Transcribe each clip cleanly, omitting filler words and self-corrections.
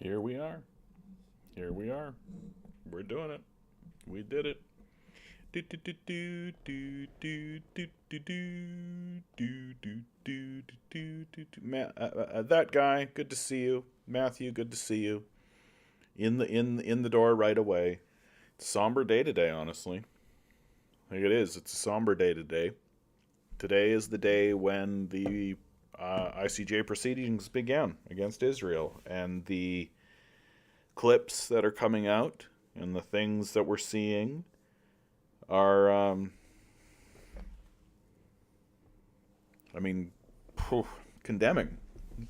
Here we are. Here we are. We're doing it. We did it. Do do do do do do do do do do do do do do. That guy, good to see you. Matthew, good to see you. In the door right away. It's a somber day today, honestly. Like it is. It's a somber day today. Today is the day when the ICJ proceedings began against Israel, and the clips that are coming out and the things that we're seeing are, I mean, condemning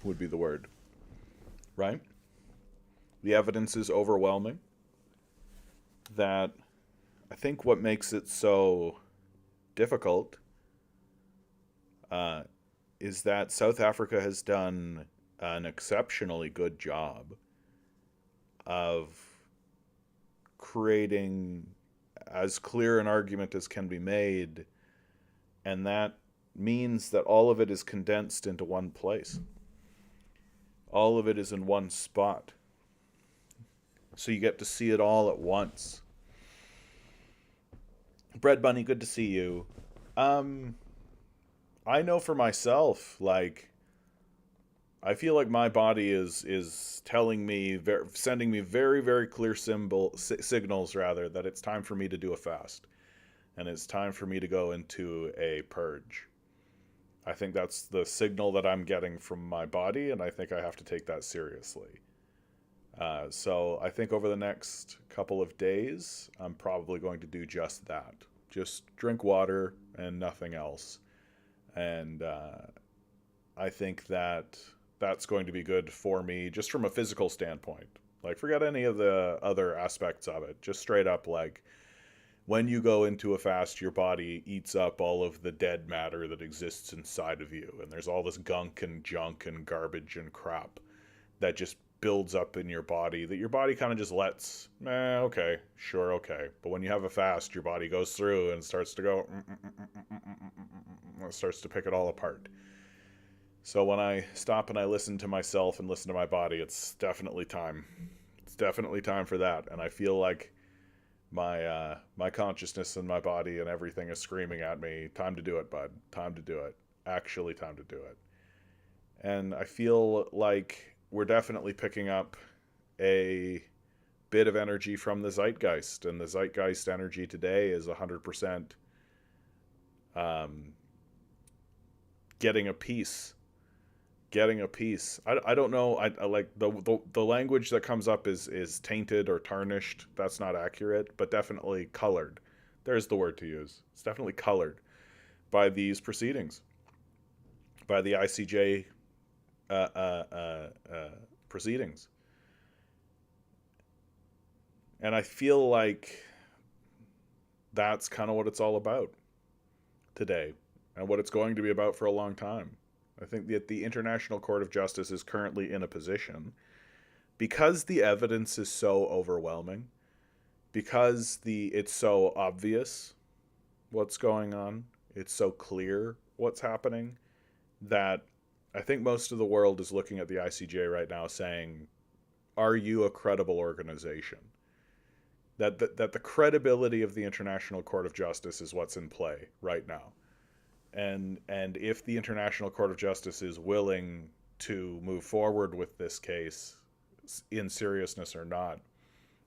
would be the word, right? The evidence is overwhelming. That I think what makes it so difficult uh, is that South Africa has done an exceptionally good job of creating as clear an argument as can be made, and that means that all of it is condensed into one place. All of it is in one spot. So you get to see it all at once. Bread Bunny, good to see you. Um, I know for myself, like I feel like my body is telling me, sending me very very clear signals rather that it's time for me to do a fast, and it's time for me to go into a purge. I think that's the signal that I'm getting from my body, and I think I have to take that seriously. So I think over the next couple of days, I'm probably going to do just that. Just drink water and nothing else. And I think that that's going to be good for me just from a physical standpoint. Like, forget any of the other aspects of it. Just straight up, like, when you go into a fast, your body eats up all of the dead matter that exists inside of you. And there's all this gunk and junk and garbage and crap that just builds up in your body that your body kind of just lets, okay, sure, okay. But when you have a fast, your body goes through and starts to go, it starts to pick it all apart. So when I stop and I listen to myself and listen to my body, it's definitely time. It's definitely time for that. And I feel like my consciousness and my body and everything is screaming at me, time to do it, bud. Time to do it. Actually, time to do it. And I feel like we're definitely picking up a bit of energy from the zeitgeist, and the zeitgeist energy today is 100% um, getting a piece. Getting a piece. I don't know. I like the language that comes up is tainted or tarnished. That's not accurate, but definitely colored. There's the word to use. It's definitely colored by these proceedings, by the ICJ uh, uh, uh, uh, proceedings. And I feel like that's kind of what it's all about today, and what it's going to be about for a long time. I think that the International Court of Justice is currently in a position, because the evidence is so overwhelming, because it's so obvious what's going on, it's so clear what's happening, that I think most of the world is looking at the ICJ right now saying, are you a credible organization? That the credibility of the International Court of Justice is what's in play right now. And if the International Court of Justice is willing to move forward with this case in seriousness or not,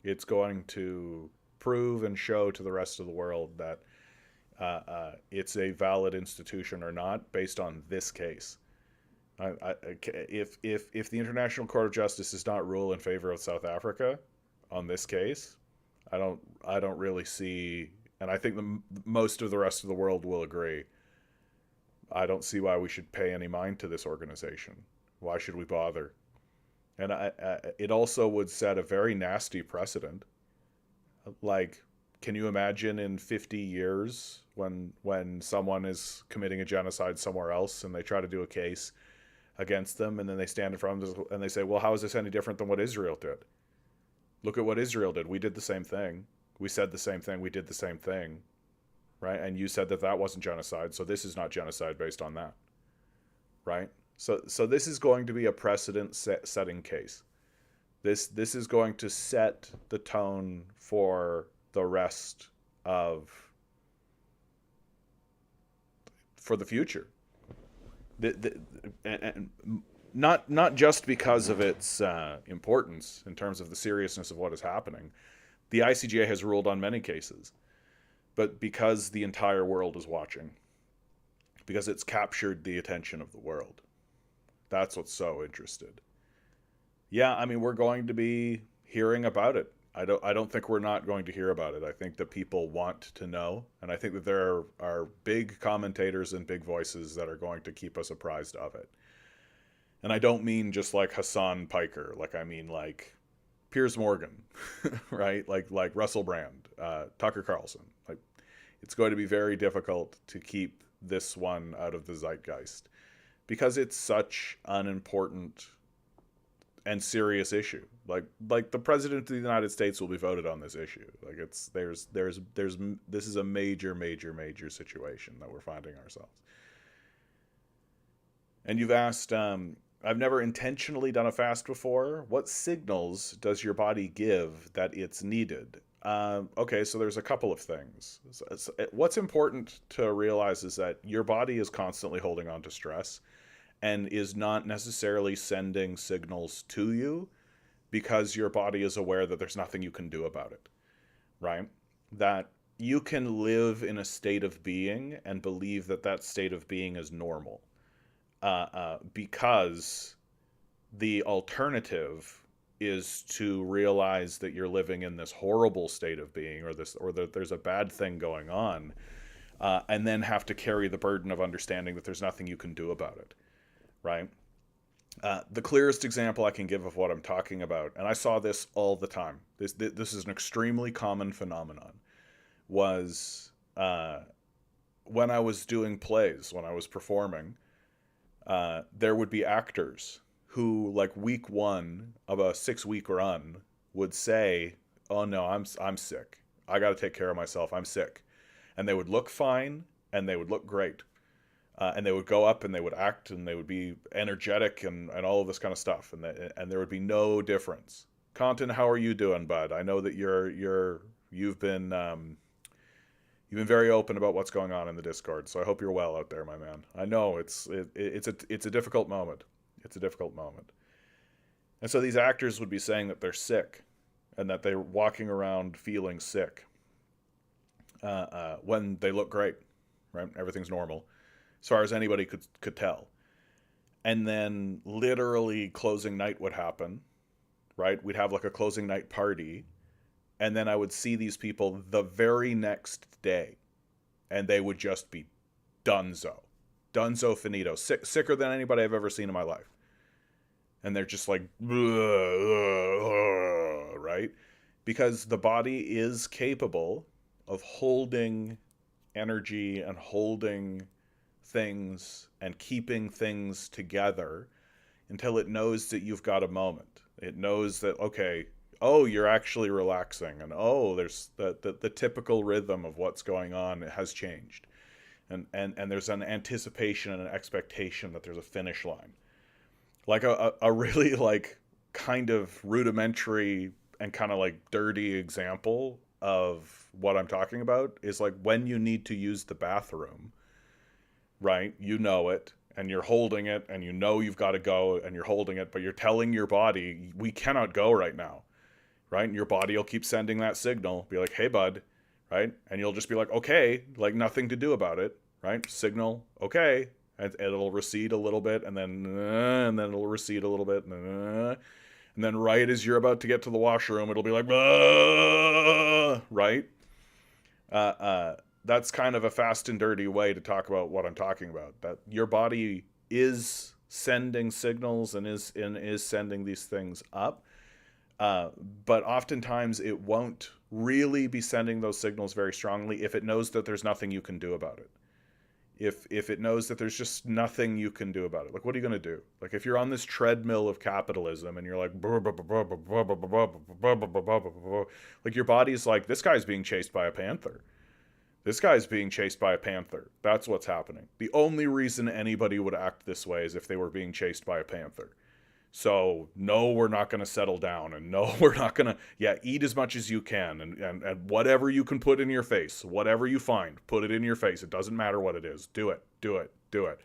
it's going to prove and show to the rest of the world that it's a valid institution or not based on this case. If the International Court of Justice does not rule in favor of South Africa on this case, I don't really see, and I think most of the rest of the world will agree. I don't see why we should pay any mind to this organization. Why should we bother? And it also would set a very nasty precedent. Like, can you imagine in 50 years when someone is committing a genocide somewhere else and they try to do a case against them, and then they stand in front of them and they say, well, how is this any different than what Israel did? Look at what Israel did. We did the same thing. We said the same thing. We did the same thing. Right? And you said that that wasn't genocide, so this is not genocide based on that. Right? So this is going to be a precedent setting case. This is going to set the tone for the rest of for the future. And not just because of its importance in terms of the seriousness of what is happening. The ICJ has ruled on many cases, but because the entire world is watching, because it's captured the attention of the world. That's what's so interested. Yeah, I mean, we're going to be hearing about it. I don't think we're not going to hear about it. I think that people want to know, and I think that there are big commentators and big voices that are going to keep us apprised of it. And I don't mean just like Hassan Piker, like I mean like Piers Morgan, right? Like Russell Brand, Tucker Carlson. Like it's going to be very difficult to keep this one out of the zeitgeist because it's such an important and serious issue. Like the president of the United States will be voted on this issue. Like it's there's this is a major situation that we're finding ourselves. And you've asked, I've never intentionally done a fast before. What signals does your body give that it's needed? Okay, so there's a couple of things. What's important to realize is that your body is constantly holding on to stress and is not necessarily sending signals to you because your body is aware that there's nothing you can do about it, right? That you can live in a state of being and believe that that state of being is normal. Because the alternative is to realize that you're living in this horrible state of being, or that there's a bad thing going on, and then have to carry the burden of understanding that there's nothing you can do about it, right? The clearest example I can give of what I'm talking about, and I saw this all the time. This is an extremely common phenomenon. Was when I was doing plays, when I was performing. There would be actors who, like week one of a 6-week run, would say, "Oh no, I'm sick. I got to take care of myself. I'm sick," and they would look fine and they would look great, and they would go up and they would act and they would be energetic and all of this kind of stuff, and there would be no difference. Compton, how are you doing, bud? I know that you've been very open about what's going on in the Discord, so I hope you're well out there, my man. I know it's a difficult moment. It's a difficult moment. And so these actors would be saying that they're sick and that they're walking around feeling sick when they look great, right? Everything's normal, as far as anybody could tell. And then literally closing night would happen, right? We'd have like a closing night party, and then I would see these people the very next day, and they would just be dunzo finito, sicker than anybody I've ever seen in my life. And they're just like, right? Because the body is capable of holding energy and holding things and keeping things together until it knows that you've got a moment. It knows that, okay, oh, you're actually relaxing, and oh, there's the typical rhythm of what's going on has changed, and there's an anticipation and an expectation that there's a finish line. Like a really like kind of rudimentary and kind of like dirty example of what I'm talking about is like when you need to use the bathroom, right? You know it, and you're holding it, and you know you've got to go, and you're holding it, but you're telling your body, we cannot go right now. Right? And your body will keep sending that signal, be like, hey, bud, right? And you'll just be like, okay, like nothing to do about it, right? Signal, okay. And it'll recede a little bit, and then it'll recede a little bit, and then right as you're about to get to the washroom, it'll be like, right? That's kind of a fast and dirty way to talk about what I'm talking about. That your body is sending signals and is sending these things up. But oftentimes it won't really be sending those signals very strongly if it knows that there's nothing you can do about it. If it knows that there's just nothing you can do about it. Like, what are you going to do? Like, if you're on this treadmill of capitalism and you're like, like your body's like, this guy's being chased by a panther. This guy's being chased by a panther. That's what's happening. The only reason anybody would act this way is if they were being chased by a panther. So no, we're not going to settle down, and no, we're not going to, yeah, eat as much as you can, and whatever you can put in your face, whatever you find, put it in your face. It doesn't matter what it is. Do it, do it, do it.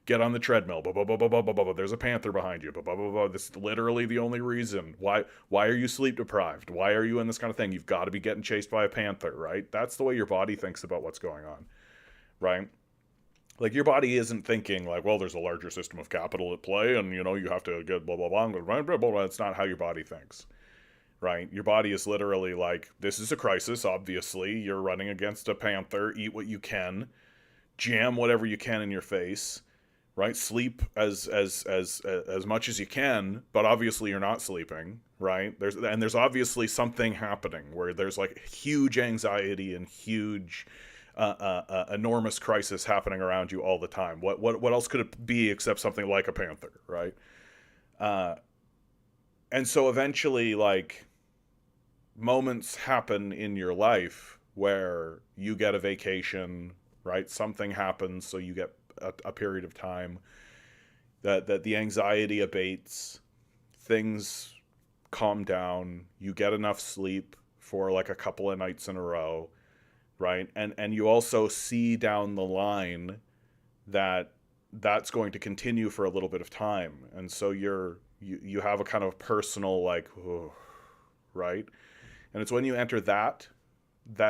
Get on the treadmill. Blah, blah, blah, blah, blah, blah, blah. There's a panther behind you. Blah, blah, blah, blah. This is literally the only reason. Why are you sleep deprived? Why are you in this kind of thing? You've got to be getting chased by a panther, right? That's the way your body thinks about what's going on, right? Like your body isn't thinking like, well, there's a larger system of capital at play, and you have to get blah blah blah blah blah blah. It's not how your body thinks, right? Your body is literally like, this is a crisis. Obviously, you're running against a panther. Eat what you can, jam whatever you can in your face, right? Sleep as much as you can, but obviously you're not sleeping, right? There's obviously something happening where there's like huge anxiety and huge enormous crisis happening around you all the time. What else could it be except something like a panther, right? Uh, and so eventually, like, moments happen in your life where you get a vacation, right? Something happens, so you get a period of time that the anxiety abates, things calm down, you get enough sleep for like a couple of nights in a row, right? And you also see down the line that that's going to continue for a little bit of time, and so you have a kind of personal like, oh, right? And it's when you enter that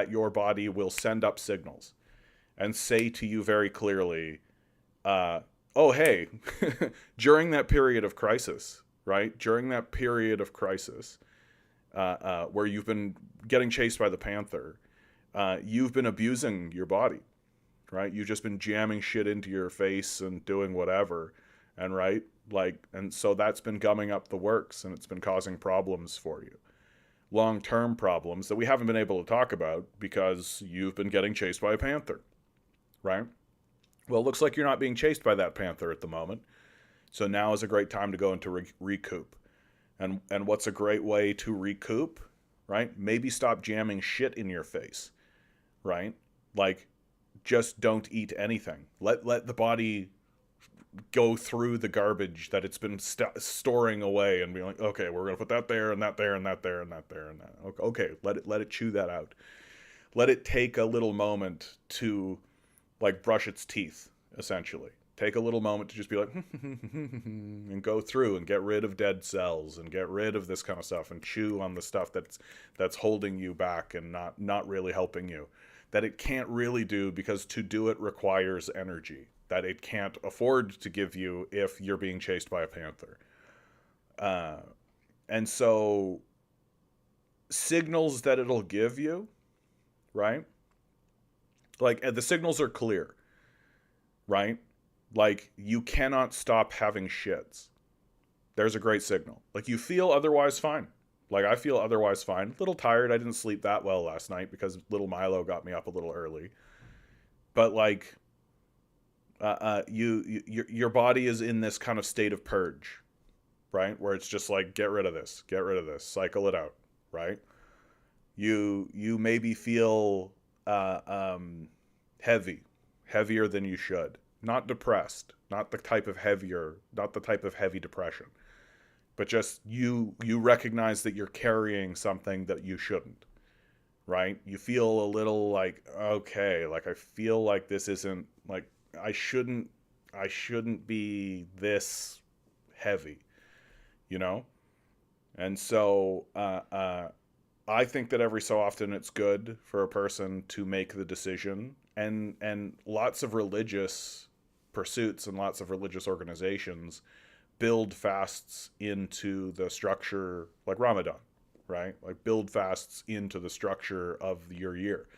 your body will send up signals and say to you very clearly, oh hey, during that period of crisis, right? During that period of crisis, where you've been getting chased by the panther, you've been abusing your body, right? You've just been jamming shit into your face and doing whatever, and right, like, and so that's been gumming up the works, and it's been causing problems for you, long-term problems that we haven't been able to talk about because you've been getting chased by a panther, right? Well, it looks like you're not being chased by that panther at the moment, so now is a great time to go into recoup. And what's a great way to recoup, right? Maybe stop jamming shit in your face, right? Like, just don't eat anything. Let the body go through the garbage that it's been storing away, and be like, okay, we're gonna put that there and that there and that there and that there and that. Okay, let it chew that out. Let it take a little moment to like brush its teeth, essentially. Take a little moment to just be like, and go through and get rid of dead cells and get rid of this kind of stuff and chew on the stuff that's holding you back and not really helping you. That it can't really do, because to do it requires energy that it can't afford to give you if you're being chased by a panther. And so signals that it'll give you, right? Like, the signals are clear, right? Like, you cannot stop having shits. There's a great signal. Like, you feel otherwise fine. Like, I feel otherwise fine. A little tired. I didn't sleep that well last night because little Milo got me up a little early. But, like, your body is in this kind of state of purge, right? Where it's just like, get rid of this, cycle it out, right? You maybe feel heavier than you should. Not depressed, not the type of heavy depression, but just you recognize that you're carrying something that you shouldn't, right? You feel a little like, okay, like, I feel like this isn't, like, I shouldn't be this heavy, you know? And so I think that every so often it's good for a person to make the decision, and lots of religious pursuits and lots of religious organizations build fasts into the structure, like Ramadan, right? Like, build fasts into the structure of your year.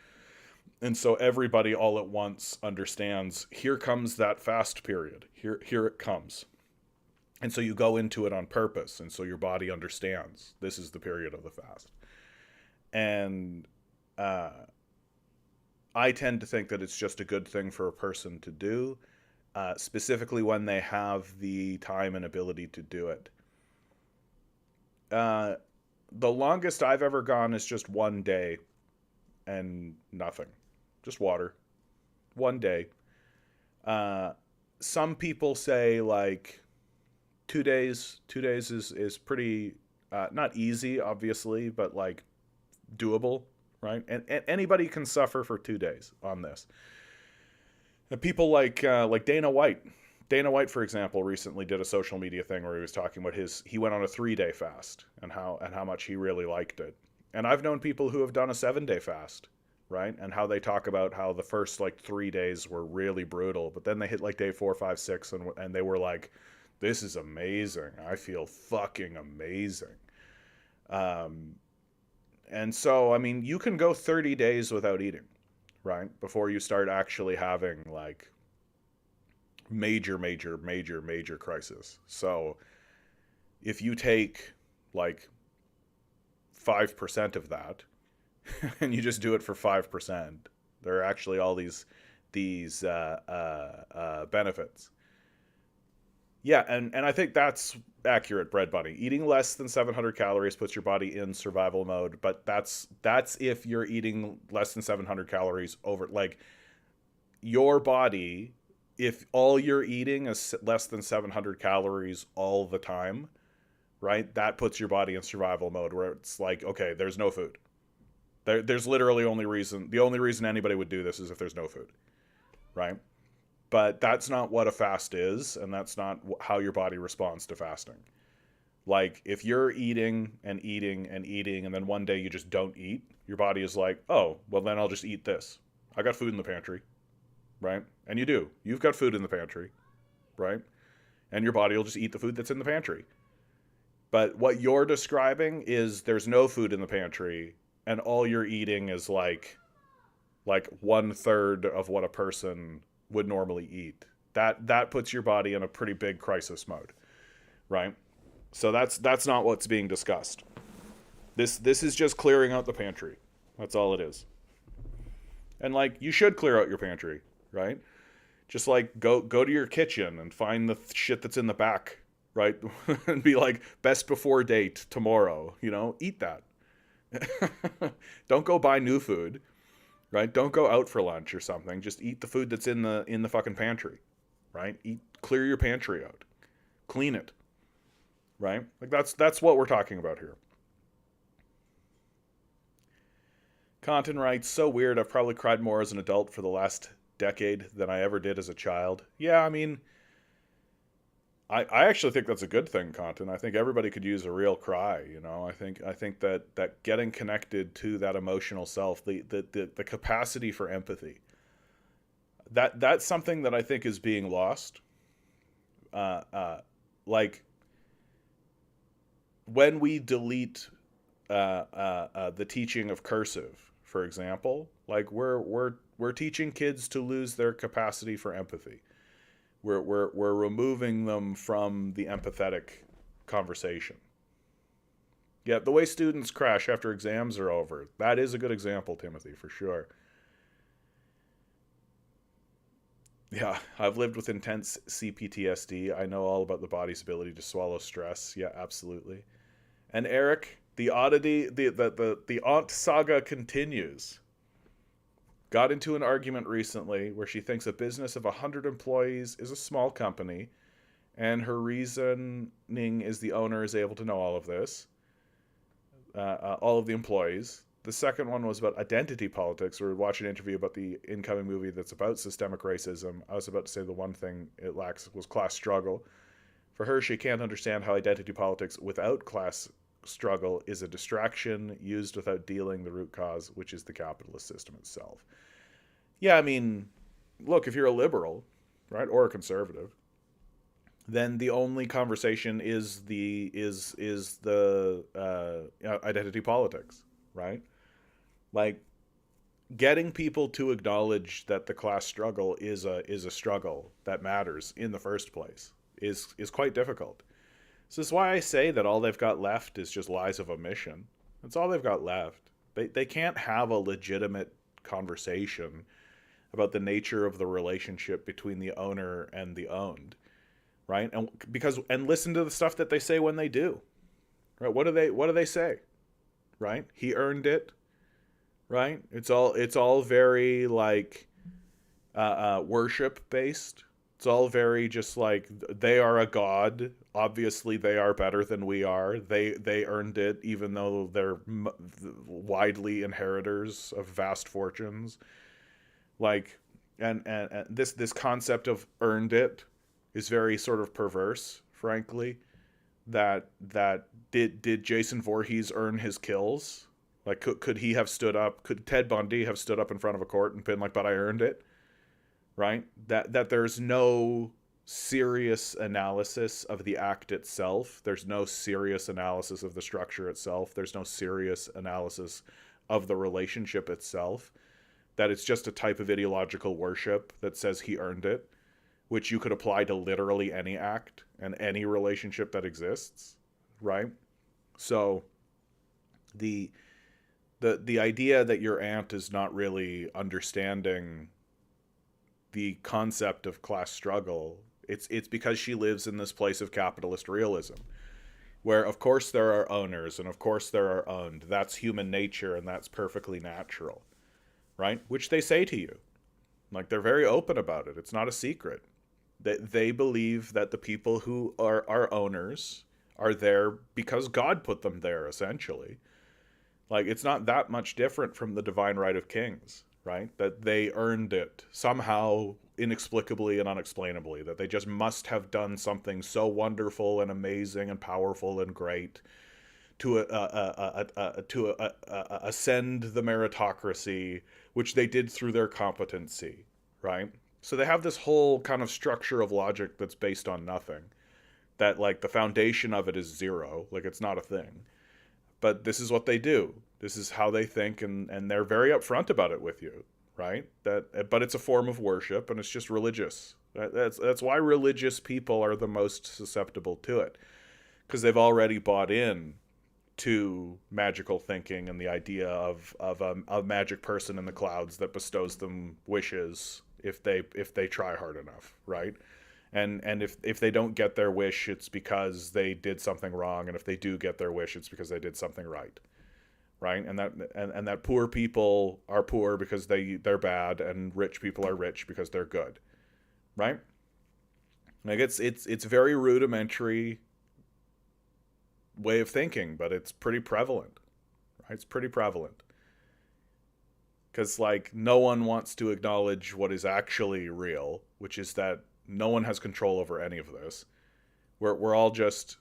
And so everybody all at once understands, here comes that fast period. Here it comes. And so you go into it on purpose, and so your body understands this is the period of the fast. And I tend to think that it's just a good thing for a person to do, specifically when they have the time and ability to do it. The longest I've ever gone is just one day and nothing. Just water. One day. Some people say, like, 2 days is pretty not easy, obviously, but like doable, right? And anybody can suffer for 2 days on this. And people like Dana White. Dana White, for example, recently did a social media thing where he was talking about he went on a 3 day fast and how much he really liked it. And I've known people who have done a 7 day fast, right? And how they talk about how the first like 3 days were really brutal, but then they hit like day 4, 5, 6, and they were like, "This is amazing. I feel fucking amazing." Um, and so, I mean, you can go 30 days without eating, right? Before you start actually having like major crisis. So if you take like 5% of that and you just do it for 5%, there are actually all these benefits. Yeah, and I think that's accurate, Bread Bunny. Eating less than 700 calories puts your body in survival mode, but that's if you're eating less than 700 calories over like your body, if all you're eating is less than 700 calories all the time, right? That puts your body in survival mode where it's like, okay, there's no food. There's literally the only reason anybody would do this is if there's no food, right? But that's not what a fast is, and that's not how your body responds to fasting. Like, if you're eating and eating and eating, and then one day you just don't eat, your body is like, oh, well, then I'll just eat this. I got food in the pantry, right? And you do. You've got food in the pantry, right? And your body will just eat the food that's in the pantry. But what you're describing is there's no food in the pantry, and all you're eating is like 1/3 of what a person would normally eat. That puts your body in a pretty big crisis mode, right? So that's not what's being discussed. This is just clearing out the pantry. That's all it is. And like you should clear out your pantry, right? Just like go to your kitchen and find the shit that's in the back, right? And be like best before date tomorrow, eat that. Don't go buy new food, right? Don't go out for lunch or something. Just eat the food that's in the fucking pantry, right? Clear your pantry out. Clean it, right? Like that's what we're talking about here. Content writes, so weird. I've probably cried more as an adult for the last decade than I ever did as a child. Yeah, I mean, I actually think that's a good thing, Content. I think everybody could use a real cry. I think that getting connected to that emotional self, the capacity for empathy, that's something that I think is being lost. Like when we delete the teaching of cursive, for example, like we're teaching kids to lose their capacity for empathy. We're removing them from the empathetic conversation. Yeah, the way students crash after exams are over, that is a good example, Timothy, for sure. Yeah, I've lived with intense CPTSD. I know all about the body's ability to swallow stress. Yeah, absolutely. And Eric, the oddity, the aunt saga continues. Got into an argument recently where she thinks a business of 100 employees is a small company, and her reasoning is the owner is able to know all of this, all of the employees. The second one was about identity politics. We were watching an interview about the incoming movie that's about systemic racism. I was about to say the one thing it lacks was class struggle. For her, she can't understand how identity politics without class struggle is a distraction used without dealing the root cause, which is the capitalist system itself. Yeah, I mean, look, if you're a liberal, right, or a conservative, then the only conversation is the identity politics, right? Like getting people to acknowledge that the class struggle is a struggle that matters in the first place is quite difficult. So this is why I say that all they've got left is just lies of omission. That's all they've got left. They can't have a legitimate conversation about the nature of the relationship between the owner and the owned, right? And listen to the stuff that they say when they do. Right? What do they say? Right? He earned it, right? It's all very like worship based. It's all very just like they are a god. Obviously, they are better than we are. They earned it, even though they're widely inheritors of vast fortunes. Like, and this concept of earned it is very sort of perverse, frankly. That did Jason Voorhees earn his kills? Like, could he have stood up? Could Ted Bundy have stood up in front of a court and been like, "But I earned it"? Right? That there's no serious analysis of the act itself. There's no serious analysis of the structure itself. There's no serious analysis of the relationship itself. That it's just a type of ideological worship that says he earned it, which you could apply to literally any act and any relationship that exists, right? So the the idea that your aunt is not really understanding the concept of class struggle, it's because she lives in this place of capitalist realism, where of course there are owners and of course there are owned. That's human nature and that's perfectly natural, right? Which they say to you. Like, they're very open about it. It's not a secret. They believe that the people who are owners are there because God put them there, essentially. Like, it's not that much different from the divine right of kings, right? That they earned it somehow, inexplicably and unexplainably, that they just must have done something so wonderful and amazing and powerful and great to ascend the meritocracy, which they did through their competency, right? So they have this whole kind of structure of logic that's based on nothing. That, like, the foundation of it is zero, like it's not a thing. But this is what they do. This is how they think, and they're very upfront about it with you, right? But it's a form of worship, and it's just religious. That's why religious people are the most susceptible to it, because they've already bought in to magical thinking and the idea of a magic person in the clouds that bestows them wishes if they try hard enough, right? And if they don't get their wish, it's because they did something wrong, and if they do get their wish, it's because they did something right, right? And that poor people are poor because they're bad, and rich people are rich because they're good, right? Like, it's very rudimentary way of thinking, but it's pretty prevalent, right? It's pretty prevalent. Because, like, no one wants to acknowledge what is actually real, which is that no one has control over any of this. We're all just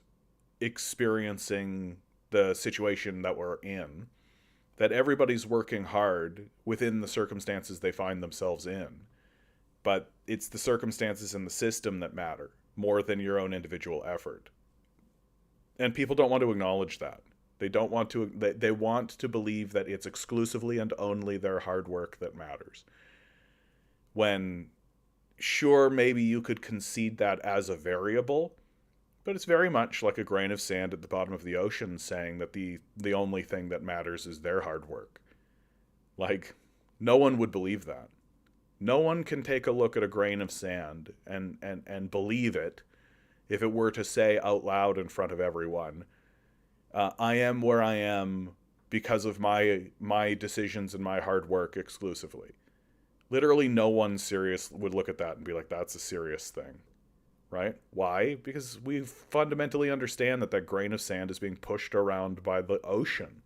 experiencing the situation that we're in, that everybody's working hard within the circumstances they find themselves in. But it's the circumstances in the system that matter more than your own individual effort. And people don't want to acknowledge that. They don't want to. They want to believe that it's exclusively and only their hard work that matters. When, sure, maybe you could concede that as a variable, but it's very much like a grain of sand at the bottom of the ocean saying that the only thing that matters is their hard work. Like, no one would believe that. No one can take a look at a grain of sand and believe it if it were to say out loud in front of everyone, I am where I am because of my decisions and my hard work exclusively. Literally no one serious would look at that and be like, that's a serious thing, right? Why? Because we fundamentally understand that that grain of sand is being pushed around by the ocean.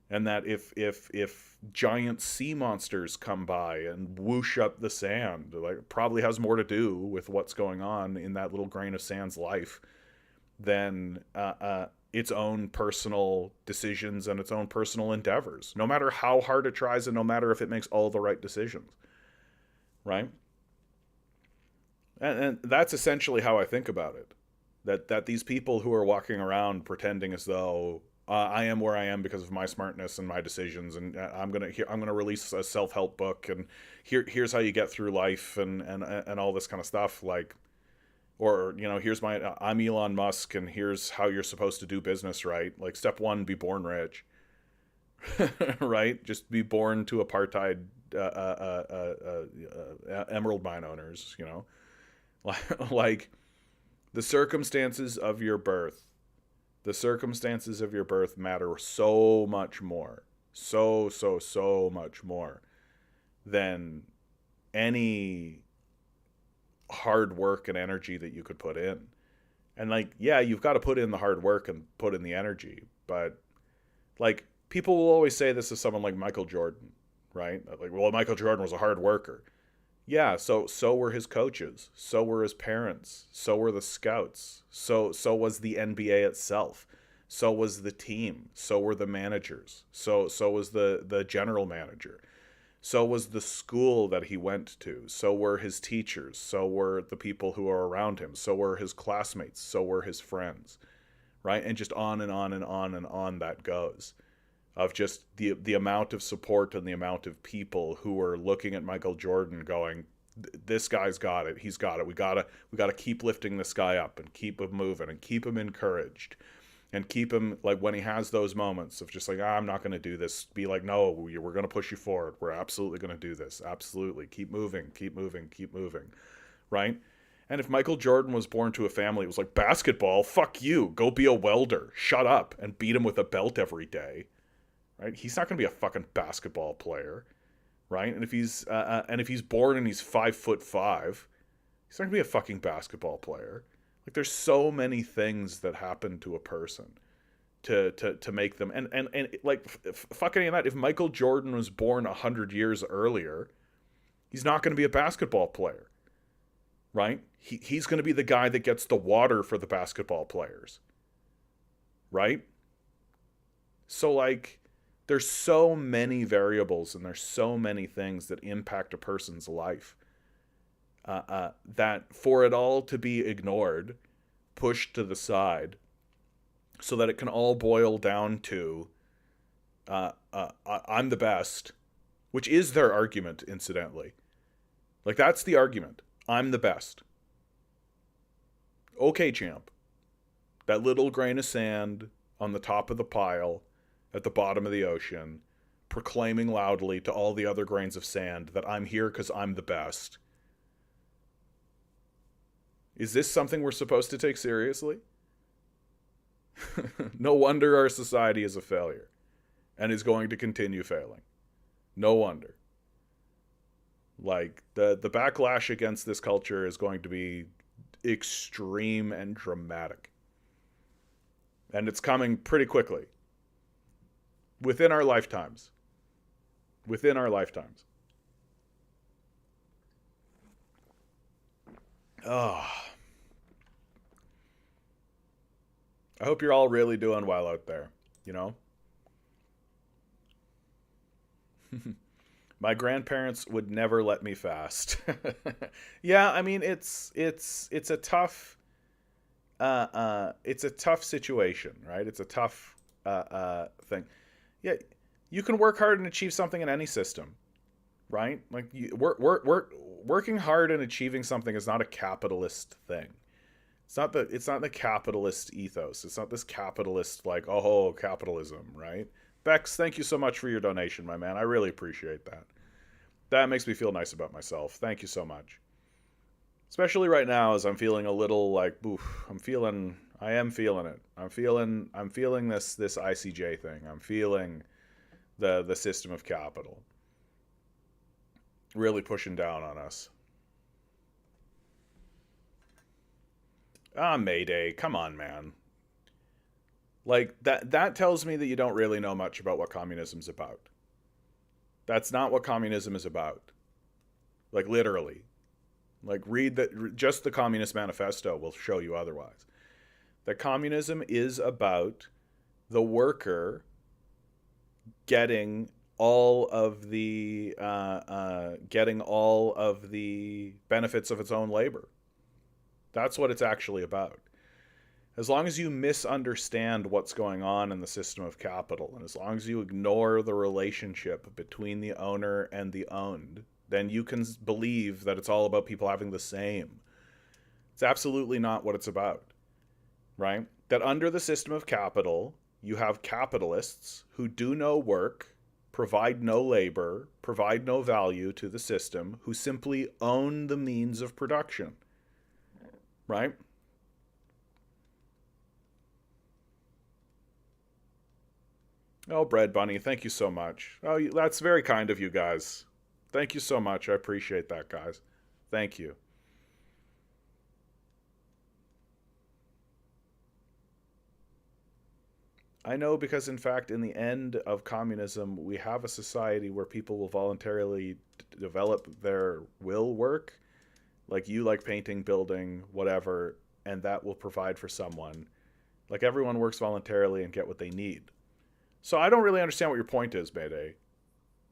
And that if giant sea monsters come by and whoosh up the sand, like, it probably has more to do with what's going on in that little grain of sand's life than its own personal decisions and its own personal endeavors, no matter how hard it tries and no matter if it makes all the right decisions, right? And that's essentially how I think about it. That these people who are walking around pretending as though I am where I am because of my smartness and my decisions, and I'm gonna release a self-help book, and here's how you get through life, and all this kind of stuff, like, or, here's I'm Elon Musk, and here's how you're supposed to do business right. Like, step one, be born rich, right? Just be born to apartheid emerald mine owners, like, the circumstances of your birth. The circumstances of your birth matter so much more, so much more than any hard work and energy that you could put in. And like, yeah, you've got to put in the hard work and put in the energy, but like people will always say this to someone like Michael Jordan, right? Like, well, Michael Jordan was a hard worker. Yeah, so were his coaches, so were his parents, so were the scouts, so was the NBA itself, so was the team, so were the managers, so was the general manager, so was the school that he went to, so were his teachers, so were the people who are around him, so were his classmates, so were his friends, right? And just on and on and on and on that goes, of just the amount of support and the amount of people who are looking at Michael Jordan going, this guy's got it. He's got it. We gotta keep lifting this guy up and keep him moving and keep him encouraged and keep him, like, when he has those moments of just like, I'm not going to do this, be like, no, we're going to push you forward. We're absolutely going to do this. Absolutely. Keep moving, keep moving, keep moving. Right? And if Michael Jordan was born to a family, it was like, basketball, fuck you. Go be a welder. Shut up and beat him with a belt every day. Right? He's not going to be a fucking basketball player, right? And if he's born and he's 5'5", he's not going to be a fucking basketball player. Like, there's so many things that happen to a person to make them, and like, fucking that. If Michael Jordan was born 100 years earlier, he's not going to be a basketball player, right? He's going to be the guy that gets the water for the basketball players, right? So like, there's so many variables and there's so many things that impact a person's life, that for it all to be ignored, pushed to the side, so that it can all boil down to, I'm the best, which is their argument, incidentally. Like, that's the argument. I'm the best. Okay, champ. That little grain of sand on the top of the pile at the bottom of the ocean, proclaiming loudly to all the other grains of sand that I'm here because I'm the best. Is this something we're supposed to take seriously? No wonder our society is a failure and is going to continue failing. No wonder. Like, the backlash against this culture is going to be extreme and dramatic. And it's coming pretty quickly. Within our lifetimes. Within our lifetimes. Oh. I hope you're all really doing well out there, you know? My grandparents would never let me fast. Yeah, I mean, it's a tough it's a tough situation, right? It's a tough thing. Yeah, you can work hard and achieve something in any system, right? Like, working hard and achieving something is not a capitalist thing. It's not the capitalist ethos. It's not this capitalist, like, oh, capitalism, right? Bex, thank you so much for your donation, my man. I really appreciate that. That makes me feel nice about myself. Thank you so much. Especially right now, as I'm feeling a little like, oof, I am feeling it. I'm feeling this ICJ thing. I'm feeling the system of capital really pushing down on us. Mayday. Come on, man. Like, that tells me that you don't really know much about what communism's about. That's not what communism is about. Like, literally. Like, just the Communist Manifesto will show you otherwise. That communism is about the worker getting all of the benefits of its own labor. That's what it's actually about. As long as you misunderstand what's going on in the system of capital, and as long as you ignore the relationship between the owner and the owned, then you can believe that it's all about people having the same. It's absolutely not what it's about, right? That under the system of capital, you have capitalists who do no work, provide no labor, provide no value to the system, who simply own the means of production, right? Oh, Bread Bunny, thank you so much. Oh, that's very kind of you guys. Thank you so much. I appreciate that, guys. Thank you. I know because, in fact, in the end of communism, we have a society where people will voluntarily develop their will work, like you like painting, building, whatever, and that will provide for someone. Like everyone works voluntarily and get what they need. So I don't really understand what your point is, Mayday.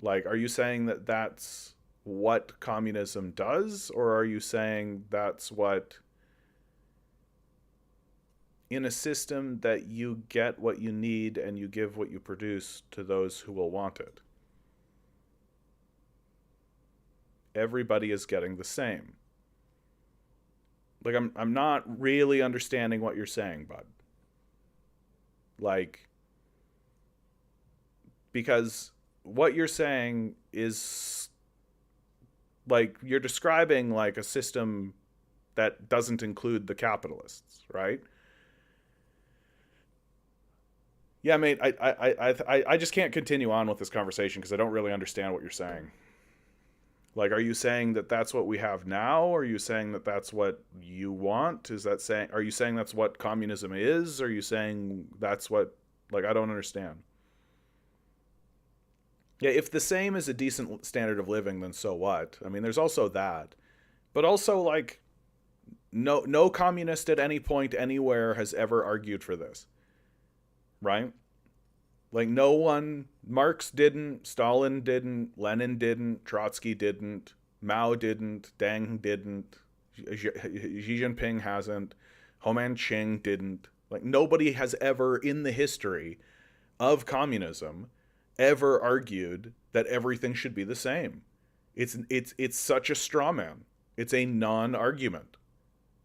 Like, are you saying that that's what communism does, or are you saying that's what, in a system that you get what you need and you give what you produce to those who will want it, everybody is getting the same? Like, I'm not really understanding what you're saying, bud. Like, because what you're saying is like you're describing like a system that doesn't include the capitalists, right? Yeah, mate. I just can't continue on with this conversation because I don't really understand what you're saying. Like, are you saying that that's what we have now? Are you saying that that's what you want? Is that saying? Are you saying that's what communism is? Are you saying that's what? Like, I don't understand. Yeah, if the same is a decent standard of living, then so what? I mean, there's also that, but also like no communist at any point anywhere has ever argued for this, right? Like no one, Marx didn't, Stalin didn't, Lenin didn't, Trotsky didn't, Mao didn't, Deng didn't, Xi Jinping hasn't, Ho Man Ching didn't. Like nobody has ever in the history of communism ever argued that everything should be the same. It's such a straw man. It's a non-argument.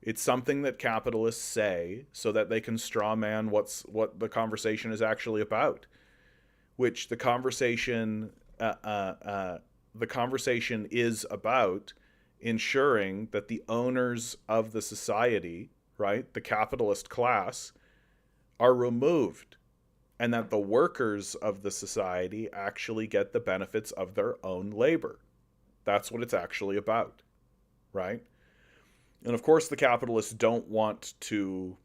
It's something that capitalists say so that they can straw man what the conversation is actually about. Which the conversation is about ensuring that the owners of the society, right, the capitalist class, are removed, and that the workers of the society actually get the benefits of their own labor. That's what it's actually about, right? And of course, the capitalists don't want to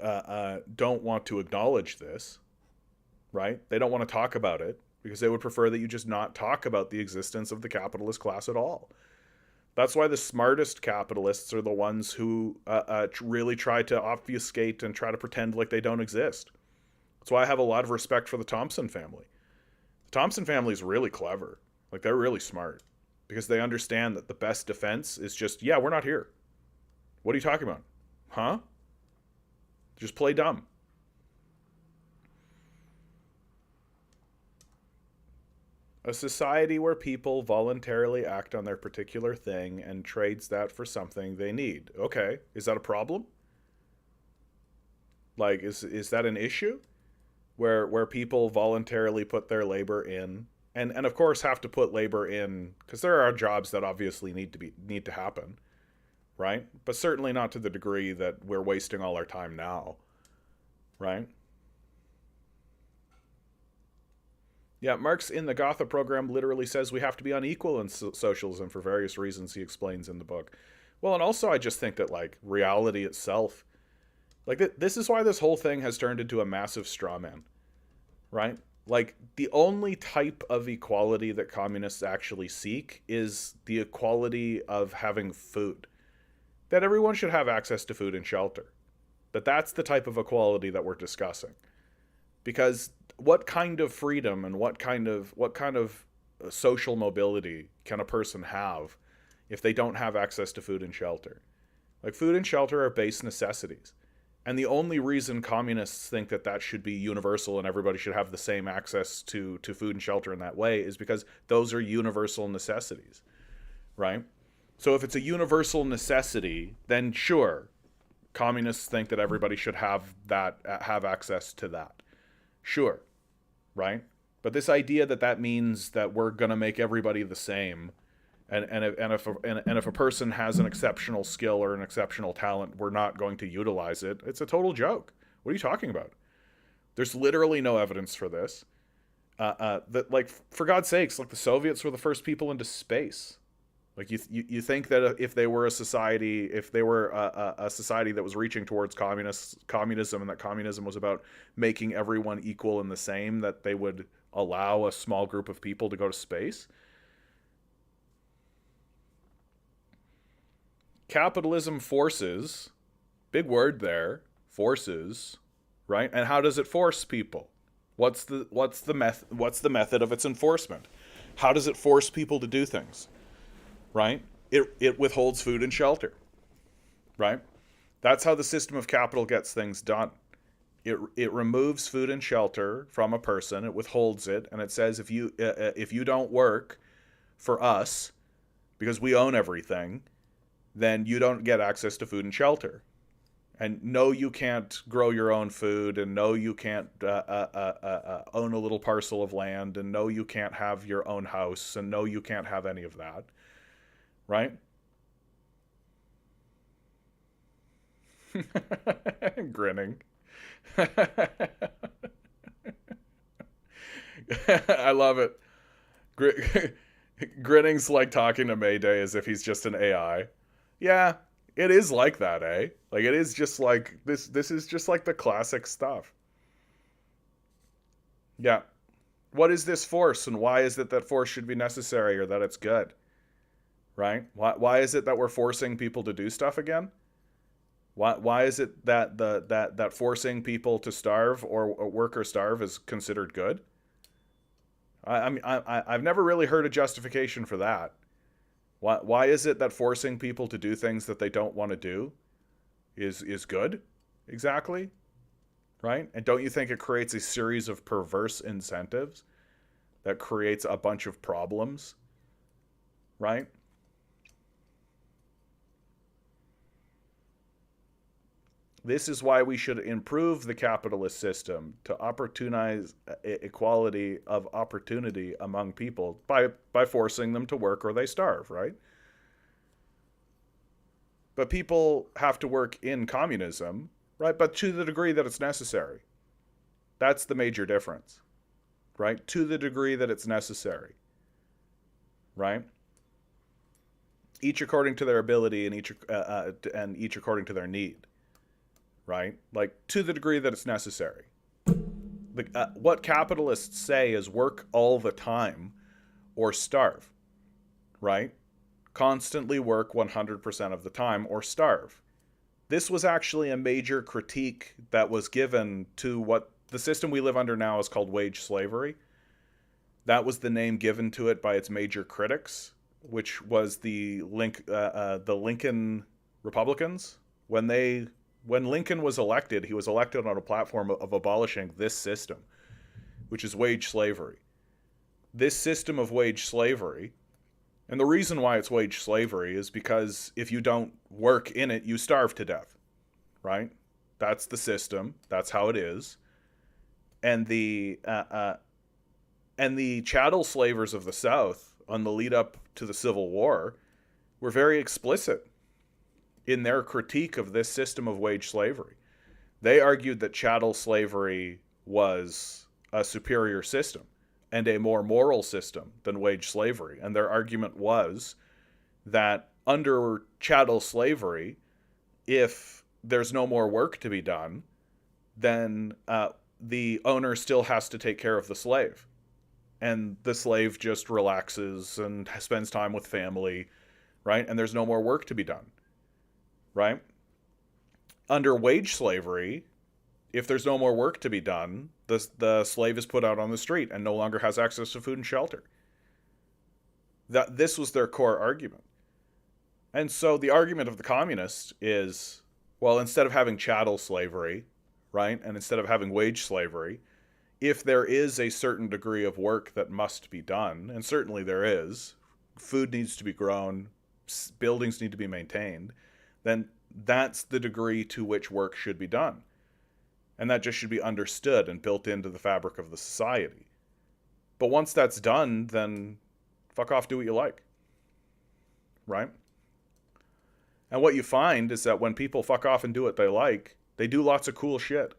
acknowledge this, right? They don't want to talk about it because they would prefer that you just not talk about the existence of the capitalist class at all. That's why the smartest capitalists are the ones who really try to obfuscate and try to pretend like they don't exist. That's why I have a lot of respect for the Thompson family. The Thompson family is really clever. Like, they're really smart because they understand that the best defense is just, yeah, we're not here. What are you talking about? Huh? Just play dumb. A society where people voluntarily act on their particular thing and trades that for something they need. Okay, is that a problem? Like, is that an issue? Where people voluntarily put their labor in, and of course have to put labor in because there are jobs that obviously need to happen, right? But certainly not to the degree that we're wasting all our time now, right? Yeah, Marx in the Gotha program literally says we have to be unequal in socialism for various reasons he explains in the book. Well, and also I just think that like reality itself, like this is why this whole thing has turned into a massive straw man, right? Like the only type of equality that communists actually seek is the equality of having food. That everyone should have access to food and shelter. But that's the type of equality that we're discussing. Because what kind of freedom and what kind of social mobility can a person have if they don't have access to food and shelter? Like food and shelter are base necessities. And the only reason communists think that that should be universal and everybody should have the same access to food and shelter in that way is because those are universal necessities, right? So if it's a universal necessity, then sure, communists think that everybody should have access to that. Sure, right? But this idea that that means that we're going to make everybody the same, and if a person has an exceptional skill or an exceptional talent, we're not going to utilize it. It's a total joke. What are you talking about? There's literally no evidence for this. That like for God's sakes, like the Soviets were the first people into space. Like you think that if they were a society, if they were a society that was reaching towards communism, and that communism was about making everyone equal and the same, that they would allow a small group of people to go to space? Capitalism forces, big word there, forces, right? And how does it force people? What's the method of its enforcement? How does it force people to do things? Right? It withholds food and shelter. Right? That's how the system of capital gets things done. It removes food and shelter from a person. It withholds it, and it says if you don't work for us because we own everything, then you don't get access to food and shelter. And no, you can't grow your own food, and no, you can't own a little parcel of land, and no, you can't have your own house, and no, you can't have any of that, right? Grinning. I love it. Grinning's like talking to Mayday as if he's just an AI. Yeah, it is like that, eh? Like it is just like this is just like the classic stuff. Yeah. What is this force, and why is it that force should be necessary or that it's good? Right? Why is it that we're forcing people to do stuff again? Why is it that that forcing people to starve or work or starve is considered good? I've never really heard a justification for that. Why is it that forcing people to do things that they don't want to do is good? Exactly, right? And don't you think it creates a series of perverse incentives that creates a bunch of problems, right? This is why we should improve the capitalist system to opportunize equality of opportunity among people by forcing them to work or they starve, right? But people have to work in communism, right? But to the degree that it's necessary. That's the major difference, right? To the degree that it's necessary, right? Each according to their ability, and each according to their need, right? Like to the degree that it's necessary. What capitalists say is work all the time or starve, right? Constantly work 100% of the time or starve. This was actually a major critique that was given to what the system we live under now is called wage slavery. That was the name given to it by its major critics, which was the Lincoln Republicans. When Lincoln was elected, he was elected on a platform of abolishing this system, which is wage slavery. This system of wage slavery, and the reason why it's wage slavery is because if you don't work in it, you starve to death, right? That's the system. That's how it is. And the chattel slavers of the South on the lead up to the Civil War were very explicit in their critique of this system of wage slavery. They argued that chattel slavery was a superior system and a more moral system than wage slavery. And their argument was that under chattel slavery, if there's no more work to be done, then the owner still has to take care of the slave. And the slave just relaxes and spends time with family, right? And there's no more work to be done, right? Under wage slavery, if there's no more work to be done, the slave is put out on the street and no longer has access to food and shelter. This was their core argument. And so the argument of the communists is, well, instead of having chattel slavery, right, and instead of having wage slavery, if there is a certain degree of work that must be done, and certainly there is, food needs to be grown, buildings need to be maintained, then that's the degree to which work should be done. And that just should be understood and built into the fabric of the society. But once that's done, then fuck off, do what you like. Right? And what you find is that when people fuck off and do what they like, they do lots of cool shit.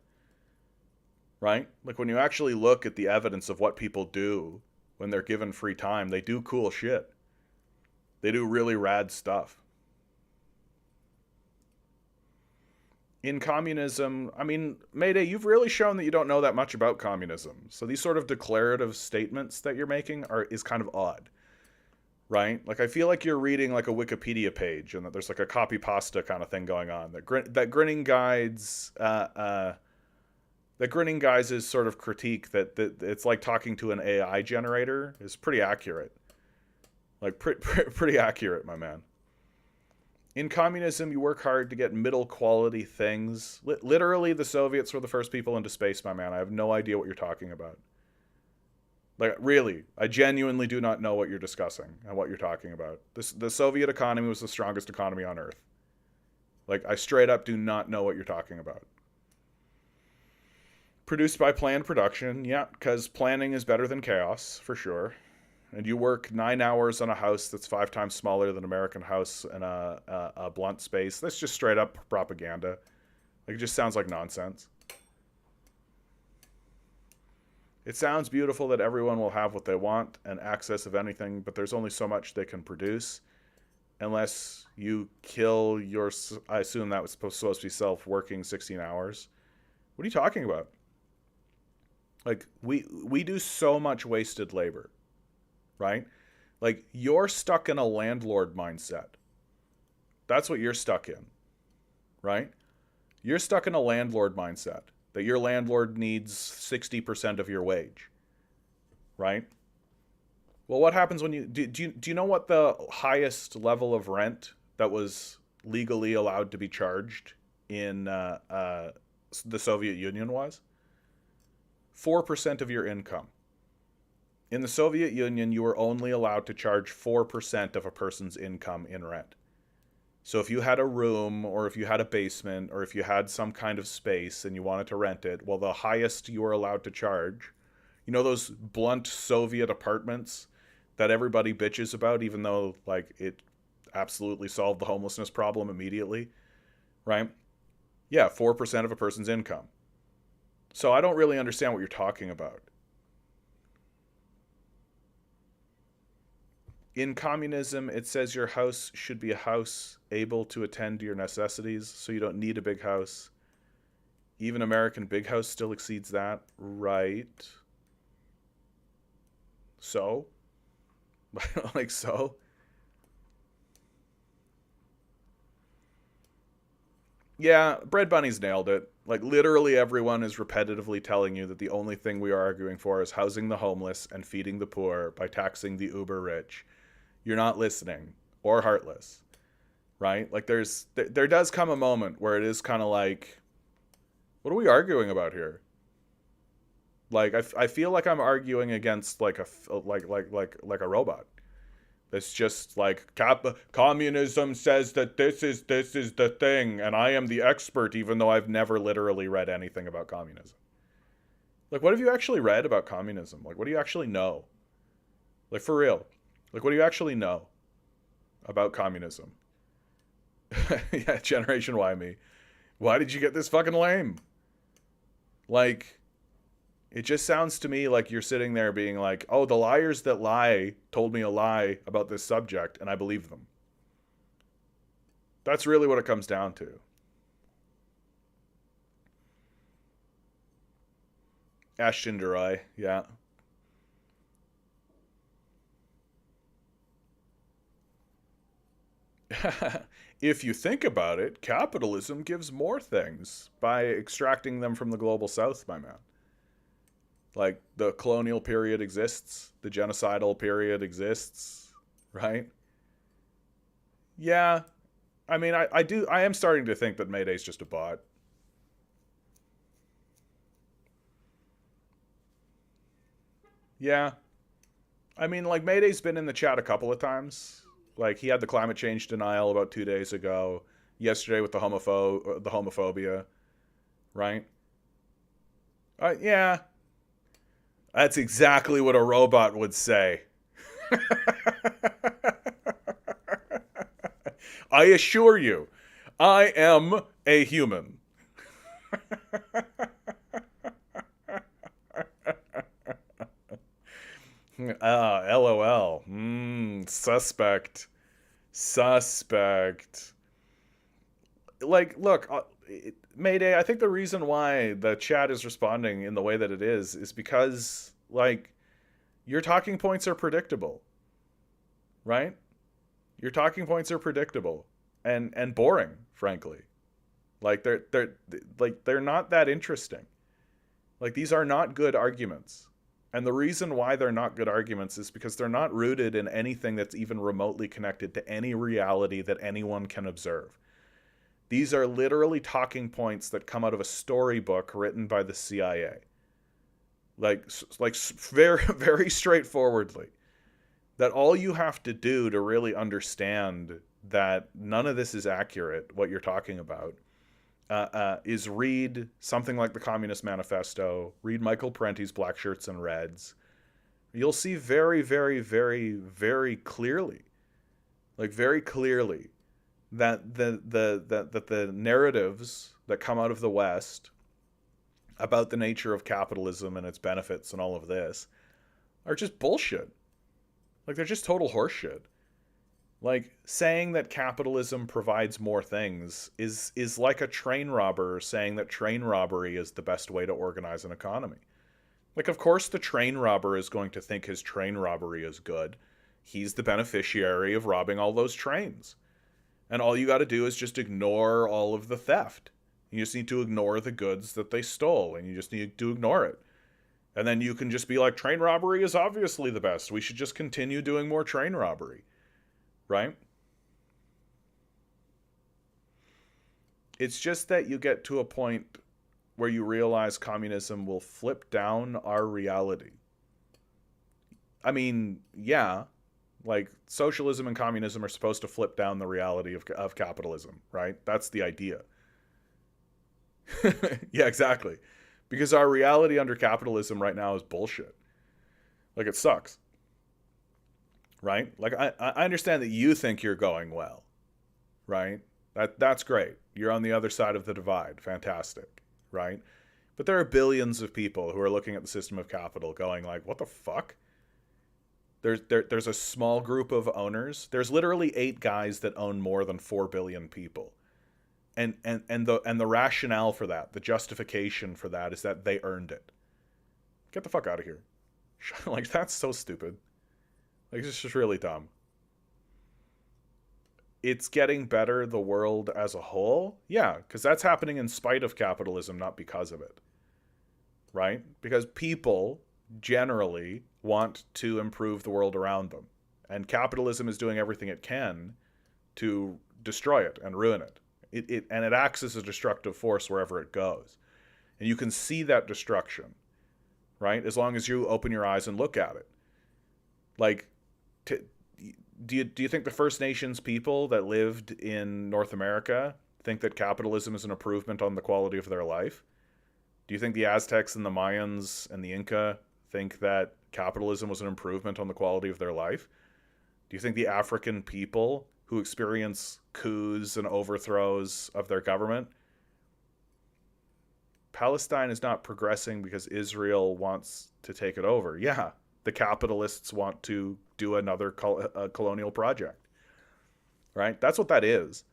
Right? Like when you actually look at the evidence of what people do when they're given free time, they do cool shit. They do really rad stuff. In communism, I mean, Mayday, you've really shown that you don't know that much about communism. So these sort of declarative statements that you're making are is kind of odd, right? Like I feel like you're reading like a Wikipedia page, and that there's like a copy pasta kind of thing going on. That grinning guides that grinning guys' sort of critique that it's like talking to an AI generator is pretty accurate. Like pretty accurate, my man. In communism, you work hard to get middle quality things. Literally, the Soviets were the first people into space, my man. I have no idea what you're talking about. Like, really, I genuinely do not know what you're discussing and what you're talking about. The Soviet economy was the strongest economy on Earth. Like, I straight up do not know what you're talking about. Produced by planned production, yeah, because planning is better than chaos, for sure. And you work 9 hours on a house that's 5 times smaller than American house in a blunt space. That's just straight up propaganda. Like, it just sounds like nonsense. It sounds beautiful that everyone will have what they want and access of anything, but there's only so much they can produce unless you kill your. I assume that was supposed to be self-working 16 hours. What are you talking about? Like, we do so much wasted labor, right? Like, you're stuck in a landlord mindset. That's what you're stuck in, right? You're stuck in a landlord mindset that your landlord needs 60% of your wage, right? Well, what happens when do you know what the highest level of rent that was legally allowed to be charged in the Soviet Union was? 4% of your income. In the Soviet Union, you were only allowed to charge 4% of a person's income in rent. So if you had a room, or if you had a basement, or if you had some kind of space and you wanted to rent it, well, the highest you were allowed to charge, you know those blunt Soviet apartments that everybody bitches about, even though like it absolutely solved the homelessness problem immediately, right? Yeah, 4% of a person's income. So I don't really understand what you're talking about. In communism, it says your house should be a house able to attend to your necessities, so you don't need a big house. Even American big house still exceeds that, right? So? Like, so? Yeah, Bread Bunny's nailed it. Like, literally everyone is repetitively telling you that the only thing we are arguing for is housing the homeless and feeding the poor by taxing the uber rich. You're not listening, or heartless, right? Like, there does come a moment where it is kind of like, what are we arguing about here? Like, I feel like I'm arguing against like like a robot. It's just like communism says that this is the thing, and I am the expert, even though I've never literally read anything about communism. Like, what have you actually read about communism? Like, what do you actually know? Like, for real. Like, what do you actually know about communism? Yeah, Generation Y me. Why did you get this fucking lame? Like, it just sounds to me like you're sitting there being like, oh, the liars that lie told me a lie about this subject, and I believe them. That's really what it comes down to. Ashton Durai, yeah. If you think about it, capitalism gives more things by extracting them from the global south, my man. Like, the colonial period exists, the genocidal period exists, right? Yeah, I mean, I am starting to think that Mayday's just a bot. Yeah, I mean, like, Mayday's been in the chat a couple of times. Like, he had the climate change denial about 2 days ago. Yesterday with the homophobia, right? Yeah, that's exactly what a robot would say. I assure you, I am a human. LOL. Suspect. Suspect. Like, look, Mayday, I think the reason why the chat is responding in the way that it is because, like, your talking points are predictable, right? Your talking points are predictable and boring, frankly. Like they're not that interesting. Like these are not good arguments. And the reason why they're not good arguments is because they're not rooted in anything that's even remotely connected to any reality that anyone can observe. These are literally talking points that come out of a storybook written by the CIA. Like very very straightforwardly. That all you have to do to really understand that none of this is accurate, what you're talking about, is read something like the Communist Manifesto, read Michael Parenti's Black Shirts and Reds. You'll see very, very, very, very clearly, like very clearly, that the narratives that come out of the West about the nature of capitalism and its benefits and all of this are just bullshit. Like they're just total horseshit. Like saying that capitalism provides more things is like a train robber saying that train robbery is the best way to organize an economy. Like of course the train robber is going to think his train robbery is good. He's the beneficiary of robbing all those trains. And all you got to do is just ignore all of the theft. You just need to ignore the goods that they stole and you just need to ignore it. And then you can just be like, train robbery is obviously the best. We should just continue doing more train robbery. Right? It's just that you get to a point where you realize communism will flip down our reality. I mean, yeah, like socialism and communism are supposed to flip down the reality of capitalism, right? That's the idea. Yeah, exactly. Because our reality under capitalism right now is bullshit. Like it sucks. Right? Like I understand that you think you're going well, right? That's great. You're on the other side of the divide. Fantastic, right? But there are billions of people who are looking at the system of capital going like, what the fuck? There's a small group of owners. There's literally 8 guys that own more than 4 billion people. And the rationale for that, the justification for that is that they earned it. Get the fuck out of here. Like that's so stupid. Like it's just really dumb. It's getting better, the world as a whole. Yeah, because that's happening in spite of capitalism, not because of it. Right? Because people generally want to improve the world around them. And capitalism is doing everything it can to destroy it and ruin it. It acts as a destructive force wherever it goes. And you can see that destruction, right? As long as you open your eyes and look at it. Like, do you think the First Nations people that lived in North America think that capitalism is an improvement on the quality of their life? Do you think the Aztecs and the Mayans and the Inca think that capitalism was an improvement on the quality of their life? Do you think the African people who experience coups and overthrows of their government, Palestine is not progressing because Israel wants to take it over? Yeah, the capitalists want to do another colonial project, right? That's what that is.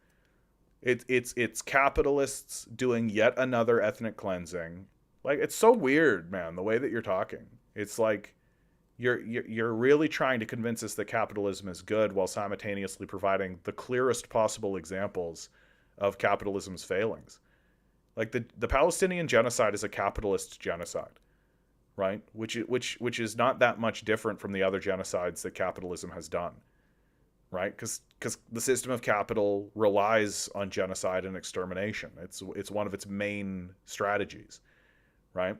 It's capitalists doing yet another ethnic cleansing. Like it's so weird, man, the way that you're talking. It's like you're really trying to convince us that capitalism is good while simultaneously providing the clearest possible examples of capitalism's failings. Like the Palestinian genocide is a capitalist genocide, right? Which is not that much different from the other genocides that capitalism has done, right? Because the system of capital relies on genocide and extermination. It's one of its main strategies, right?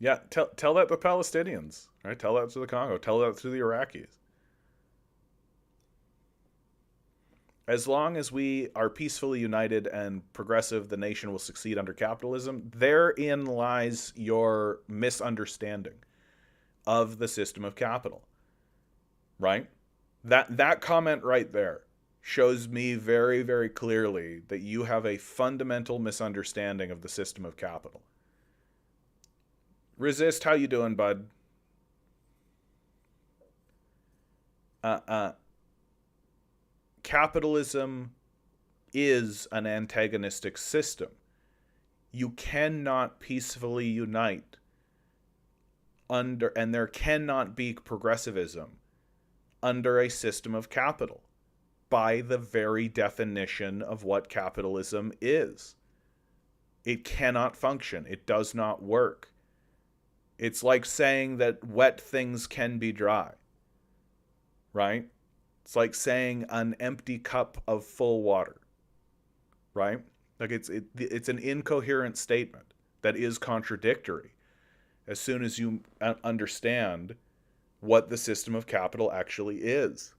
Yeah, tell that to the Palestinians, right? Tell that to the Congo. Tell that to the Iraqis. As long as we are peacefully united and progressive, the nation will succeed under capitalism. Therein lies your misunderstanding of the system of capital, right? That comment right there shows me very, very clearly that you have a fundamental misunderstanding of the system of capital. Resist, how you doing, bud? Uh, uh, Capitalism is an antagonistic system. You cannot peacefully unite under, and there cannot be progressivism under a system of capital by the very definition of what capitalism is. It cannot function. It does not work. It's like saying that wet things can be dry, right? It's like saying an empty cup of full water, right? Like it's an incoherent statement that is contradictory as soon as you understand what the system of capital actually is,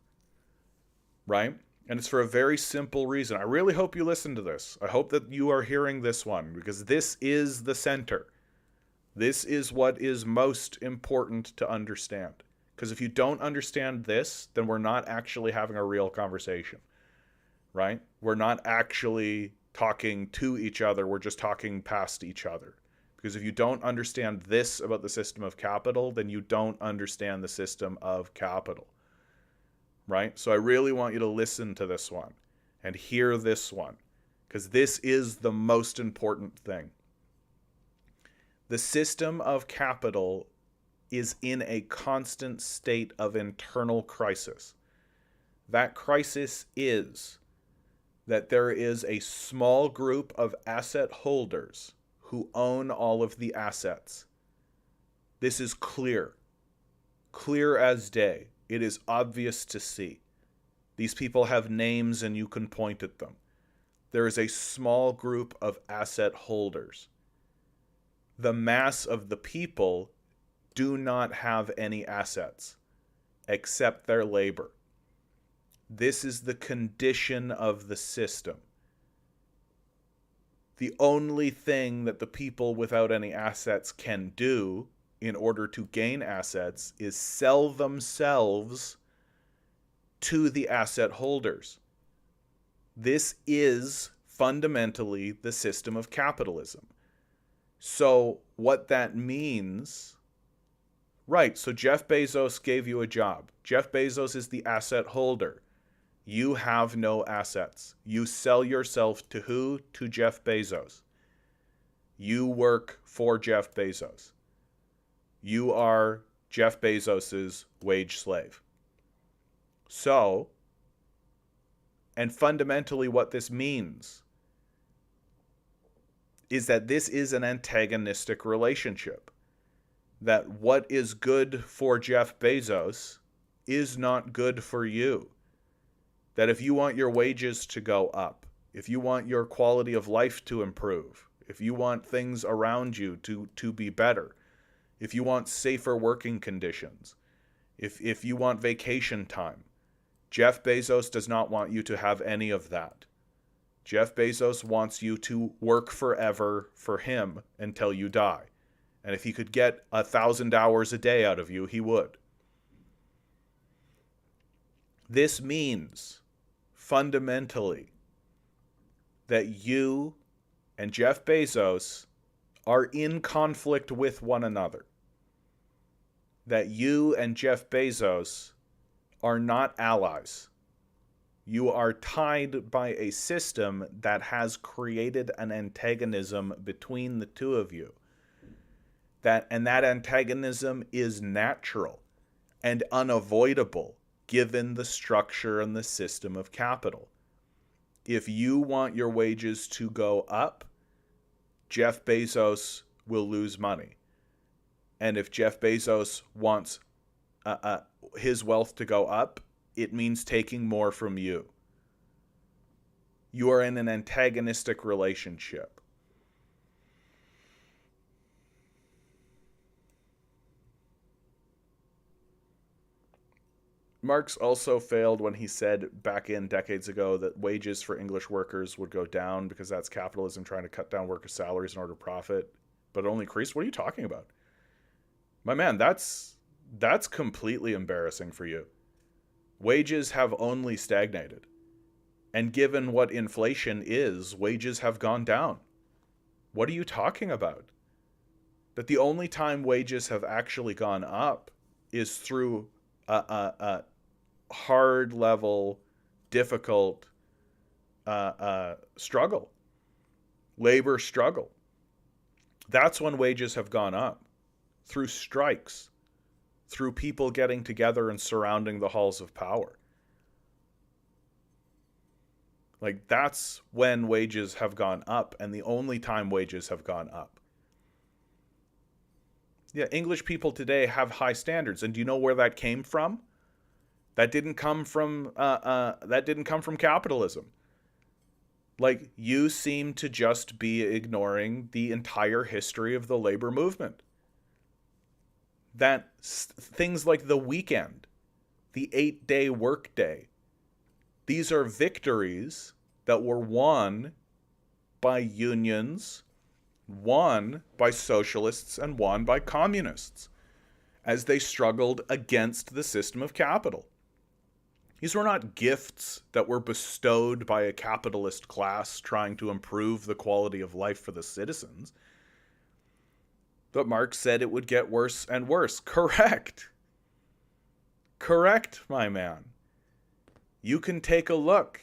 right? And it's for a very simple reason. I really hope you listen to this. I hope that you are hearing this one, because this is the center. This is what is most important to understand. Because if you don't understand this, then we're not actually having a real conversation, right? We're not actually talking to each other. We're just talking past each other. Because if you don't understand this about the system of capital, then you don't understand the system of capital, right? So I really want you to listen to this one and hear this one, because this is the most important thing. The system of capital is in a constant state of internal crisis. That crisis is that there is a small group of asset holders who own all of the assets. This is clear as day. It is obvious to see. These people have names and you can point at them. There is a small group of asset holders. The mass of the people do not have any assets except their labor. This is the condition of the system. The only thing that the people without any assets can do in order to gain assets is sell themselves to the asset holders. This is fundamentally the system of capitalism. So what that means, right, so Jeff Bezos gave you a job. Jeff Bezos is the asset holder. You have no assets. You sell yourself to who? To Jeff Bezos. You work for Jeff Bezos. You are Jeff Bezos's wage slave. So, and fundamentally what this means is that this is an antagonistic relationship. That what is good for Jeff Bezos is not good for you. That if you want your wages to go up, if you want your quality of life to improve, if you want things around you to be better, if you want safer working conditions, if you want vacation time, Jeff Bezos does not want you to have any of that. Jeff Bezos wants you to work forever for him until you die. And if he could get 1,000 hours a day out of you, he would. This means, fundamentally, that you and Jeff Bezos are in conflict with one another. That you and Jeff Bezos are not allies. You are tied by a system that has created an antagonism between the two of you. That antagonism is natural and unavoidable given the structure and the system of capital. If you want your wages to go up, Jeff Bezos will lose money. And if Jeff Bezos wants his wealth to go up, it means taking more from you. You are in an antagonistic relationship. Marx also failed when he said back in decades ago that wages for English workers would go down because that's capitalism trying to cut down workers' salaries in order to profit, but it only increased. What are you talking about? My man, that's completely embarrassing for you. Wages have only stagnated. And given what inflation is, wages have gone down. What are you talking about? That the only time wages have actually gone up is through hard level, difficult struggle, labor struggle. That's when wages have gone up, through strikes, through people getting together and surrounding the halls of power. Like, that's when wages have gone up, and the only time wages have gone up. Yeah, English people today have high standards, and do you know where that came from? That didn't come from capitalism. Like, you seem to just be ignoring the entire history of the labor movement. That things like the weekend, the 8-day workday, these are victories that were won by unions, won by socialists, and won by communists as they struggled against the system of capital. These were not gifts that were bestowed by a capitalist class trying to improve the quality of life for the citizens. But Marx said it would get worse and worse. Correct. Correct, my man. You can take a look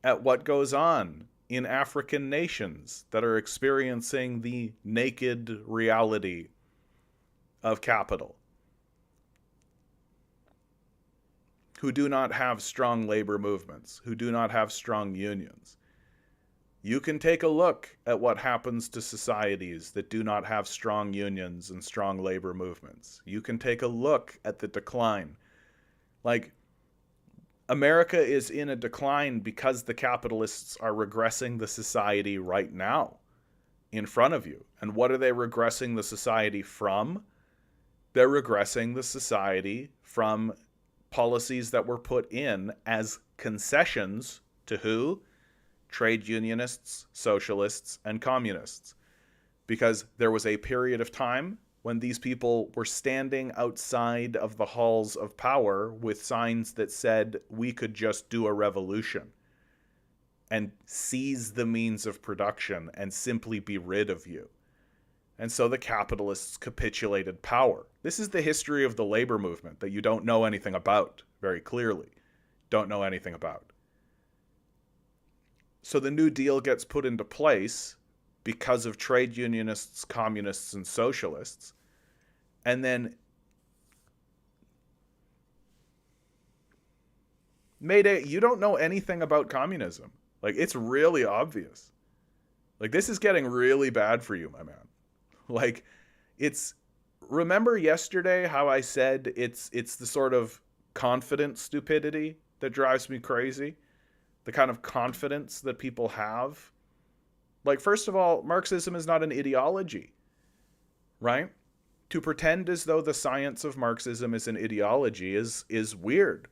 at what goes on in African nations that are experiencing the naked reality of capital, who do not have strong labor movements, who do not have strong unions. You can take a look at what happens to societies that do not have strong unions and strong labor movements. You can take a look at the decline. Like, America is in a decline because the capitalists are regressing the society right now in front of you. And what are they regressing the society from? They're regressing the society from policies that were put in as concessions to who? Trade unionists, socialists, and communists. Because there was a period of time when these people were standing outside of the halls of power with signs that said, we could just do a revolution and seize the means of production and simply be rid of you. And so the capitalists capitulated power. This is the history of the labor movement that you don't know anything about, very clearly. Don't know anything about. So the New Deal gets put into place because of trade unionists, communists, and socialists. And then Mayday, you don't know anything about communism. Like, it's really obvious. Like, this is getting really bad for you, my man. Like, it's, remember yesterday how I said it's the sort of confident stupidity that drives me crazy? The kind of confidence that people have. Like, first of all, Marxism is not an ideology, right? To pretend as though the science of Marxism is an ideology is weird,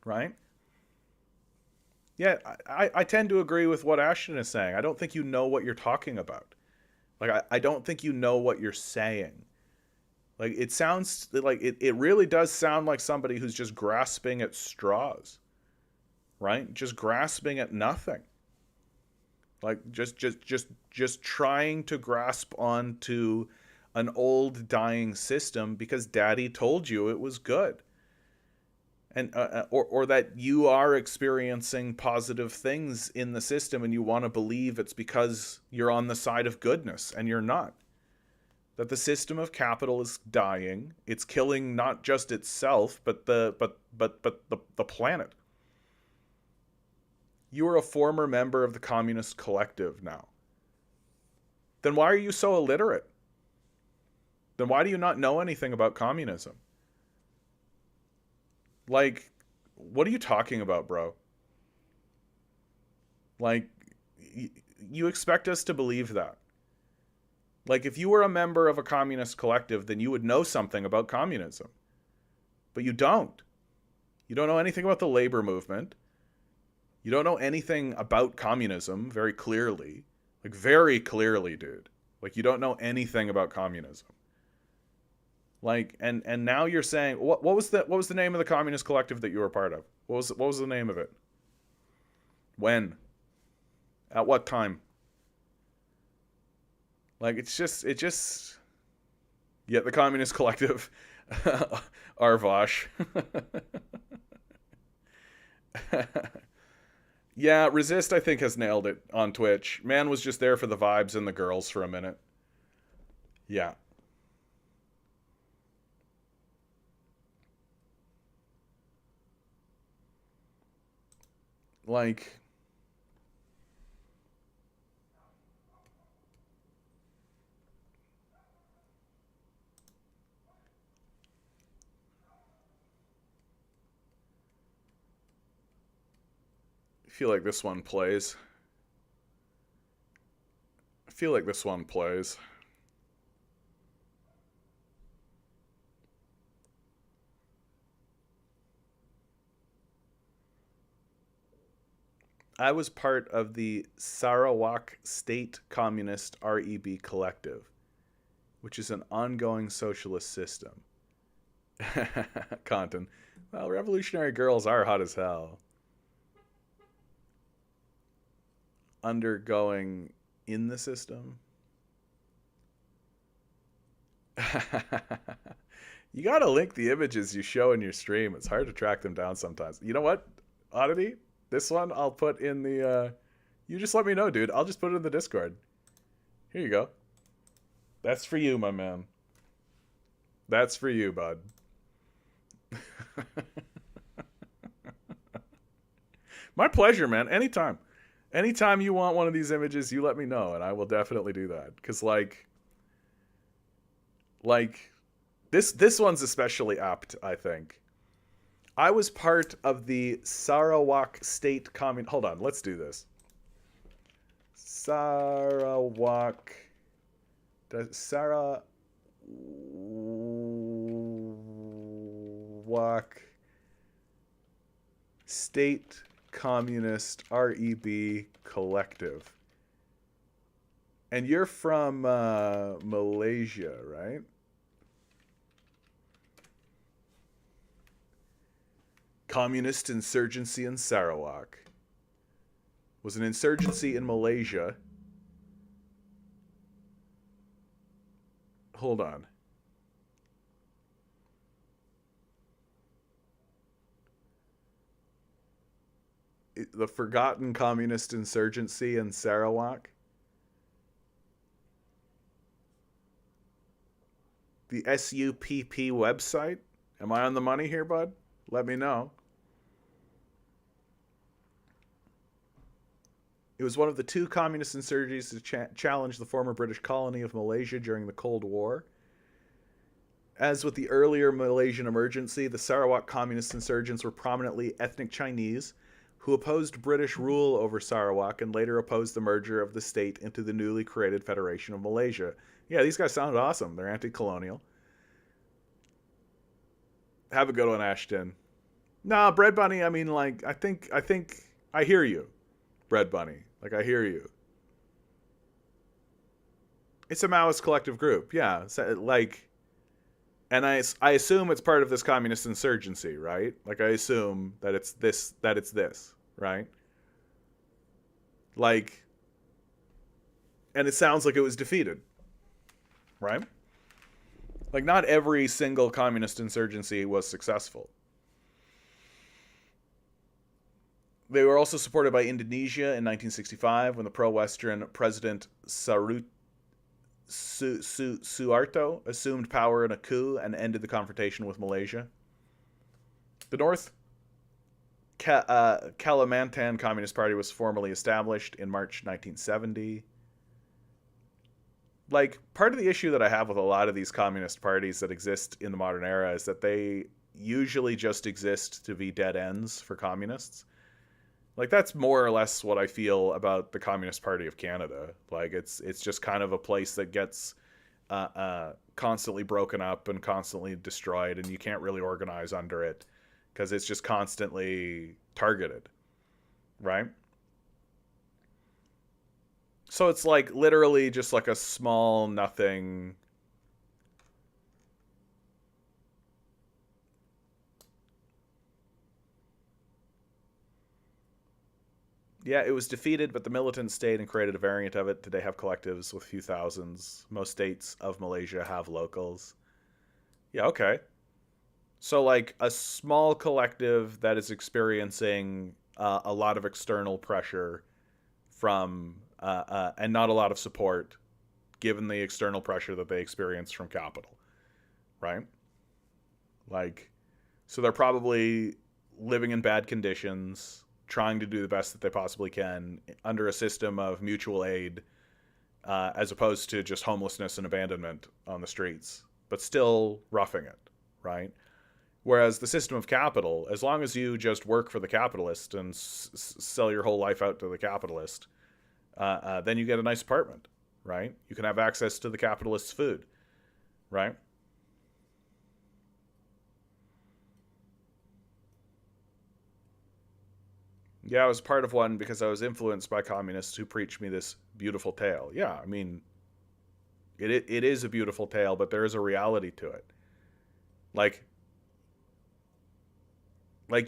right? Yeah, I tend to agree with what Ashton is saying. I don't think you know what you're talking about. Like, I don't think you know what you're saying. Like, it sounds like it really does sound like somebody who's just grasping at straws, right? Just grasping at nothing. Like, just trying to grasp onto an old dying system because daddy told you it was good. And or that you are experiencing positive things in the system and you want to believe it's because you're on the side of goodness, and you're not. That the system of capital is dying. It's killing not just itself, but the planet. You are a former member of the Communist Collective now. Then why are you so illiterate? Then why do you not know anything about communism? Like, what are you talking about, bro? Like, you expect us to believe that. Like, if you were a member of a communist collective, then you would know something about communism. But you don't. You don't know anything about the labor movement. You don't know anything about communism, very clearly. Like, very clearly, dude. Like, you don't know anything about communism. Like, and now you're saying, what was the name of the communist collective that you were part of? What was the name of it? When? At what time? Like, it just, yeah, the communist collective. Arvosh. Yeah, Resist I think has nailed it on Twitch. Man was just there for the vibes and the girls for a minute. Yeah. Like I feel like this one plays. I feel like this one plays. I was part of the Sarawak State Communist REB Collective, which is an ongoing socialist system. Compton. Well, revolutionary girls are hot as hell. Undergoing in the system. You gotta link the images you show in your stream. It's hard to track them down sometimes. You know what, Oddity? This one I'll put in the. You just let me know, dude. I'll just put it in the Discord. Here you go. That's for you, my man. That's for you, bud. My pleasure, man. Anytime. Anytime you want one of these images, you let me know, and I will definitely do that. Because, like, this one's especially apt, I think. I was part of the Sarawak State Communist. Hold on, let's do this. Sarawak. Sarawak State Communist REB Collective. And you're from Malaysia, right? Communist insurgency in Sarawak. Was an insurgency in Malaysia. Hold on. The forgotten communist insurgency in Sarawak. The SUPP website. Am I on the money here, bud? Let me know. It was one of the two communist insurgencies to challenge the former British colony of Malaysia during the Cold War. As with the earlier Malaysian emergency, the Sarawak communist insurgents were prominently ethnic Chinese who opposed British rule over Sarawak and later opposed the merger of the state into the newly created Federation of Malaysia. Yeah, these guys sound awesome. They're anti-colonial. Have a good one, Ashton. Nah, Bread Bunny, I mean, like, I think I hear you, Bread Bunny. Like, I hear you. It's a Maoist collective group, yeah. Like, and I assume it's part of this communist insurgency, right? Like, I assume that it's this, right? Like, and it sounds like it was defeated, right? Like, not every single communist insurgency was successful. They were also supported by Indonesia in 1965 when the pro-Western President Suharto assumed power in a coup and ended the confrontation with Malaysia. The North Kalimantan Communist Party was formally established in March 1970. Like, part of the issue that I have with a lot of these communist parties that exist in the modern era is that they usually just exist to be dead ends for communists. Like, that's more or less what I feel about the Communist Party of Canada. Like, it's just kind of a place that gets constantly broken up and constantly destroyed, and you can't really organize under it because it's just constantly targeted, right? So it's like literally just like a small nothing. Yeah, it was defeated, but the militants stayed and created a variant of it. Today have collectives with a few thousands. Most states of Malaysia have locals. Yeah, okay. So, like a small collective that is experiencing a lot of external pressure from and not a lot of support, given the external pressure that they experience from capital, right? Like, so they're probably living in bad conditions, trying to do the best that they possibly can under a system of mutual aid, as opposed to just homelessness and abandonment on the streets, but still roughing it, right? Whereas the system of capital, as long as you just work for the capitalist and sell your whole life out to the capitalist, then you get a nice apartment, right? You can have access to the capitalist's food, right? Yeah, I was part of one because I was influenced by communists who preached me this beautiful tale. Yeah, I mean, it is a beautiful tale, but there is a reality to it. Like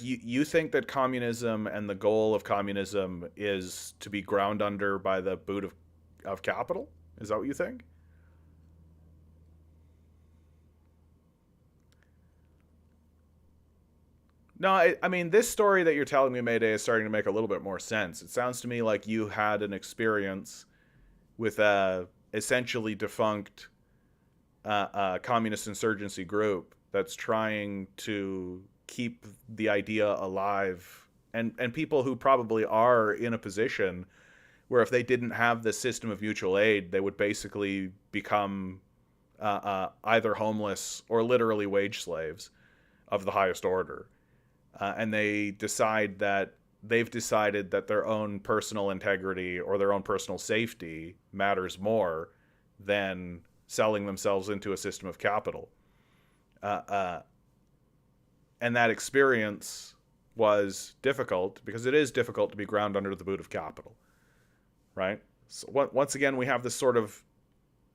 you think that communism and the goal of communism is to be ground under by the boot of capital? Is that what you think? No, I mean, this story that you're telling me, Mayday, is starting to make a little bit more sense. It sounds to me like you had an experience with a essentially defunct communist insurgency group that's trying to keep the idea alive, and people who probably are in a position where if they didn't have this system of mutual aid, they would basically become either homeless or literally wage slaves of the highest order. And they've decided that their own personal integrity or their own personal safety matters more than selling themselves into a system of capital. Uh, uh, and that experience was difficult because it is difficult to be ground under the boot of capital, right? So once again, we have this sort of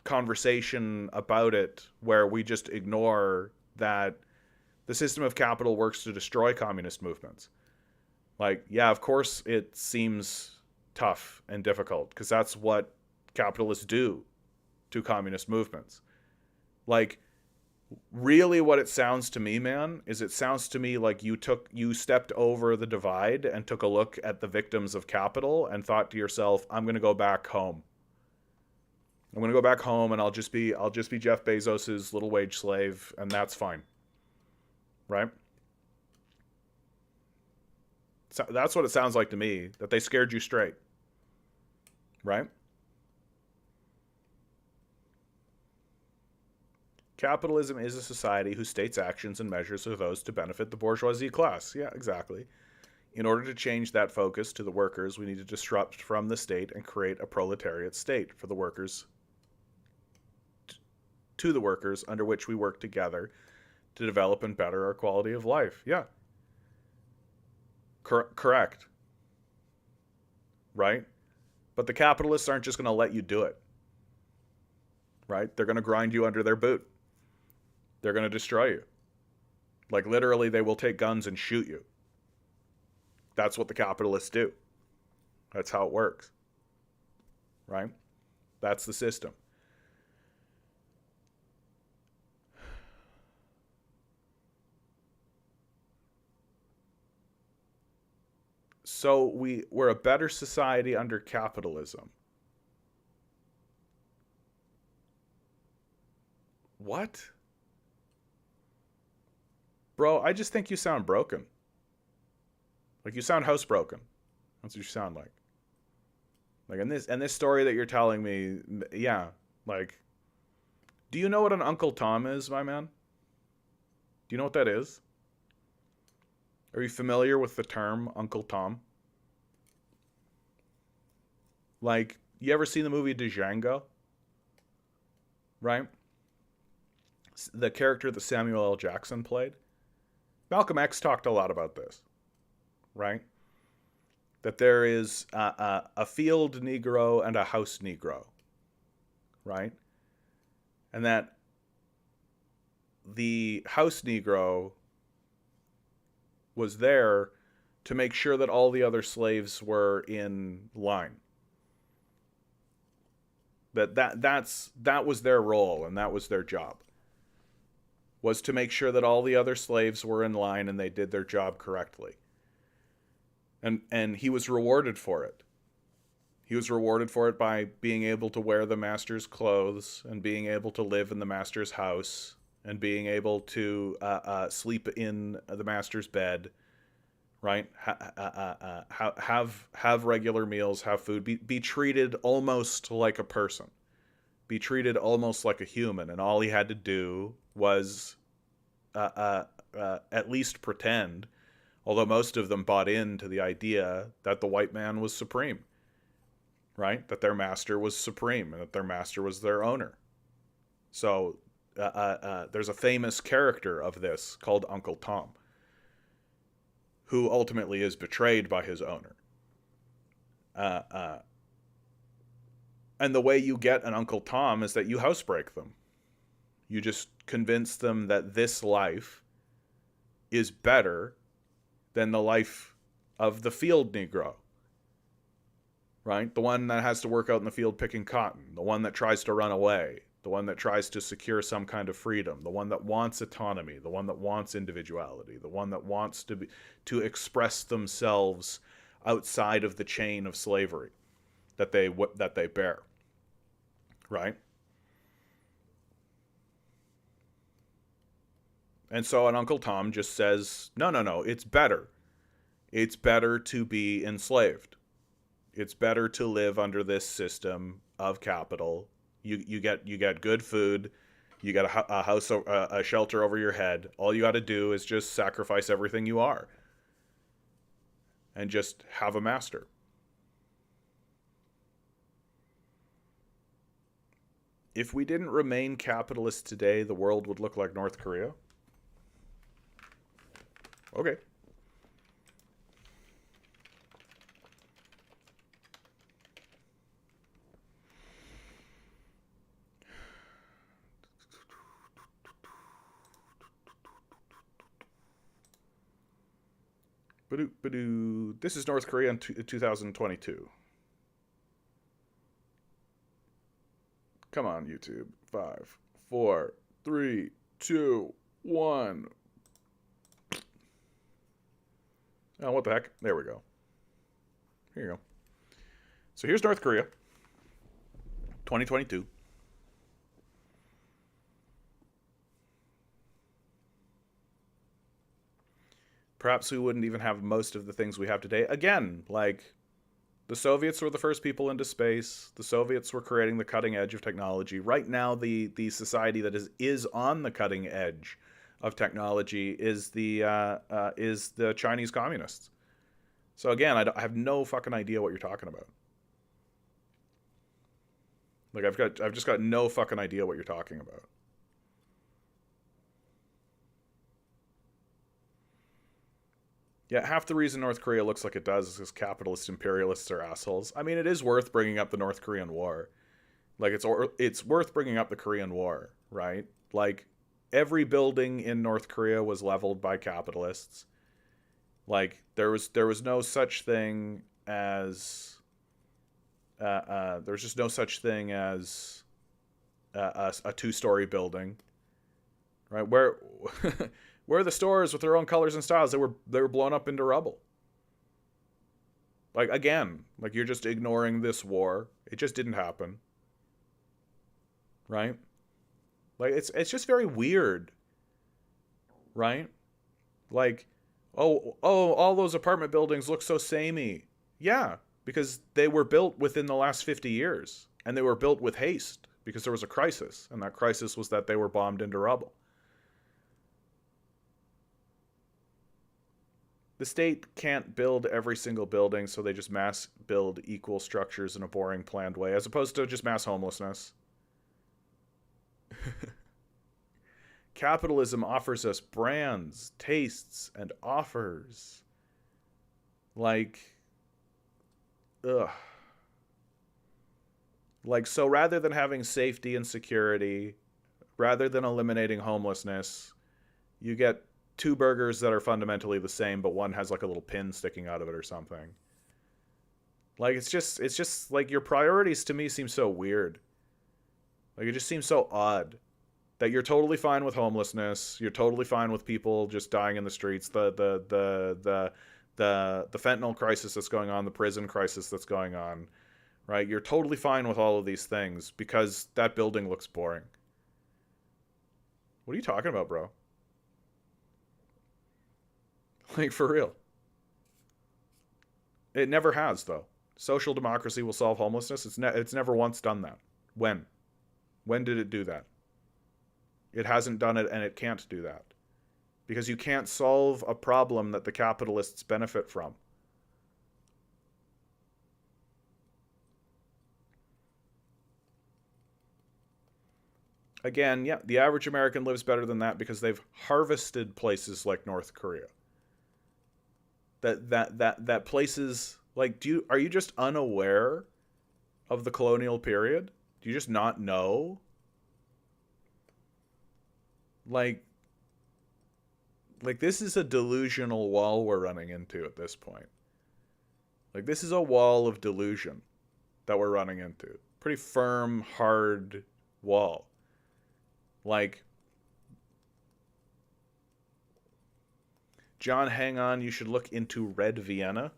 conversation about it where we just ignore that the system of capital works to destroy communist movements. Like, yeah, of course it seems tough and difficult because that's what capitalists do to communist movements. Like, really what it sounds to me, man, is it sounds to me like you stepped over the divide and took a look at the victims of capital and thought to yourself, I'm going to go back home. I'm going to go back home and I'll just be Jeff Bezos's little wage slave and that's fine. Right? So that's what it sounds like to me, that they scared you straight. Right? Capitalism is a society whose state's actions and measures are those to benefit the bourgeoisie class. Yeah, exactly. In order to change that focus to the workers, we need to disrupt from the state and create a proletariat state for the workers, to the workers, under which we work together to develop and better our quality of life. Yeah, correct. Right? But the capitalists aren't just going to let you do it. Right? They're going to grind you under their boot. They're going to destroy you. Like literally, they will take guns and shoot you. That's what the capitalists do. That's how it works. Right? That's the system. So we're a better society under capitalism. What? Bro, I just think you sound broken. Like you sound housebroken. That's what you sound like. Like in this story that you're telling me, yeah, like do you know what an Uncle Tom is, my man? Do you know what that is? Are you familiar with the term Uncle Tom? Like, you ever seen the movie Django? Right? The character that Samuel L. Jackson played. Malcolm X talked a lot about this, right? That there is a field Negro and a house Negro, right? And that the house Negro was there to make sure that all the other slaves were in line. That was their role and that was their job. was to make sure that all the other slaves were in line and they did their job correctly. And he was rewarded for it. He was rewarded for it by being able to wear the master's clothes and being able to live in the master's house and being able to sleep in the master's bed, right? Have regular meals, have food, be treated almost like a person, be treated almost like a human, and all he had to do was at least pretend. Although most of them bought into the idea that the white man was supreme, right? That their master was supreme and that their master was their owner. So there's a famous character of this called Uncle Tom, who ultimately is betrayed by his owner. And the way you get an Uncle Tom is that you housebreak them. You just convince them that this life is better than the life of the field Negro, right? The one that has to work out in the field picking cotton, the one that tries to run away, the one that tries to secure some kind of freedom, the one that wants autonomy, the one that wants individuality, the one that wants to express themselves outside of the chain of slavery that they bear, right? And so an Uncle Tom just says, no, it's better. It's better to be enslaved. It's better to live under this system of capital. You get good food. You got a house, a shelter over your head. All you got to do is just sacrifice everything you are and just have a master. If we didn't remain capitalist today, the world would look like North Korea. Okay. This is North Korea in 2022. Come on, YouTube. 5, 4, 3, 2, 1. Oh, what the heck? There we go. Here you go. So here's North Korea, 2022. Perhaps we wouldn't even have most of the things we have today. Again, like, the Soviets were the first people into space. The Soviets were creating the cutting edge of technology. Right now, the society that is on the cutting edge of technology is the Chinese communists. So again, I have no fucking idea what you're talking about. Like, I've just got no fucking idea what you're talking about. Yeah, half the reason North Korea looks like it does is because capitalist imperialists are assholes. I mean, it is worth bringing up the North Korean War. Like, it's worth bringing up the Korean War, right? Like, every building in North Korea was leveled by capitalists. Like, there was no such thing as there's just no such thing as a two-story building, right? Where where are the stores with their own colors and styles? They were blown up into rubble. Like, again, like, you're just ignoring this war. It just didn't happen, right? Like, it's just very weird, right? Like, oh, all those apartment buildings look so samey. Yeah, because they were built within the last 50 years, and they were built with haste because there was a crisis, and that crisis was that they were bombed into rubble. The state can't build every single building, so they just mass build equal structures in a boring, planned way, as opposed to just mass homelessness. Capitalism offers us brands, tastes, and offers. Like, ugh. Like, so rather than having safety and security, rather than eliminating homelessness, you get two burgers that are fundamentally the same, but one has like a little pin sticking out of it or something. Like, it's just like, your priorities to me seem so weird. Like, it just seems so odd. That you're totally fine with homelessness, you're totally fine with people just dying in the streets, the fentanyl crisis that's going on, the prison crisis that's going on, right? You're totally fine with all of these things because that building looks boring. What are you talking about, bro? Like, for real. It never has, though. Social democracy will solve homelessness. It's never once done that. When? When did it do that? It hasn't done it, and it can't do that. Because you can't solve a problem that the capitalists benefit from. Again, yeah, the average American lives better than that because they've harvested places like North Korea. That places like are you just unaware of the colonial period? Do you just not know? Like this is a delusional wall we're running into at this point. Like this is a wall of delusion that we're running into. Pretty firm, hard wall. Like, John, hang on, you should look into Red Vienna.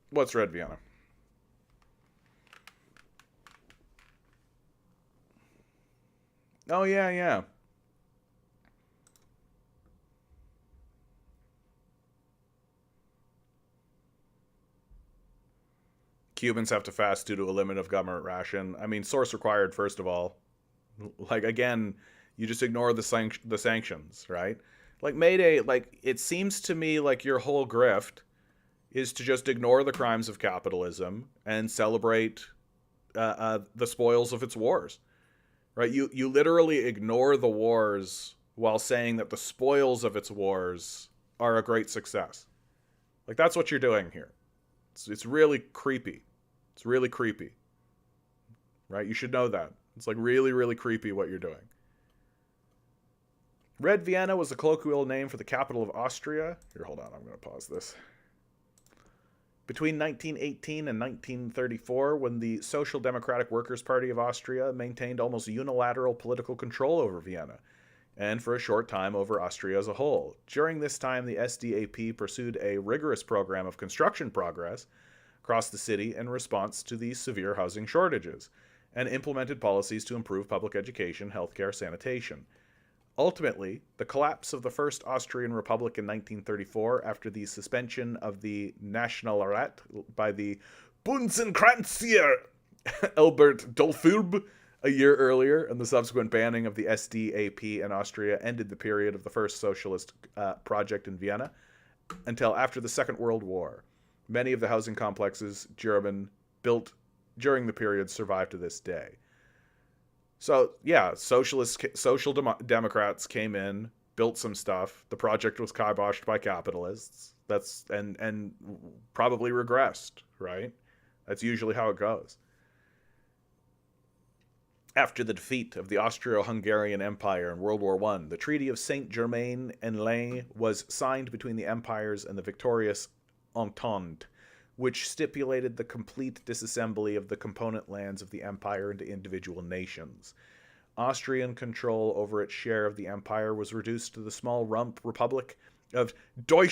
What's Red Vienna? Oh, yeah, yeah. Cubans have to fast due to a limit of government ration. I mean, source required, first of all. Like, again, you just ignore the sanctions, right? Like, Mayday, like, it seems to me like your whole grift is to just ignore the crimes of capitalism and celebrate the spoils of its wars, right? You literally ignore the wars while saying that the spoils of its wars are a great success. Like, that's what you're doing here. It's really creepy. It's really creepy, right? You should know that. It's like really, really creepy what you're doing. Red Vienna was the colloquial name for the capital of Austria. Here, hold on. I'm going to pause this. Between 1918 and 1934, when the Social Democratic Workers' Party of Austria maintained almost unilateral political control over Vienna, and for a short time over Austria as a whole. During this time, the SDAP pursued a rigorous program of construction progress across the city in response to the severe housing shortages, and implemented policies to improve public education, healthcare, sanitation. Ultimately, the collapse of the First Austrian Republic in 1934 after the suspension of the Nationalrat by the Bundeskansler Albert Dollfuß a year earlier, and the subsequent banning of the SDAP in Austria ended the period of the first socialist project in Vienna until after the Second World War. Many of the housing complexes German built during the period survive to this day. So, yeah, social democrats came in, built some stuff. The project was kiboshed by capitalists. And probably regressed, right? That's usually how it goes. After the defeat of the Austro-Hungarian Empire in World War I, the Treaty of Saint-Germain-en-Laye was signed between the empires and the victorious Entente, which stipulated the complete disassembly of the component lands of the empire into individual nations. Austrian control over its share of the empire was reduced to the small rump republic of the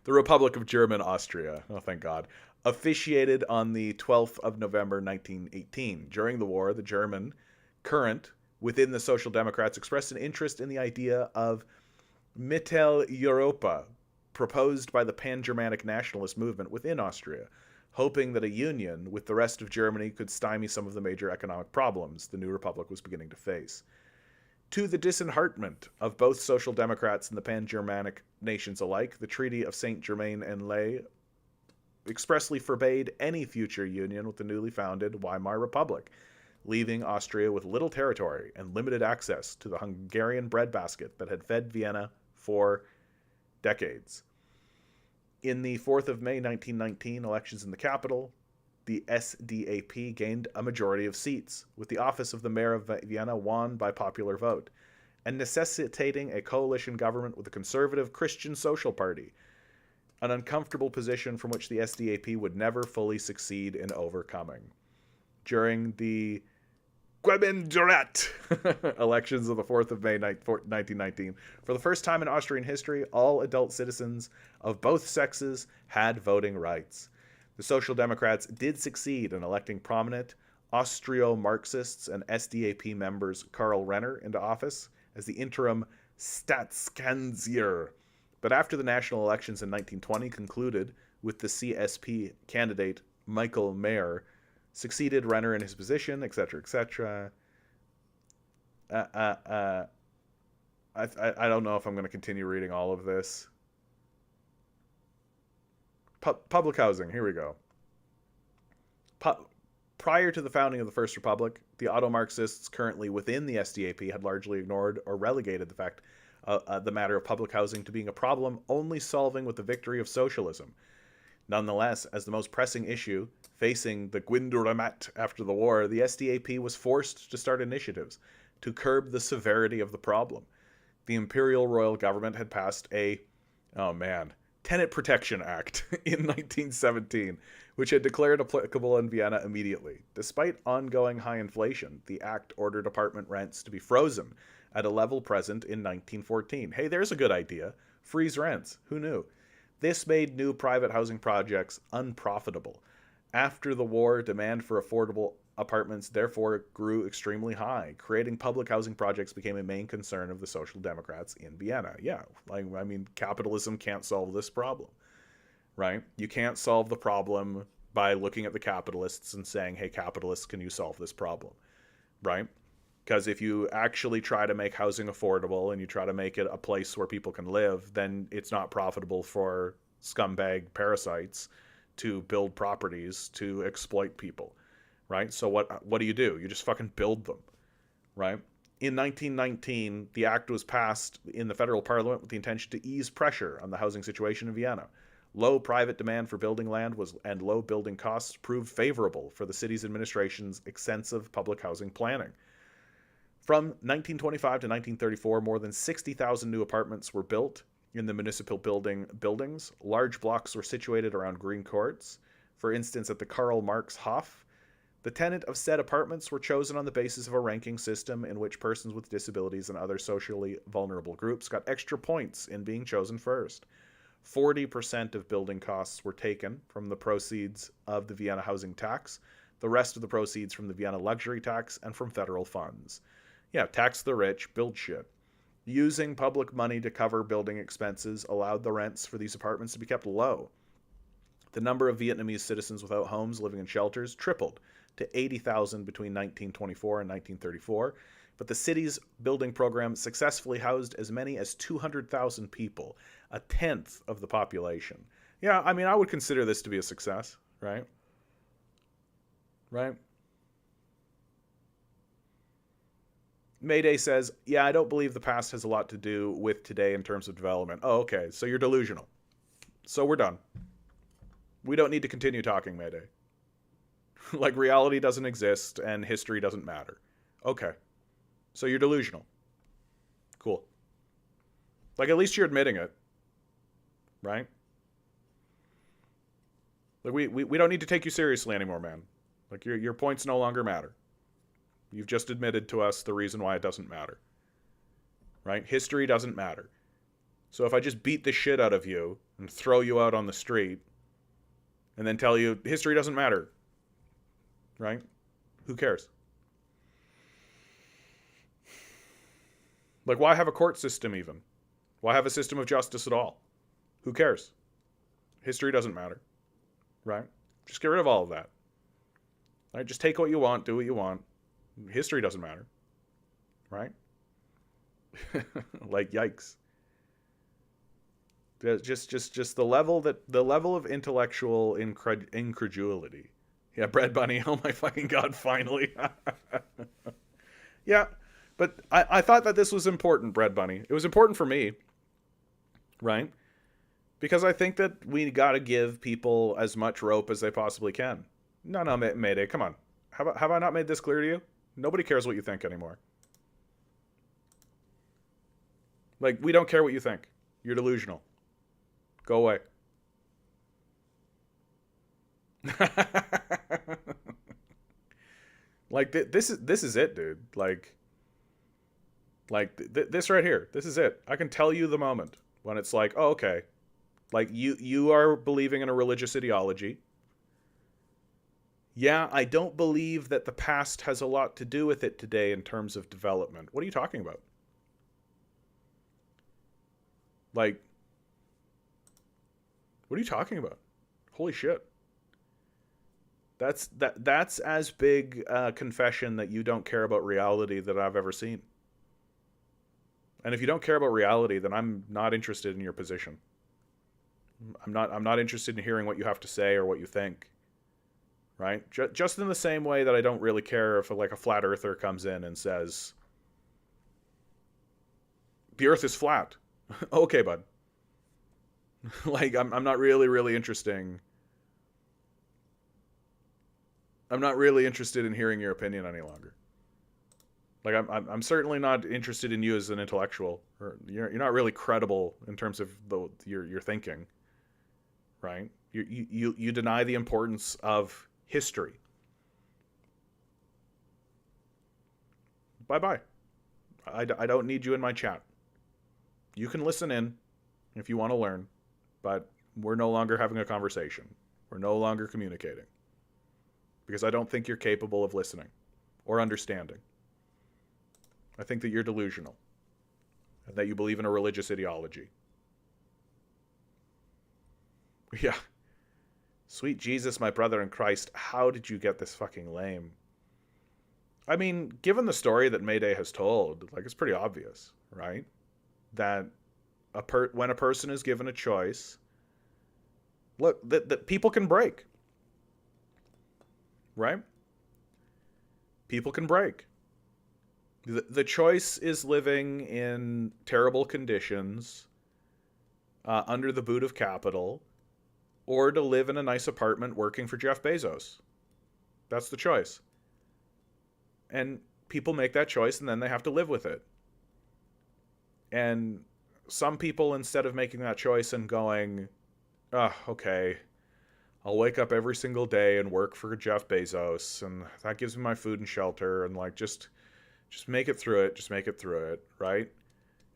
Republic of German Austria. Oh, thank God. Officiated on the 12th of November 1918. During the war, the German current within the Social Democrats expressed an interest in the idea of Mitteleuropa, proposed by the pan-Germanic nationalist movement within Austria, hoping that a union with the rest of Germany could stymie some of the major economic problems the new republic was beginning to face. To the disheartenment of both Social Democrats and the pan-Germanic nations alike, the Treaty of Saint-Germain-en-Laye expressly forbade any future union with the newly founded Weimar Republic, leaving Austria with little territory and limited access to the Hungarian breadbasket that had fed Vienna for decades. In the 4th of May 1919 elections in the capital, the SDAP gained a majority of seats, with the office of the mayor of Vienna won by popular vote, and necessitating a coalition government with the conservative Christian Social Party. an uncomfortable position from which the SDAP would never fully succeed in overcoming. During the Gemeinderat elections of the 4th of May 1919, for the first time in Austrian history, all adult citizens of both sexes had voting rights. The Social Democrats did succeed in electing prominent Austro-Marxists and SDAP members Karl Renner into office as the interim Staatskanzler. But after the national elections in 1920 concluded with the CSP candidate Michael Mayer succeeded Renner in his position, etc., etc. I don't know if I'm going to continue reading all of this. Public housing, here we go. Prior to the founding of the First Republic, the auto-Marxists currently within the SDAP had largely ignored or relegated the matter of public housing to being a problem only solving with the victory of socialism. Nonetheless, as the most pressing issue facing the Gwinduramat after the war, the SDAP was forced to start initiatives to curb the severity of the problem. The Imperial Royal Government had passed Tenant Protection Act in 1917, which had declared applicable in Vienna immediately. Despite ongoing high inflation, the act ordered apartment rents to be frozen at a level present in 1914. Hey, there's a good idea. Freeze rents. Who knew? This made new private housing projects unprofitable. After the war, demand for affordable apartments therefore grew extremely high. Creating public housing projects became a main concern of the Social Democrats in Vienna. Yeah, I mean, capitalism can't solve this problem, right? You can't solve the problem by looking at the capitalists and saying, hey, capitalists, can you solve this problem, right? Because if you actually try to make housing affordable and you try to make it a place where people can live, then it's not profitable for scumbag parasites to build properties to exploit people, right? So what do? You just fucking build them, right? In 1919, the act was passed in the federal parliament with the intention to ease pressure on the housing situation in Vienna. Low private demand for building land and low building costs proved favorable for the city's administration's extensive public housing planning. From 1925 to 1934, more than 60,000 new apartments were built in the municipal buildings. Large blocks were situated around green courts. For instance, at the Karl Marx Hof, the tenant of said apartments were chosen on the basis of a ranking system in which persons with disabilities and other socially vulnerable groups got extra points in being chosen first. 40% of building costs were taken from the proceeds of the Vienna housing tax, the rest of the proceeds from the Vienna luxury tax, and from federal funds. Yeah, tax the rich, build shit. Using public money to cover building expenses allowed the rents for these apartments to be kept low. The number of Vietnamese citizens without homes living in shelters tripled to 80,000 between 1924 and 1934, but the city's building program successfully housed as many as 200,000 people, a tenth of the population. Yeah, I mean, I would consider this to be a success, right? Right? Mayday says, yeah, I don't believe the past has a lot to do with today in terms of development. Oh, okay, so you're delusional. So we're done. We don't need to continue talking, Mayday. Like, reality doesn't exist and history doesn't matter. Okay. So you're delusional. Cool. Like, at least you're admitting it. Right? Like, we don't need to take you seriously anymore, man. Like, your points no longer matter. You've just admitted to us the reason why it doesn't matter. Right? History doesn't matter. So if I just beat the shit out of you and throw you out on the street and then tell you history doesn't matter, right? Who cares? Like, why have a court system even? Why have a system of justice at all? Who cares? History doesn't matter, right? Just get rid of all of that. Right? Just take what you want, do what you want. History doesn't matter, right? Like, yikes. Just the level of intellectual incredulity. Yeah, Bread Bunny. Oh my fucking god! Finally. Yeah, but I thought that this was important, Bread Bunny. It was important for me, right? Because I think that we got to give people as much rope as they possibly can. No, Mayday, come on. Have I not made this clear to you? Nobody cares what you think anymore. Like, we don't care what you think. You're delusional. Go away. Like this is it, dude. This right here. This is it. I can tell you the moment when it's like, oh, okay. Like you are believing in a religious ideology. Yeah, I don't believe that the past has a lot to do with it today in terms of development. What are you talking about? Like, what are you talking about? Holy shit. That's as big a confession that you don't care about reality that I've ever seen. And if you don't care about reality, then I'm not interested in your position. I'm not interested in hearing what you have to say or what you think. Right? Just in the same way that I don't really care if like a flat earther comes in and says the earth is flat. Okay, bud. Like I'm not really interesting. I'm not really interested in hearing your opinion any longer. Like I'm certainly not interested in you as an intellectual. Or you're not really credible in terms of your thinking, right? You deny the importance of history. Bye bye. I don't need you in my chat. You can listen in if you want to learn, but we're no longer having a conversation. We're no longer communicating because I don't think you're capable of listening or understanding. I think that you're delusional and that you believe in a religious ideology. Yeah. Sweet Jesus, my brother in Christ, how did you get this fucking lame? I mean, given the story that Mayday has told, like it's pretty obvious, right? That when a person is given a choice, look, that people can break, right? People can break. The choice is living in terrible conditions under the boot of capital, or to live in a nice apartment working for Jeff Bezos. That's the choice. And people make that choice and then they have to live with it. And some people, instead of making that choice and going, oh, okay, I'll wake up every single day and work for Jeff Bezos, and that gives me my food and shelter, and like just make it through it, just make it through it, right?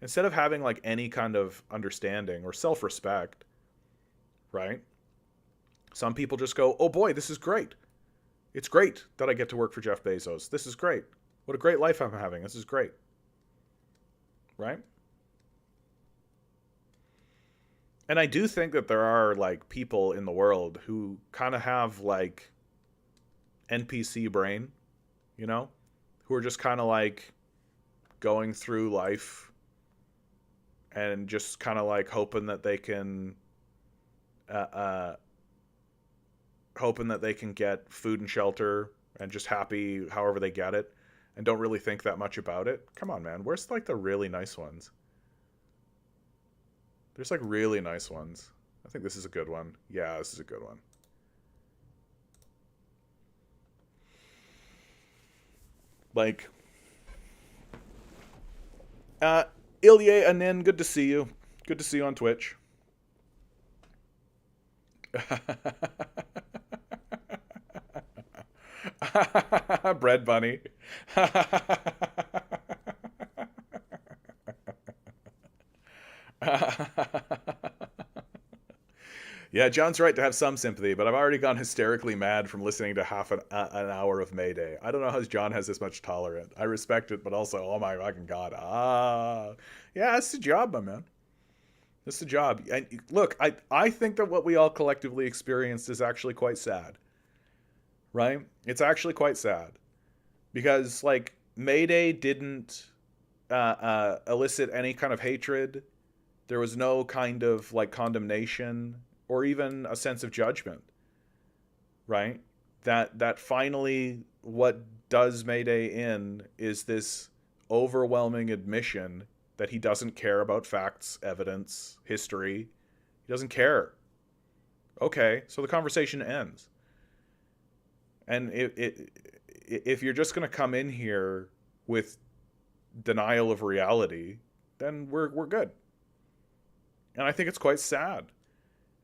Instead of having like any kind of understanding or self-respect, right? Some people just go, oh boy, this is great. It's great that I get to work for Jeff Bezos. This is great. What a great life I'm having. This is great. Right? And I do think that there are like people in the world who kind of have like NPC brain, you know, who are just kind of like going through life and just kind of like hoping that they can get food and shelter and just happy however they get it and don't really think that much about it. Come on, man. Where's like the really nice ones? There's like really nice ones. I think this is a good one. Yeah, this is a good one. Like, Ilye Anin, good to see you. Good to see you on Twitch. Bread bunny. Yeah, John's right to have some sympathy, but I've already gone hysterically mad from listening to half an hour of Mayday. I don't know how John has this much tolerance. I respect it, but also, oh my fucking god. Yeah, that's the job, my man. That's the job. And look, I think that what we all collectively experienced is actually quite sad. Right? It's actually quite sad. Because, like, Mayday didn't elicit any kind of hatred. There was no kind of, like, condemnation or even a sense of judgment. Right? That finally what does Mayday in is this overwhelming admission that he doesn't care about facts, evidence, history. He doesn't care. Okay, so the conversation ends. And if you're just going to come in here with denial of reality, then we're good. And I think it's quite sad.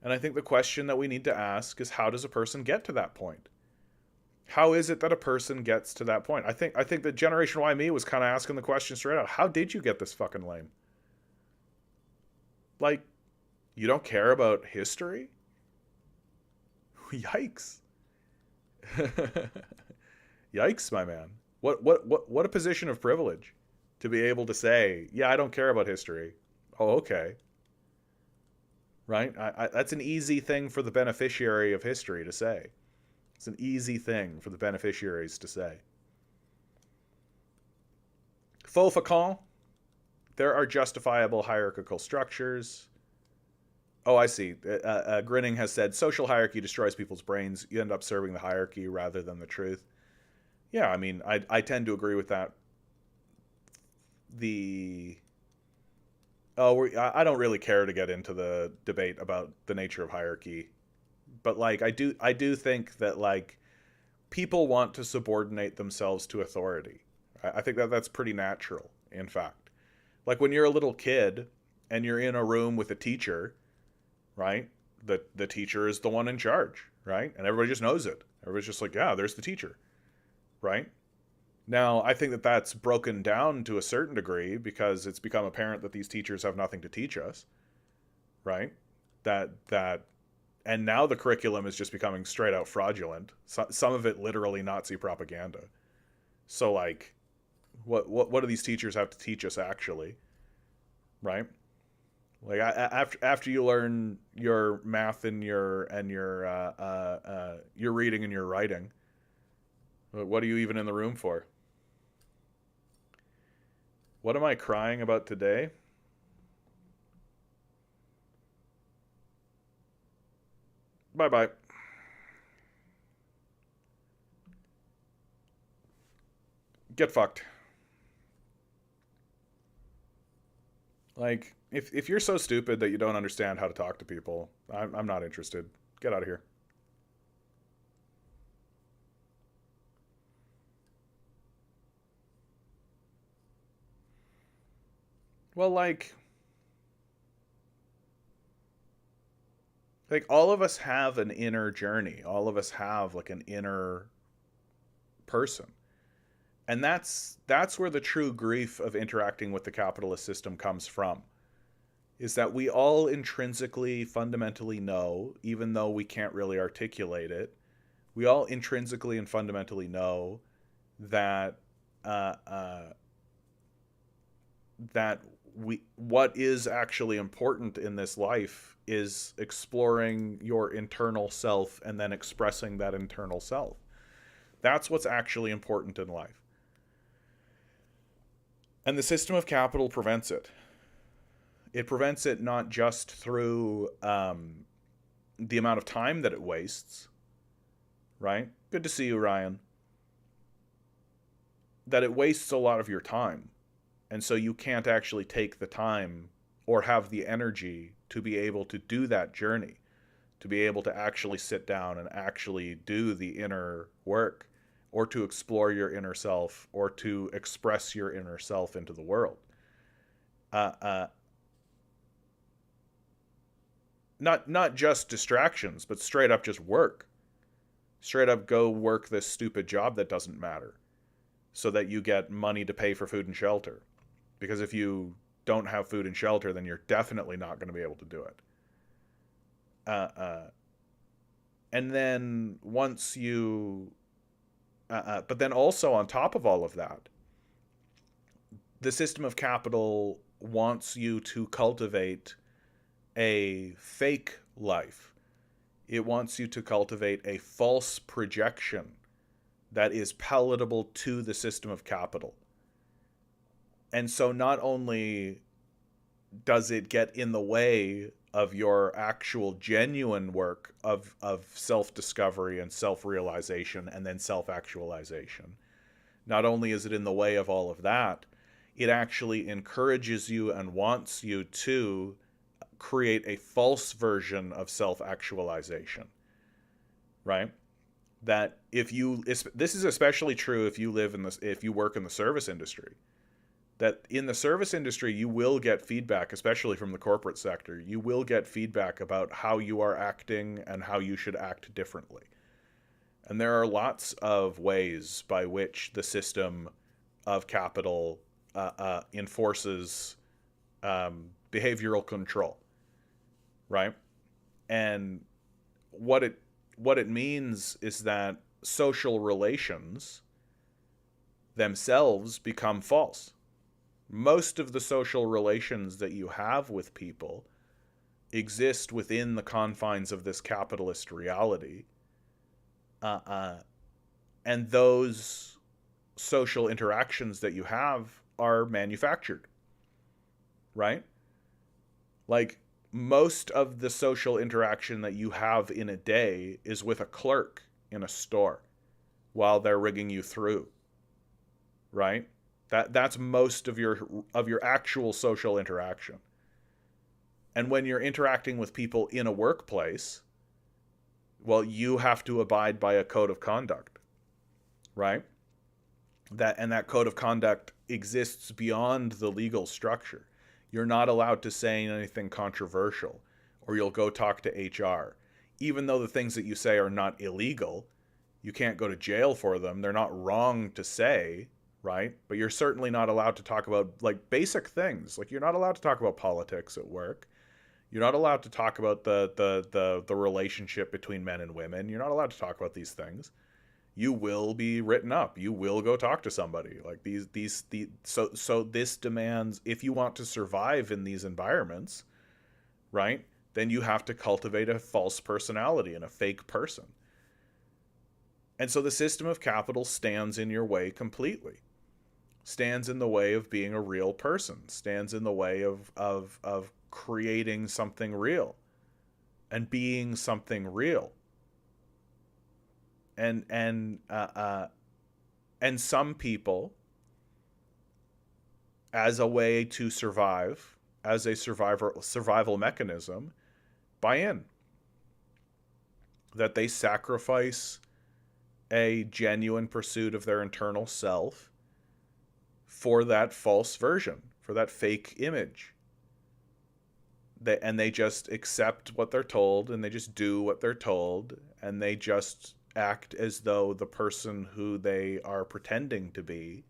And I think the question that we need to ask is, how does a person get to that point? How is it that a person gets to that point? I think that Generation Y me was kind of asking the question straight out. How did you get this fucking lame? Like, you don't care about history? Yikes. Yikes, my man. What a position of privilege to be able to say, yeah, I don't care about history. Oh, okay. Right? That's an easy thing for the beneficiary of history to say. It's an easy thing for the beneficiaries to say. Faux facon. There are justifiable hierarchical structures. Oh, I see. Grinning has said social hierarchy destroys people's brains. You end up serving the hierarchy rather than the truth. Yeah, I mean, I tend to agree with that. The I don't really care to get into the debate about the nature of hierarchy, but like I do think that like people want to subordinate themselves to authority. I think that that's pretty natural, in fact. Like when you're a little kid and you're in a room with a teacher, right? The teacher is the one in charge, right? And everybody just knows it. Everybody's just like, yeah, there's the teacher, right? Now, I think that that's broken down to a certain degree because it's become apparent that these teachers have nothing to teach us, right? That and now the curriculum is just becoming straight out fraudulent. Some of it literally Nazi propaganda. So like what do these teachers have to teach us actually, right? Like after you learn your math and your reading and your writing, what are you even in the room for? What am I crying about today? Bye bye. Get fucked. Like if you're so stupid that you don't understand how to talk to people, I'm not interested. Get out of here. Well, like all of us have an inner journey. All of us have like an inner person. And that's where the true grief of interacting with the capitalist system comes from. Is that we all intrinsically fundamentally know, even though we can't really articulate it, we all intrinsically and fundamentally know that uh, uh, that we what is actually important in this life is exploring your internal self and then expressing that internal self. That's what's actually important in life. And the system of capital prevents it. It prevents it not just through the amount of time that it wastes, right? Good to see you, Ryan. That it wastes a lot of your time. And so you can't actually take the time or have the energy to be able to do that journey, to be able to actually sit down and actually do the inner work or to explore your inner self or to express your inner self into the world. Uh, uh, not just distractions, but straight up just work. Straight up go work this stupid job that doesn't matter so that you get money to pay for food and shelter. Because if you don't have food and shelter, then you're definitely not going to be able to do it. Uh, uh, and then once you, but then also on top of all of that, the system of capital wants you to cultivate a fake life. It wants you to cultivate a false projection that is palatable to the system of capital. And so not only does it get in the way of your actual genuine work of self-discovery and self-realization and then self-actualization, not only is it in the way of all of that, it actually encourages you and wants you to create a false version of self-actualization, right? That if you, this is especially true if you live in this, if you work in the service industry, that in the service industry, you will get feedback, especially from the corporate sector. You will get feedback about how you are acting and how you should act differently. And there are lots of ways by which the system of capital enforces behavioral control, right? And what it means is that social relations themselves become false. Most of the social relations that you have with people exist within the confines of this capitalist reality. And those social interactions that you have are manufactured, right? Like, most of the social interaction that you have in a day is with a clerk in a store while they're rigging you through, right? That's most of your actual social interaction. And when you're interacting with people in a workplace, well, you have to abide by a code of conduct, right? That code of conduct exists beyond the legal structure. You're not allowed to say anything controversial, or you'll go talk to HR. Even though the things that you say are not illegal, you can't go to jail for them. They're not wrong to say, right? But you're certainly not allowed to talk about like basic things. Like, you're not allowed to talk about politics at work. You're not allowed to talk about the relationship between men and women. You're not allowed to talk about these things. You will be written up. You will go talk to somebody. Like, so this demands, if you want to survive in these environments, right, then you have to cultivate a false personality and a fake person. And so the system of capital stands in your way completely. Stands in the way of being a real person. Stands in the way of creating something real and being something real. And some people, as a way to survive, as a survival mechanism, buy in. That they sacrifice a genuine pursuit of their internal self for that false version, for that fake image. And they just accept what they're told, and they just do what they're told, and they just act as though the person who they are pretending to be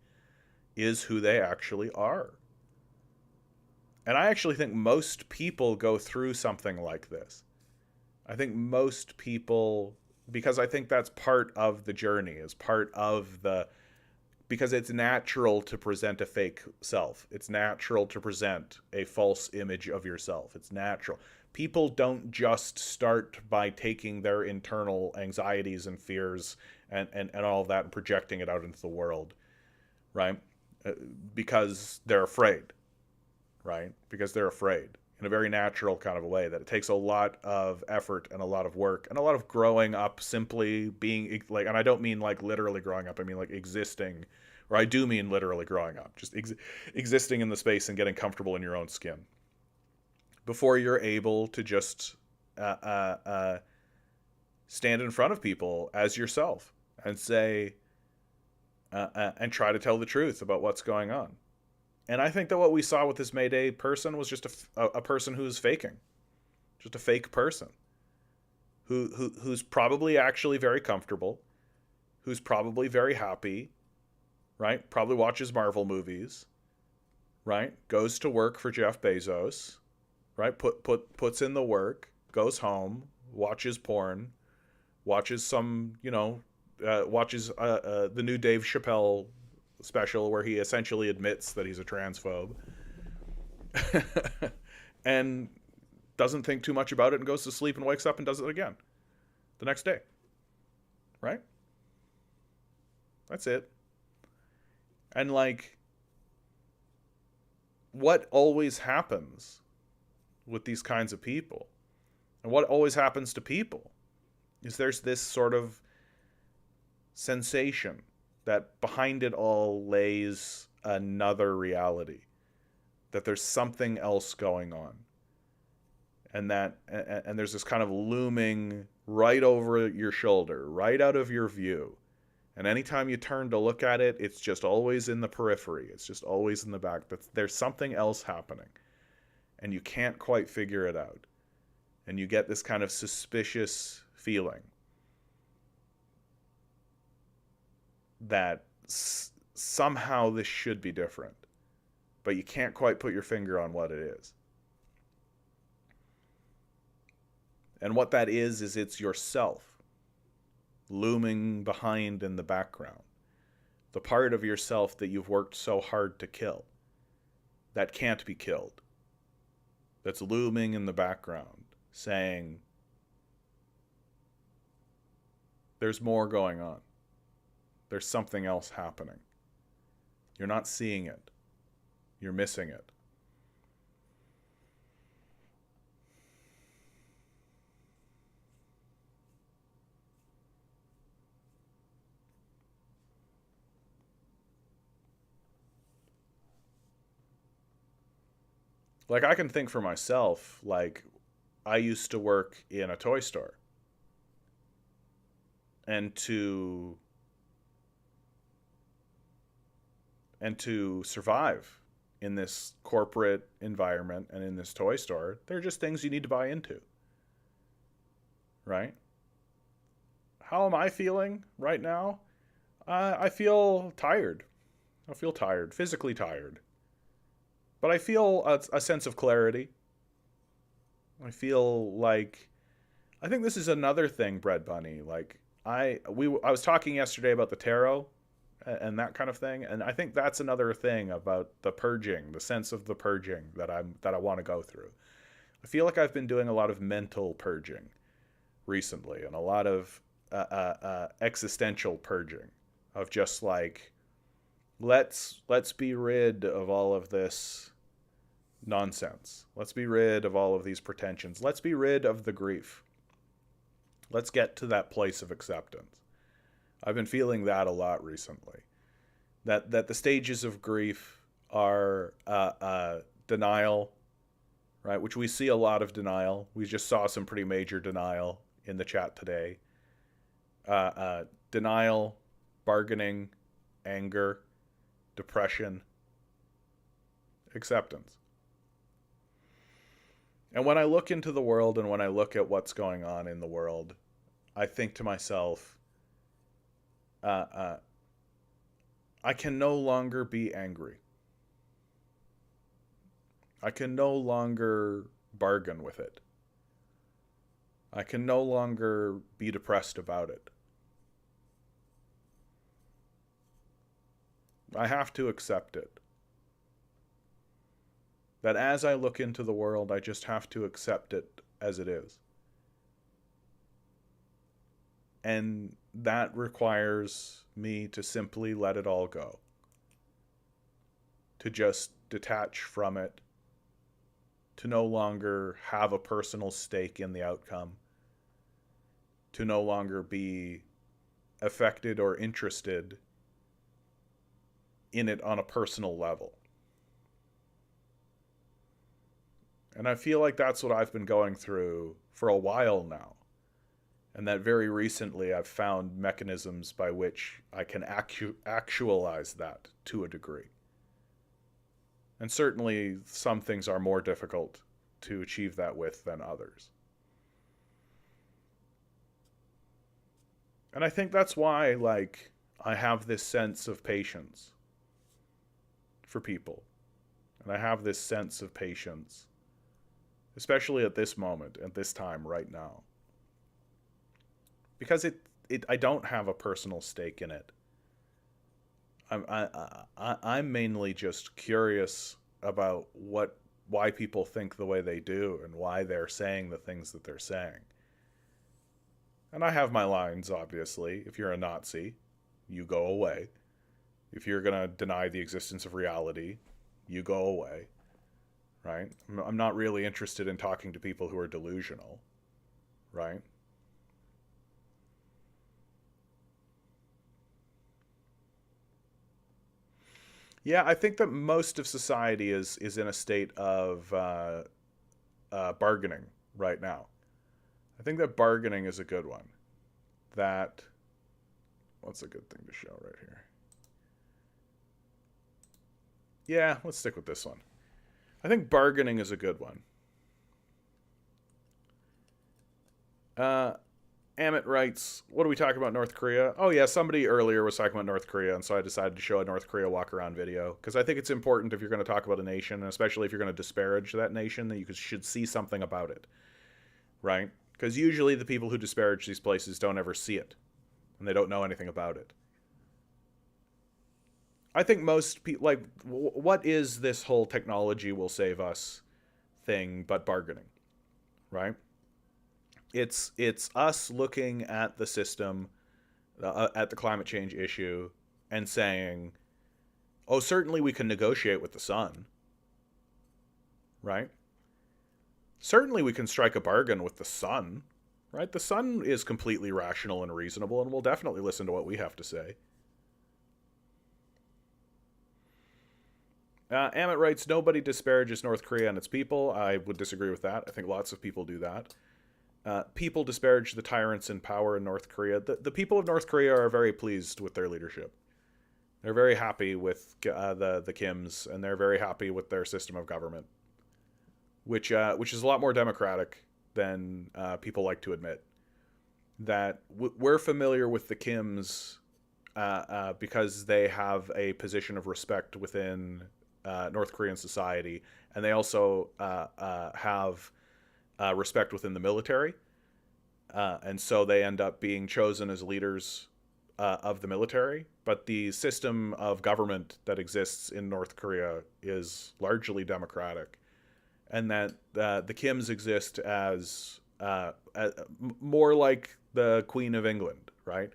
is who they actually are. And I actually think most people go through something like this. I think most people, because I think that's part of the journey, is part of the, because it's natural to present a fake self. It's natural to present a false image of yourself. It's natural. People don't just start by taking their internal anxieties and fears and all of that and projecting it out into the world, right? Because they're afraid, right? Because they're afraid in a very natural kind of a way, that it takes a lot of effort and a lot of work and a lot of growing up, simply being like, and I don't mean like literally growing up, I mean like existing, or I do mean literally growing up, just existing in the space and getting comfortable in your own skin before you're able to just stand in front of people as yourself and say, and try to tell the truth about what's going on. And I think that what we saw with this Mayday person was just a person who's faking, just a fake person, who's probably actually very comfortable, who's probably very happy, right? Probably watches Marvel movies, goes to work for Jeff Bezos, right? Puts in the work, goes home, watches porn, watches some, watches the new Dave Chappelle special where he essentially admits that he's a transphobe, and doesn't think too much about it and goes to sleep and wakes up and does it again the next day, right? That's it. And like, what always happens with these kinds of people, and what always happens to people, is there's this sort of sensation that behind it all lays another reality, that there's something else going on, and there's this kind of looming right over your shoulder, right out of your view, And anytime you turn to look at it, it's just always in the periphery. It's just always in the back. There's something else happening. And you can't quite figure it out. And you get this kind of suspicious feeling that somehow this should be different. But you can't quite put your finger on what it is. And what that is it's yourself looming behind in the background. The part of yourself that you've worked so hard to kill. That can't be killed. That's looming in the background, saying, there's more going on. There's something else happening. You're not seeing it. You're missing it. Like, I can think for myself, like, I used to work in a toy store. And to survive in this corporate environment and in this toy store, there are just things you need to buy into. Right? How am I feeling right now? I feel tired. I feel tired, physically tired. But I feel a sense of clarity. I feel like I think this is another thing, Bread Bunny. Like I was talking yesterday about the tarot and that kind of thing, and I think that's another thing about the purging, the sense of the purging that I want to go through. I feel like I've been doing a lot of mental purging recently, and a lot of existential purging of just like let's be rid of all of this nonsense. Let's be rid of all of these pretensions. Let's be rid of the grief. Let's get to that place of acceptance. I've been feeling that a lot recently. That the stages of grief are denial, right? Which we see a lot of denial. We just saw some pretty major denial in the chat today. Denial, bargaining, anger, depression, acceptance. And when I look into the world and when I look at what's going on in the world, I think to myself, I can no longer be angry. I can no longer bargain with it. I can no longer be depressed about it. I have to accept it. That as I look into the world, I just have to accept it as it is. And that requires me to simply let it all go. To just detach from it. To no longer have a personal stake in the outcome. To no longer be affected or interested in it on a personal level. And I feel like that's what I've been going through for a while now. And that very recently I've found mechanisms by which I can actualize that to a degree. And certainly some things are more difficult to achieve that with than others. And I think that's why, like, I have this sense of patience for people. And I have this sense of patience, especially at this moment, at this time, right now. Because I don't have a personal stake in it. I'm mainly just curious about why people think the way they do and why they're saying the things that they're saying. And I have my lines, obviously. If you're a Nazi, you go away. If you're going to deny the existence of reality, you go away. Right? I'm not really interested in talking to people who are delusional. Right? Yeah, I think that most of society is in a state of bargaining right now. I think that bargaining is a good one. That What's a good thing to show right here? Yeah, let's stick with this one. I think bargaining is a good one. Amit writes, what do we talk about North Korea? Oh yeah, somebody earlier was talking about North Korea, and so I decided to show a North Korea walk around video, because I think it's important if you're going to talk about a nation, and especially if you're going to disparage that nation, that you should see something about it, right? Because usually the people who disparage these places don't ever see it, and they don't know anything about it. I think most people, like, what is this whole technology will save us thing but bargaining, right? It's us looking at the system, at the climate change issue, and saying, oh, certainly we can negotiate with the sun, right? Certainly we can strike a bargain with the sun, right? The sun is completely rational and reasonable and will definitely listen to what we have to say. Amit writes, nobody disparages North Korea and its people. I would disagree with that. I think lots of people do that. People disparage the tyrants in power in North Korea. The people of North Korea are very pleased with their leadership. They're very happy with the Kims, and they're very happy with their system of government, which is a lot more democratic than people like to admit. That we're familiar with the Kims because they have a position of respect within North Korean society, and they also have respect within the military, and so they end up being chosen as leaders of the military. But the system of government that exists in North Korea is largely democratic, and that the Kims exist as more like the Queen of England, right?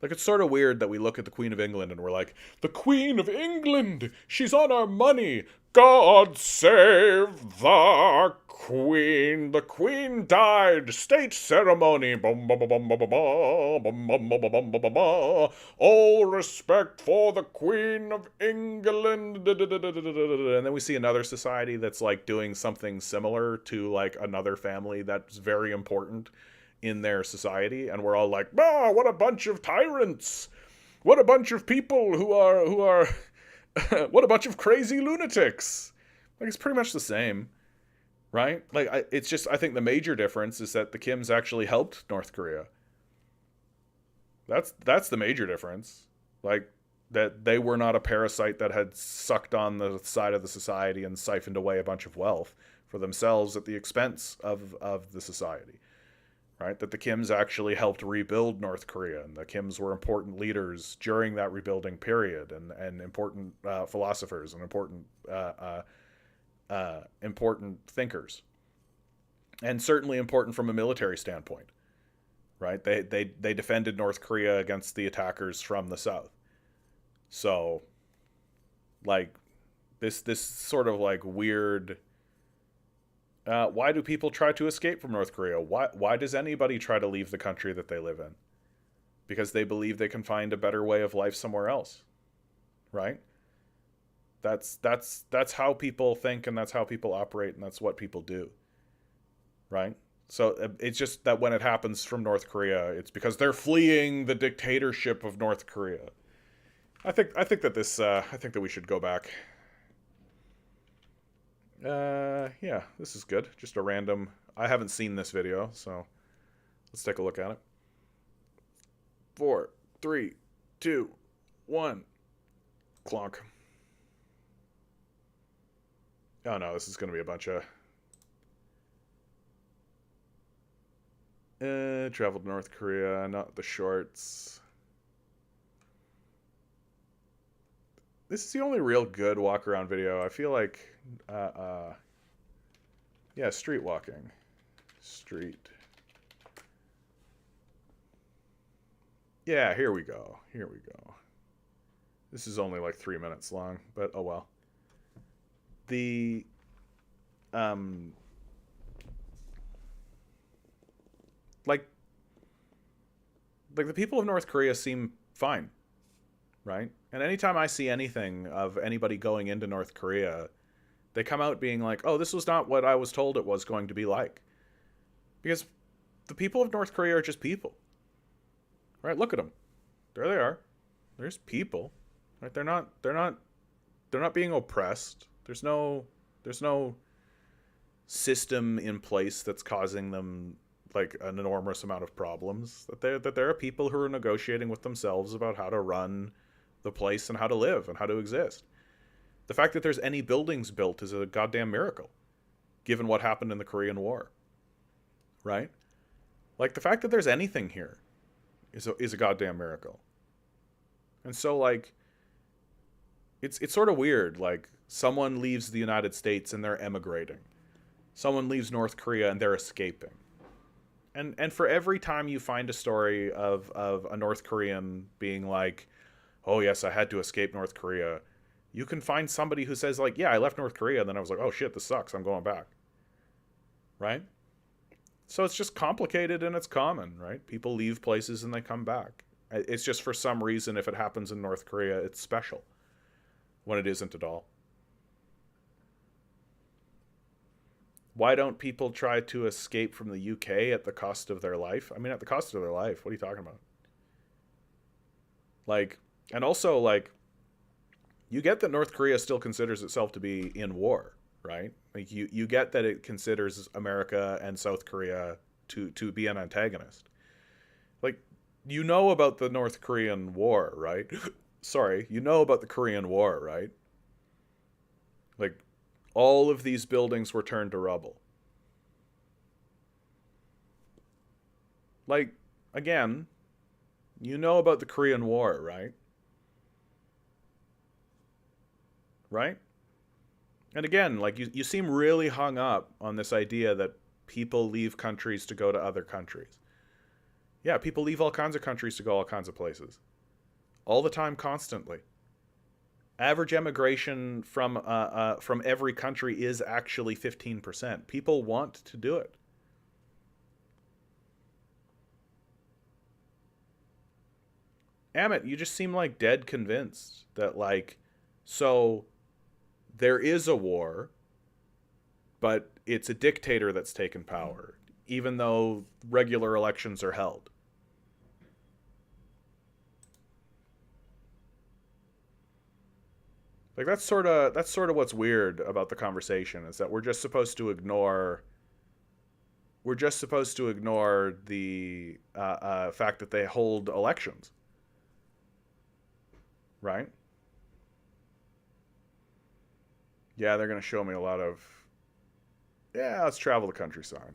Like, it's sort of weird that we look at the Queen of England and we're like, the Queen of England, she's on our money. God save the Queen. The Queen died. State ceremony. All respect for the Queen of England. And then we see another society that's like doing something similar to like another family that's very important in their society, and we're all like, "Ah, what a bunch of tyrants! What a bunch of people who are, what a bunch of crazy lunatics!" Like, it's pretty much the same, right? Like, it's just, I think the major difference is that the Kims actually helped North Korea. That's the major difference. Like, that they were not a parasite that had sucked on the side of the society and siphoned away a bunch of wealth for themselves at the expense of the society. Right, that the Kims actually helped rebuild North Korea, and the Kims were important leaders during that rebuilding period, and important philosophers and important thinkers, and certainly important from a military standpoint. Right, they defended North Korea against the attackers from the south. So, like, this sort of like weird. Why do people try to escape from North Korea? Why does anybody try to leave the country that they live in? Because they believe they can find a better way of life somewhere else, right? That's how people think, and that's how people operate, and that's what people do, right? So it's just that when it happens from North Korea, it's because they're fleeing the dictatorship of North Korea. I think that we should go back. Yeah, this is good. Just a random. I haven't seen this video, so let's take a look at it. 4, 3, 2, 1. Clonk. Oh no, this is going to be a bunch of. Traveled to North Korea, not the shorts. This is the only real good walk around video. I feel like. Yeah, street walking. Street. Yeah, here we go. Here we go. This is only like 3 minutes long, but oh well. The like the people of North Korea seem fine, right? And anytime I see anything of anybody going into North Korea, they come out being like, oh, this was not what I was told it was going to be like. Because the people of North Korea are just people. Right? Look at them. There they are. There's people. Right? They're not being oppressed. There's no system in place that's causing them like an enormous amount of problems. That there are people who are negotiating with themselves about how to run the place and how to live and how to exist. The fact that there's any buildings built is a goddamn miracle, given what happened in the Korean War. Right? Like the fact that there's anything here is a goddamn miracle. And so like it's sort of weird. Like someone leaves the United States and they're emigrating. Someone leaves North Korea and they're escaping. And for every time you find a story of a North Korean being like, oh yes, I had to escape North Korea, you can find somebody who says like, yeah, I left North Korea and then I was like, oh shit, this sucks, I'm going back. Right? So it's just complicated and it's common, right? People leave places and they come back. It's just for some reason, if it happens in North Korea, it's special when it isn't at all. Why don't people try to escape from the UK at the cost of their life? I mean, at the cost of their life. What are you talking about? Like, and also, like, you get that North Korea still considers itself to be in war, right? Like, you get that it considers America and South Korea to be an antagonist. Like, you know about the North Korean War, right? Sorry, you know about the Korean War, right? Like, all of these buildings were turned to rubble. Like, again, you know about the Korean War, right? Right? And again, like, you seem really hung up on this idea that people leave countries to go to other countries. Yeah, people leave all kinds of countries to go all kinds of places. All the time, constantly. Average emigration from every country is actually 15%. People want to do it. Amit, you just seem like dead convinced that like, so there is a war, but it's a dictator that's taken power, even though regular elections are held. Like that's sort of what's weird about the conversation is that we're just supposed to ignore the fact that they hold elections, right? Yeah, they're gonna show me a lot of yeah. Let's travel the countryside.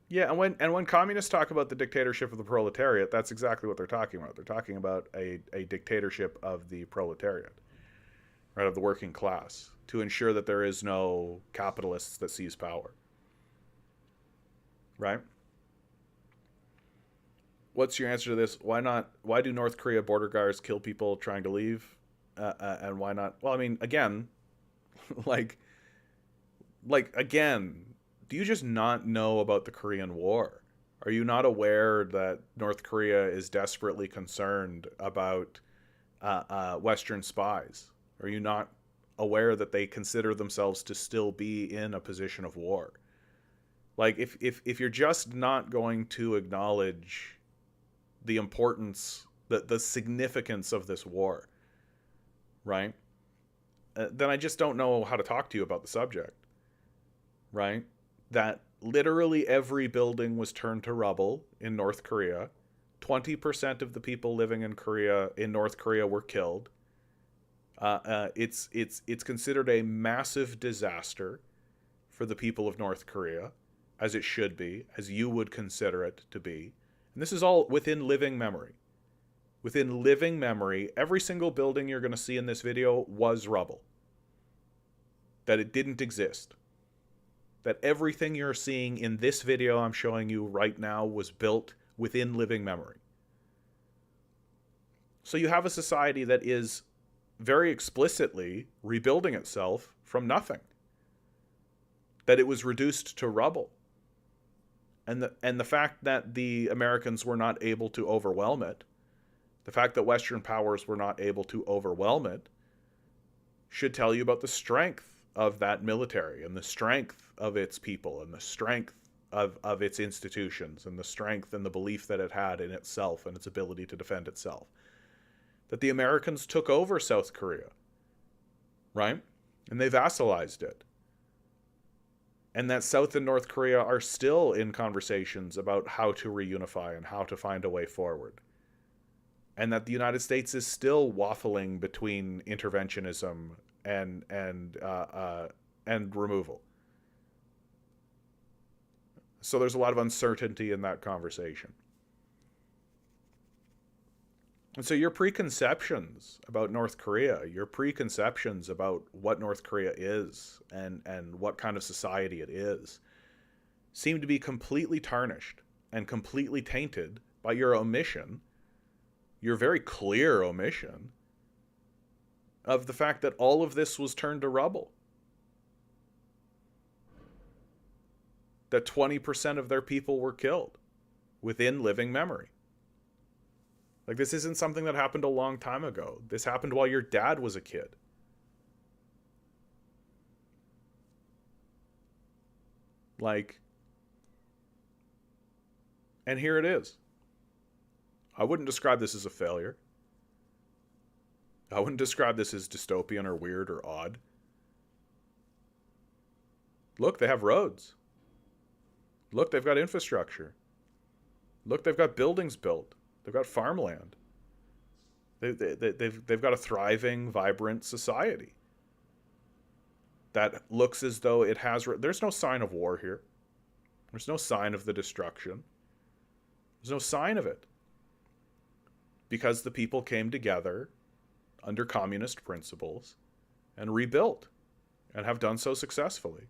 Yeah, and when communists talk about the dictatorship of the proletariat, that's exactly what they're talking about. They're talking about a dictatorship of the proletariat, right, of the working class, to ensure that there is no capitalists that seize power, right? What's your answer to this? Why not? Why do North Korea border guards kill people trying to leave? And why not? Well, I mean, again, like, again, do you just not know about the Korean War? Are you not aware that North Korea is desperately concerned about Western spies? Are you not aware that they consider themselves to still be in a position of war? Like, if you're just not going to acknowledge the importance, the significance of this war, right? Then I just don't know how to talk to you about the subject, right? That literally every building was turned to rubble in North Korea. 20% of the people living in North Korea were killed. It's considered a massive disaster for the people of North Korea, as it should be, as you would consider it to be. And this is all within living memory. Within living memory, every single building you're going to see in this video was rubble. That it didn't exist. That everything you're seeing in this video I'm showing you right now was built within living memory. So you have a society that is very explicitly rebuilding itself from nothing. That it was reduced to rubble. And the fact that the Americans were not able to overwhelm it, the fact that Western powers were not able to overwhelm it, should tell you about the strength of that military and the strength of its people and the strength of its institutions and the strength and the belief that it had in itself and its ability to defend itself. That the Americans took over South Korea, right? And they vassalized it. And that South and North Korea are still in conversations about how to reunify and how to find a way forward. And that the United States is still waffling between interventionism and removal. So there's a lot of uncertainty in that conversation. And so your preconceptions about North Korea, your preconceptions about what North Korea is and what kind of society it is, seem to be completely tarnished and completely tainted by your omission, your very clear omission, of the fact that all of this was turned to rubble. That 20% of their people were killed within living memory. Like, this isn't something that happened a long time ago. This happened while your dad was a kid. Like, and here it is. I wouldn't describe this as a failure. I wouldn't describe this as dystopian or weird or odd. Look, they have roads. Look, they've got infrastructure. Look, they've got buildings built. They've got farmland. They've got a thriving, vibrant society that looks as though it has... There's no sign of war here. There's no sign of the destruction. There's no sign of it. Because the people came together under communist principles and rebuilt and have done so successfully.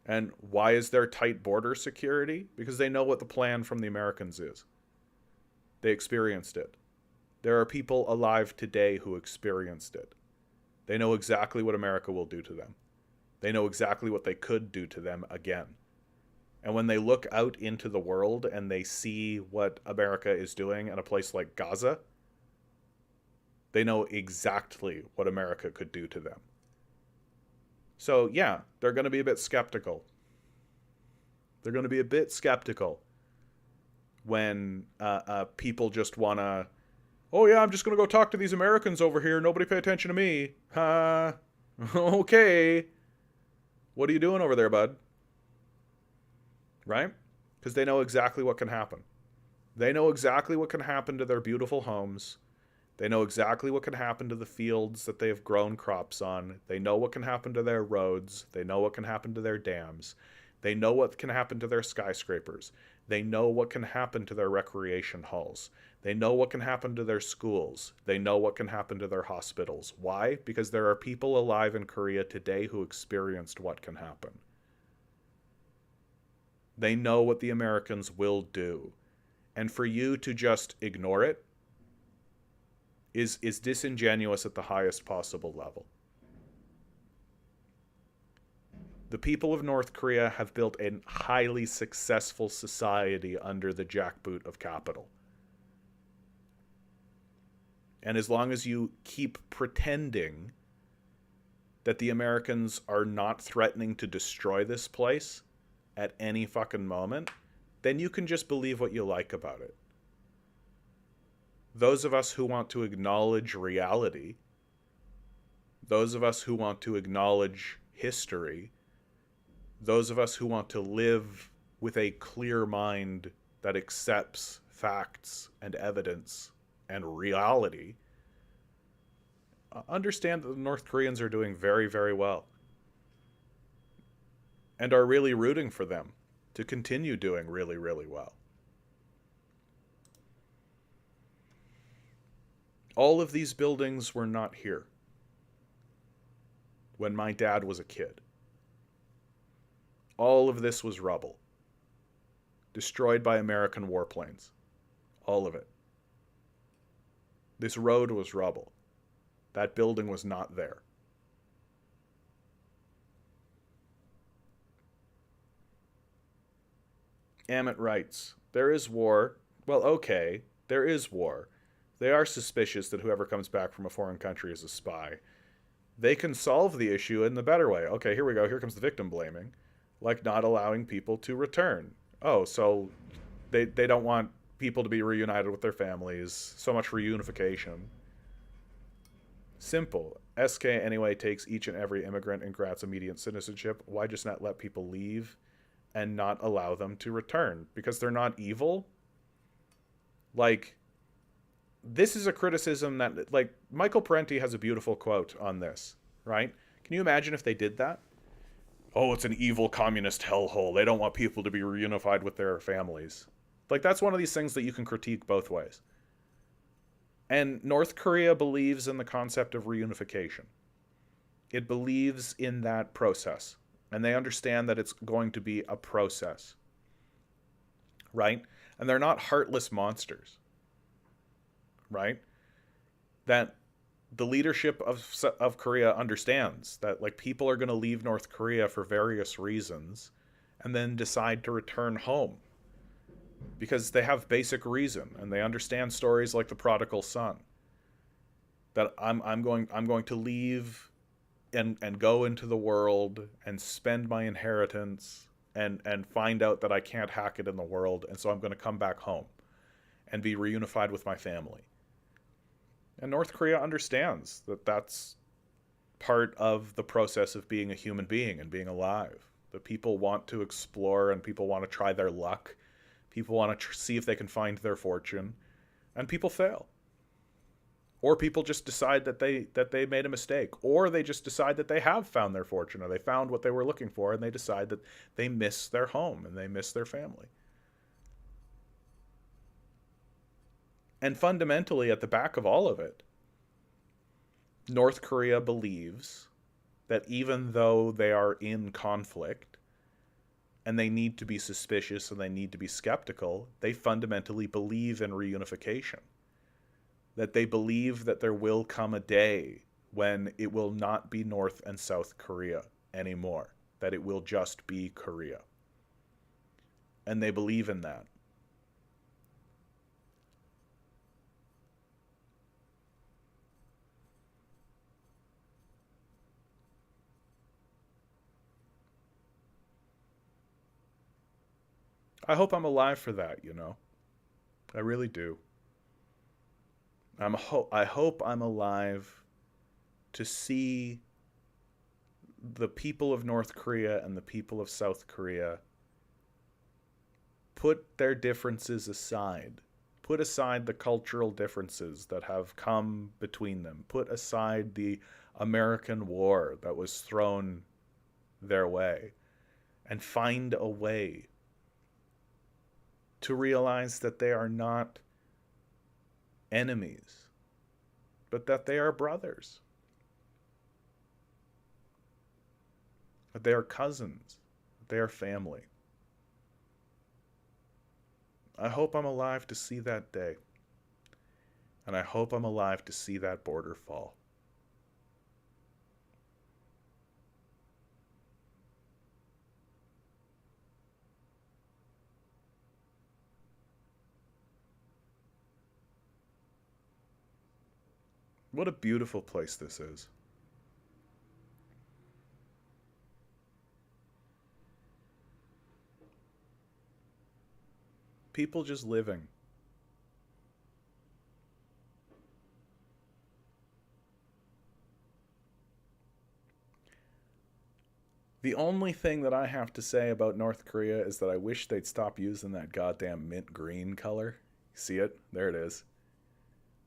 And why is there tight border security? Because they know what the plan from the Americans is. They experienced it. There are people alive today who experienced it. They know exactly what America will do to them. They know exactly what they could do to them again. And when they look out into the world and they see what America is doing in a place like Gaza, they know exactly what America could do to them. So yeah, they're going to be a bit skeptical. They're going to be a bit skeptical when people just want to, oh yeah, I'm just going to go talk to these Americans over here. Nobody pay attention to me. Okay. What are you doing over there, bud? Right? Because they know exactly what can happen. They know exactly what can happen to their beautiful homes. They know exactly what can happen to the fields that they have grown crops on. They know what can happen to their roads. They know what can happen to their dams. They know what can happen to their skyscrapers. They know what can happen to their recreation halls. They know what can happen to their schools. They know what can happen to their hospitals. Why? Because there are people alive in Korea today who experienced what can happen. They know what the Americans will do. And for you to just ignore it is disingenuous at the highest possible level. The people of North Korea have built a highly successful society under the jackboot of capital. And as long as you keep pretending that the Americans are not threatening to destroy this place at any fucking moment, then you can just believe what you like about it. Those of us who want to acknowledge reality, those of us who want to acknowledge history, those of us who want to live with a clear mind that accepts facts and evidence and reality, understand that the North Koreans are doing very, very well. And are really rooting for them to continue doing really, really well. All of these buildings were not here when my dad was a kid. All of this was rubble. Destroyed by American warplanes. All of it. This road was rubble. That building was not there. Amit writes, there is war. Well, okay, there is war. They are suspicious that whoever comes back from a foreign country is a spy. They can solve the issue in the better way. Okay, here we go. Here comes the victim blaming. like not allowing people to return. Oh, so they don't want people to be reunited with their families. So much for unification. Simple. SK anyway takes each and every immigrant and grants immediate citizenship. Why just not let people leave and not allow them to return? Because they're not evil? Like, this is a criticism that, like, Michael Parenti has a beautiful quote on this, right? Can you imagine if they did that? Oh, it's an evil communist hellhole. They don't want people to be reunified with their families. Like, that's one of these things that you can critique both ways. And North Korea believes in the concept of reunification. It believes in that process. And they understand that it's going to be a process. Right? And they're not heartless monsters. Right? That the leadership of Korea understands that, like, people are going to leave North Korea for various reasons and then decide to return home because they have basic reason and they understand stories like the prodigal son, that I'm going to leave and go into the world and spend my inheritance and find out that I can't hack it in the world, and so I'm going to come back home and be reunified with my family. And North Korea understands that that's part of the process of being a human being and being alive. That people want to explore and people want to try their luck. People want to see if they can find their fortune, and people fail. Or people just decide that they made a mistake, or they just decide that they have found their fortune, or they found what they were looking for, and they decide that they miss their home and they miss their family. And fundamentally, at the back of all of it, North Korea believes that even though they are in conflict and they need to be suspicious and they need to be skeptical, they fundamentally believe in reunification. That they believe that there will come a day when it will not be North and South Korea anymore, that it will just be Korea. And they believe in that. I hope I'm alive for that, you know? I really do. I hope I'm alive to see the people of North Korea and the people of South Korea put their differences aside. Put aside the cultural differences that have come between them. Put aside the American war that was thrown their way. And find a way to realize that they are not enemies, but that they are brothers, that they are cousins, that they are family. I hope I'm alive to see that day, and I hope I'm alive to see that border fall. What a beautiful place this is. People just living. The only thing that I have to say about North Korea is that I wish they'd stop using that goddamn mint green color. See it? There it is.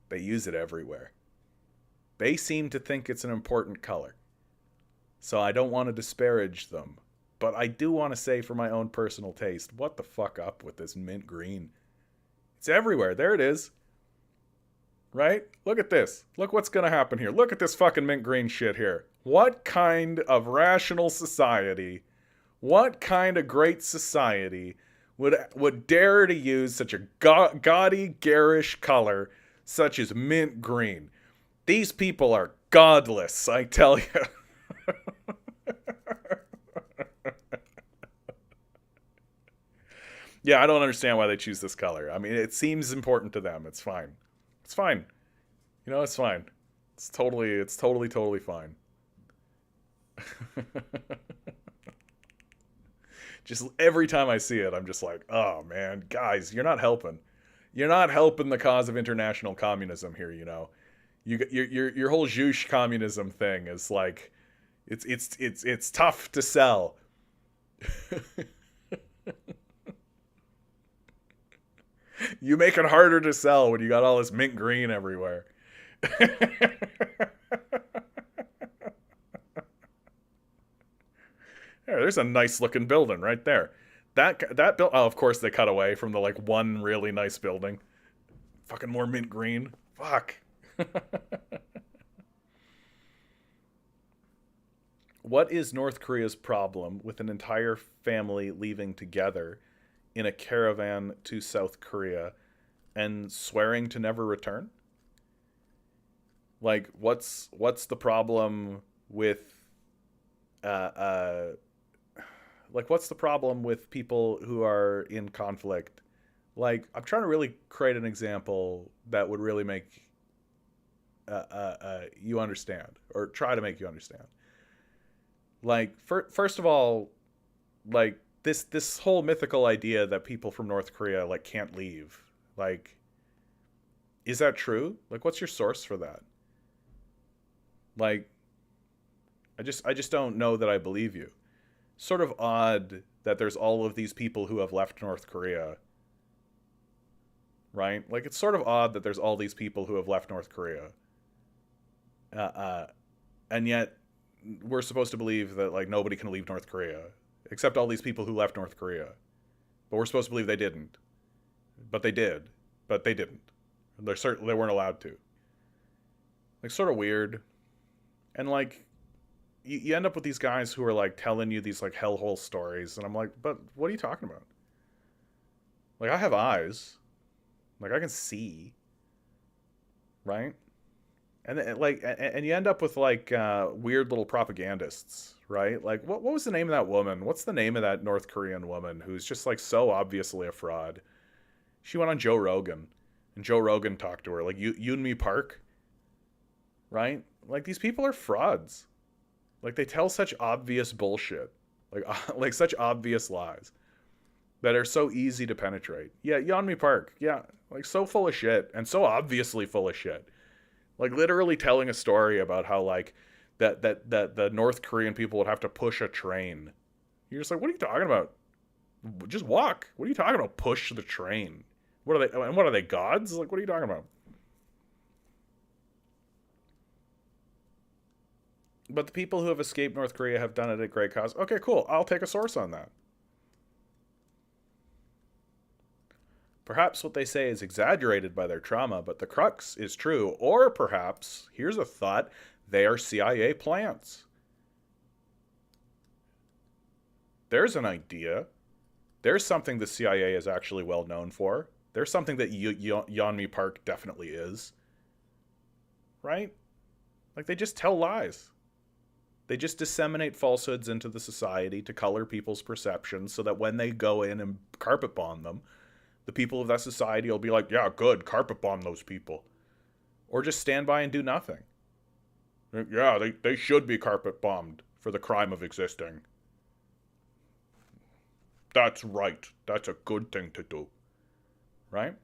They use it everywhere. They seem to think it's an important color. So I don't want to disparage them. But I do want to say, for my own personal taste, what the fuck up with this mint green? It's everywhere. There it is. Right? Look at this. Look what's going to happen here. Look at this fucking mint green shit here. What kind of rational society, what kind of great society would dare to use such a gaudy, garish color such as mint green? These people are godless, I tell you. Yeah, I don't understand why they choose this color. I mean, it seems important to them. It's fine. It's fine. You know, it's fine. It's totally fine. Just every time I see it, I'm just like, oh man, guys, you're not helping. You're not helping the cause of international communism here. Your whole Zhush communism thing is like, it's tough to sell. You make it harder to sell when you got all this mint green everywhere. There's a nice looking building right there. That build. Oh, of course they cut away from the like one really nice building. Fucking more mint green. Fuck. What is North Korea's problem with an entire family leaving together in a caravan to South Korea and swearing to never return? Like, what's the problem with uh, uh like what's the problem with people who are in conflict? Like, I'm trying to really create an example that would really make you understand, or try to make you understand. Like, first of all, like this whole mythical idea that people from North Korea like can't leave. Like, is that true? Like, what's your source for that? Like, I just don't know that I believe you. Sort of odd that there's all of these people who have left North Korea, right? Like, it's sort of odd that there's all these people who have left North Korea, uh, uh, and yet we're supposed to believe that like nobody can leave North Korea except all these people who left North Korea. But we're supposed to believe they didn't. But they did. But they didn't. They weren't allowed to. Like, sort of weird. And like, you end up with these guys who are like telling you these like hellhole stories, and I'm like, but what are you talking about? Like, I have eyes, like I can see, right? And you end up with like weird little propagandists, right? Like, what was the name of that woman? What's the name of that North Korean woman who's just like so obviously a fraud? She went on Joe Rogan, and Joe Rogan talked to her, like, Yoon Park, right? Like, these people are frauds. Like, they tell such obvious bullshit, like like such obvious lies that are so easy to penetrate. Yeah, Yeonmi Park, yeah, like so full of shit and so obviously full of shit. Like, literally telling a story about how like that the North Korean people would have to push a train. You're just like, what are you talking about? Just walk. What are you talking about? Push the train. What are they? And what are they, gods? Like, what are you talking about? But the people who have escaped North Korea have done it at great cost. Okay, cool. I'll take a source on that. Perhaps what they say is exaggerated by their trauma, but the crux is true. Or perhaps, here's a thought, they are CIA plants. There's an idea. There's something the CIA is actually well known for. There's something that Yeonmi Park definitely is. Right? Like, they just tell lies. They just disseminate falsehoods into the society to color people's perceptions so that when they go in and carpet bomb them, the people of that society will be like, yeah, good, carpet bomb those people. Or just stand by and do nothing. Yeah, they should be carpet bombed for the crime of existing. That's right. That's a good thing to do. Right?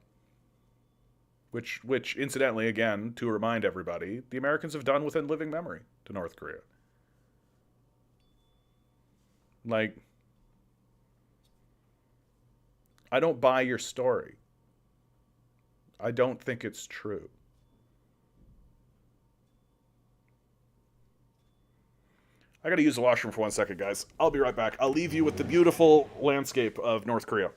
Which incidentally, again, to remind everybody, the Americans have done within living memory to North Korea. Like, I don't buy your story. I don't think it's true. I gotta use the washroom for 1 second, guys. I'll be right back. I'll leave you with the beautiful landscape of North Korea.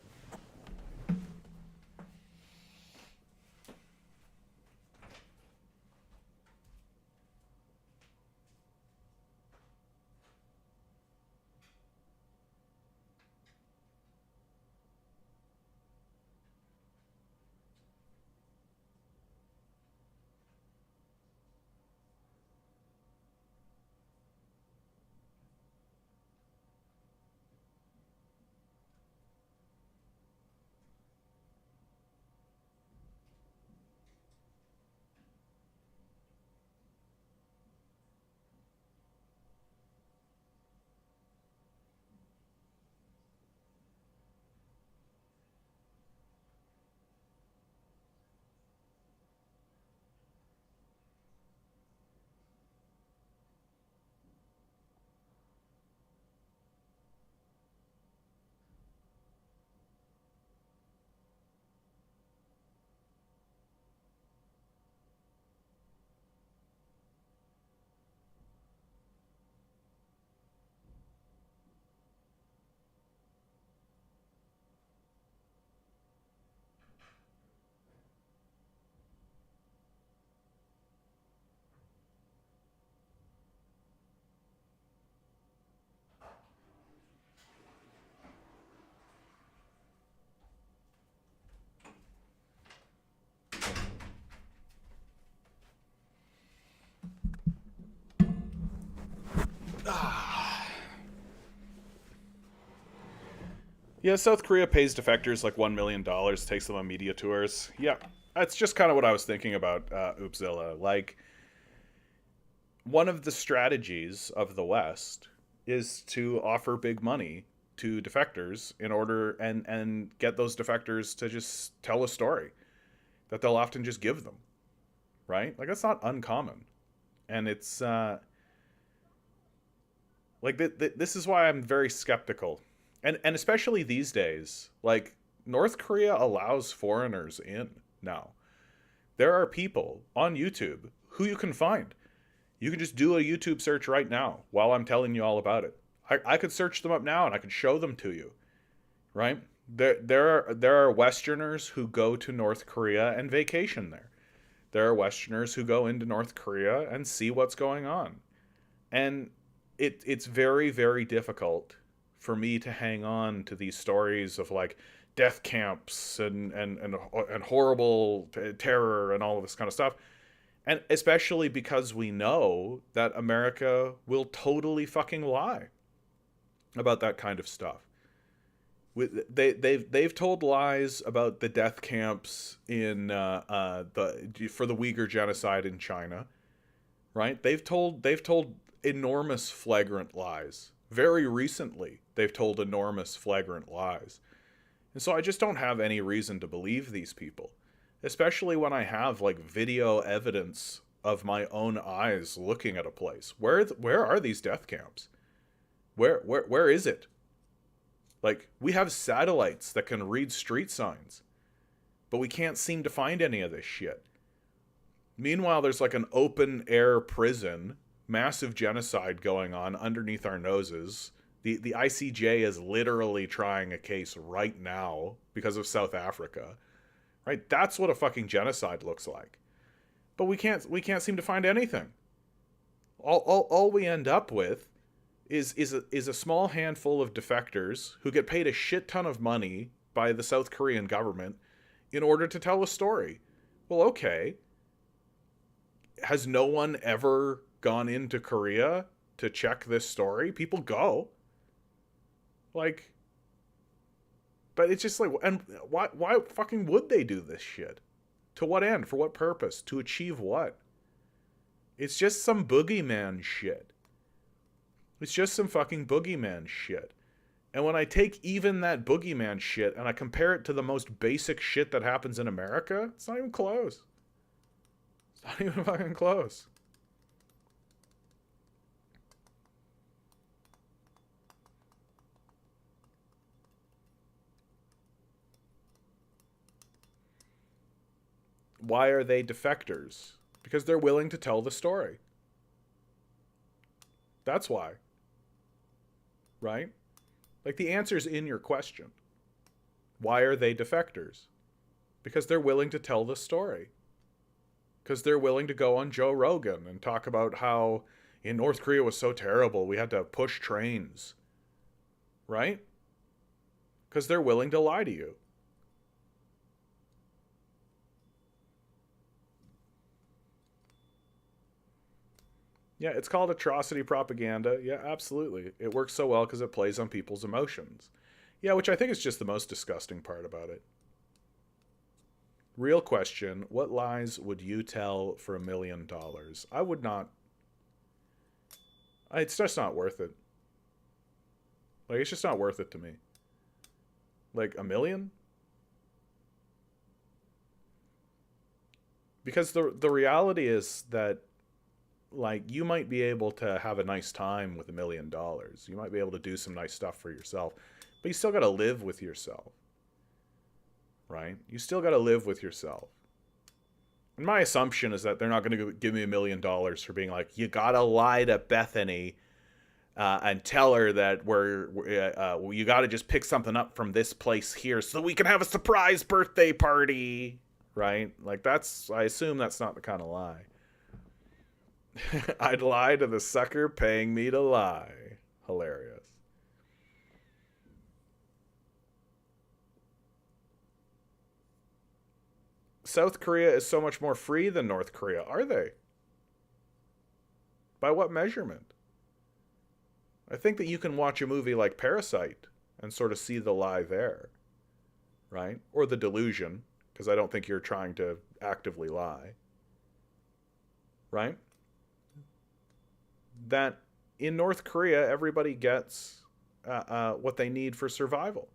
Yeah, South Korea pays defectors like $1 million, takes them on media tours. Yeah, that's just kind of what I was thinking about Oopzilla. Like, one of the strategies of the West is to offer big money to defectors in order and get those defectors to just tell a story that they'll often just give them, right? Like that's not uncommon, and it's like this is why I'm very skeptical, and especially these days, like North Korea allows foreigners in now. There are people on YouTube who you can find. You can just do a YouTube search right now while I'm telling you all about it. I could search them up now and I could show them to you, right? There are Westerners who go to North Korea and vacation there. There are Westerners who go into North Korea and see what's going on. And it's very, very difficult for me to hang on to these stories of like death camps and horrible terror and all of this kind of stuff. And especially because we know that America will totally fucking lie about that kind of stuff. They've told lies about the death camps in the for the Uyghur genocide in China, right? They've told enormous flagrant lies. Very recently, they've told enormous flagrant lies. And so I just don't have any reason to believe these people, especially when I have like video evidence of my own eyes looking at a place. Where are these death camps? Where is it? Like we have satellites that can read street signs, but we can't seem to find any of this shit. Meanwhile, there's like an open air prison, massive genocide going on underneath our noses. The ICJ is literally trying a case right now because of South Africa. Right? That's what a fucking genocide looks like. But we can't seem to find anything. All we end up with is a small handful of defectors who get paid a shit ton of money by the South Korean government in order to tell a story. Well, okay. Has no one ever gone into Korea to check this story? People go. Like, but it's just like, and why fucking would they do this shit? To what end? For what purpose? To achieve what? It's just some boogeyman shit. It's just some fucking boogeyman shit. And when I take even that boogeyman shit and I compare it to the most basic shit that happens in America, it's not even close. It's not even fucking close. Why are they defectors? Because they're willing to tell the story. That's why. Right? Like the answer's in your question. Why are they defectors? Because they're willing to tell the story. Because they're willing to go on Joe Rogan and talk about how in North Korea was so terrible, we had to push trains. Right? Because they're willing to lie to you. Yeah, it's called atrocity propaganda. Yeah, absolutely. It works so well because it plays on people's emotions. Yeah, which I think is just the most disgusting part about it. Real question, what lies would you tell for $1 million? I would not. It's just not worth it. Like, it's just not worth it to me. Like, a million? Because the reality is that like you might be able to have a nice time with $1 million. You might be able to do some nice stuff for yourself, but you still got to live with yourself, right? You still got to live with yourself. And my assumption is that they're not going to give me $1 million for being like, you gotta lie to Bethany and tell her that you got to just pick something up from this place here so we can have a surprise birthday party, right? Like I assume that's not the kind of lie. I'd lie to the sucker paying me to lie. Hilarious. South Korea is so much more free than North Korea. Are they? By what measurement? I think that you can watch a movie like Parasite and sort of see the lie there, right? Or the delusion, because I don't think you're trying to actively lie, right? That in North Korea, everybody gets what they need for survival.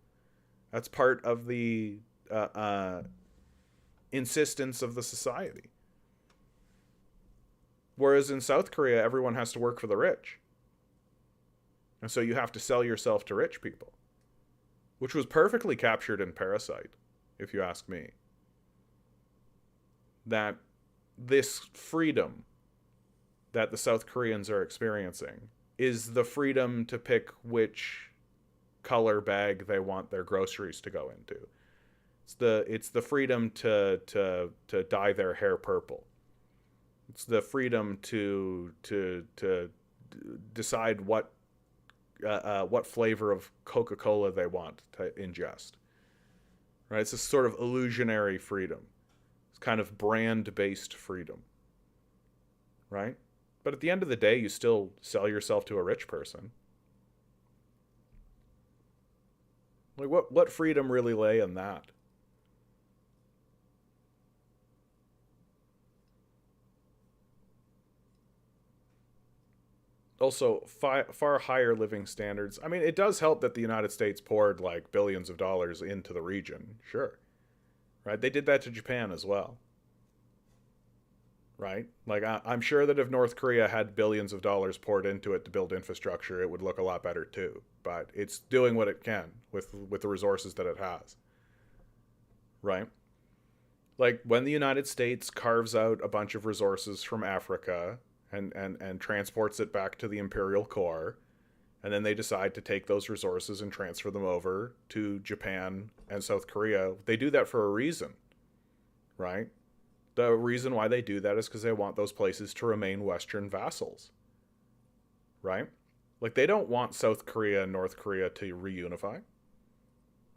That's part of the uh, uh, insistence of the society. Whereas in South Korea, everyone has to work for the rich. And so you have to sell yourself to rich people, which was perfectly captured in Parasite, if you ask me. That this freedom that the South Koreans are experiencing is the freedom to pick which color bag they want their groceries to go into. It's the freedom to dye their hair purple. It's the freedom to decide what flavor of Coca-Cola they want to ingest. Right? It's a sort of illusionary freedom. It's kind of brand-based freedom. Right? But at the end of the day, you still sell yourself to a rich person. Like what freedom really lay in that? Also, far higher living standards. I mean, it does help that the United States poured like billions of dollars into the region. Sure. Right? They did that to Japan as well. Right? Like I'm sure that if North Korea had billions of dollars poured into it to build infrastructure, it would look a lot better too. But it's doing what it can with the resources that it has. Right? Like when the United States carves out a bunch of resources from Africa and transports it back to the imperial core, and then they decide to take those resources and transfer them over to Japan and South Korea, they do that for a reason, right? The reason why they do that is because they want those places to remain Western vassals, right? Like they don't want South Korea and North Korea to reunify,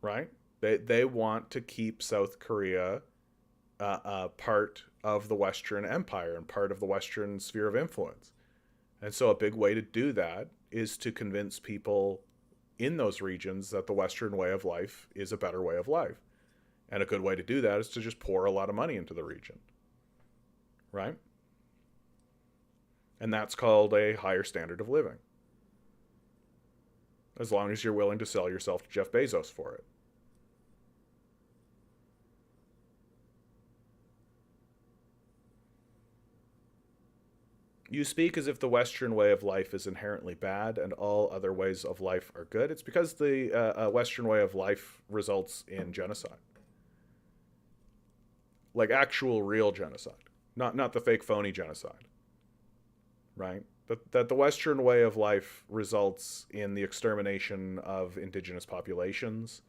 right? They want to keep South Korea part of the Western Empire and part of the Western sphere of influence. And so a big way to do that is to convince people in those regions that the Western way of life is a better way of life. And a good way to do that is to just pour a lot of money into the region, right? And that's called a higher standard of living. As long as you're willing to sell yourself to Jeff Bezos for it. You speak as if the Western way of life is inherently bad and all other ways of life are good. It's because the Western way of life results in genocide. Like actual real genocide. Not the fake phony genocide. Right? That the Western way of life results in the extermination of indigenous populations.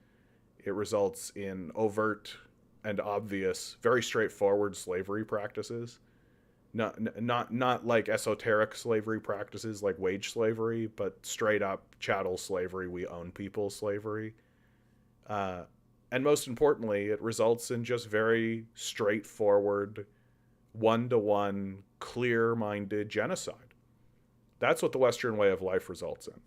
It results in overt and obvious, very straightforward slavery practices. Not like esoteric slavery practices like wage slavery, but straight up chattel slavery, we own people slavery. Uh, and most importantly, it results in just very straightforward, one to one, clear minded genocide. That's what the Western way of life results in.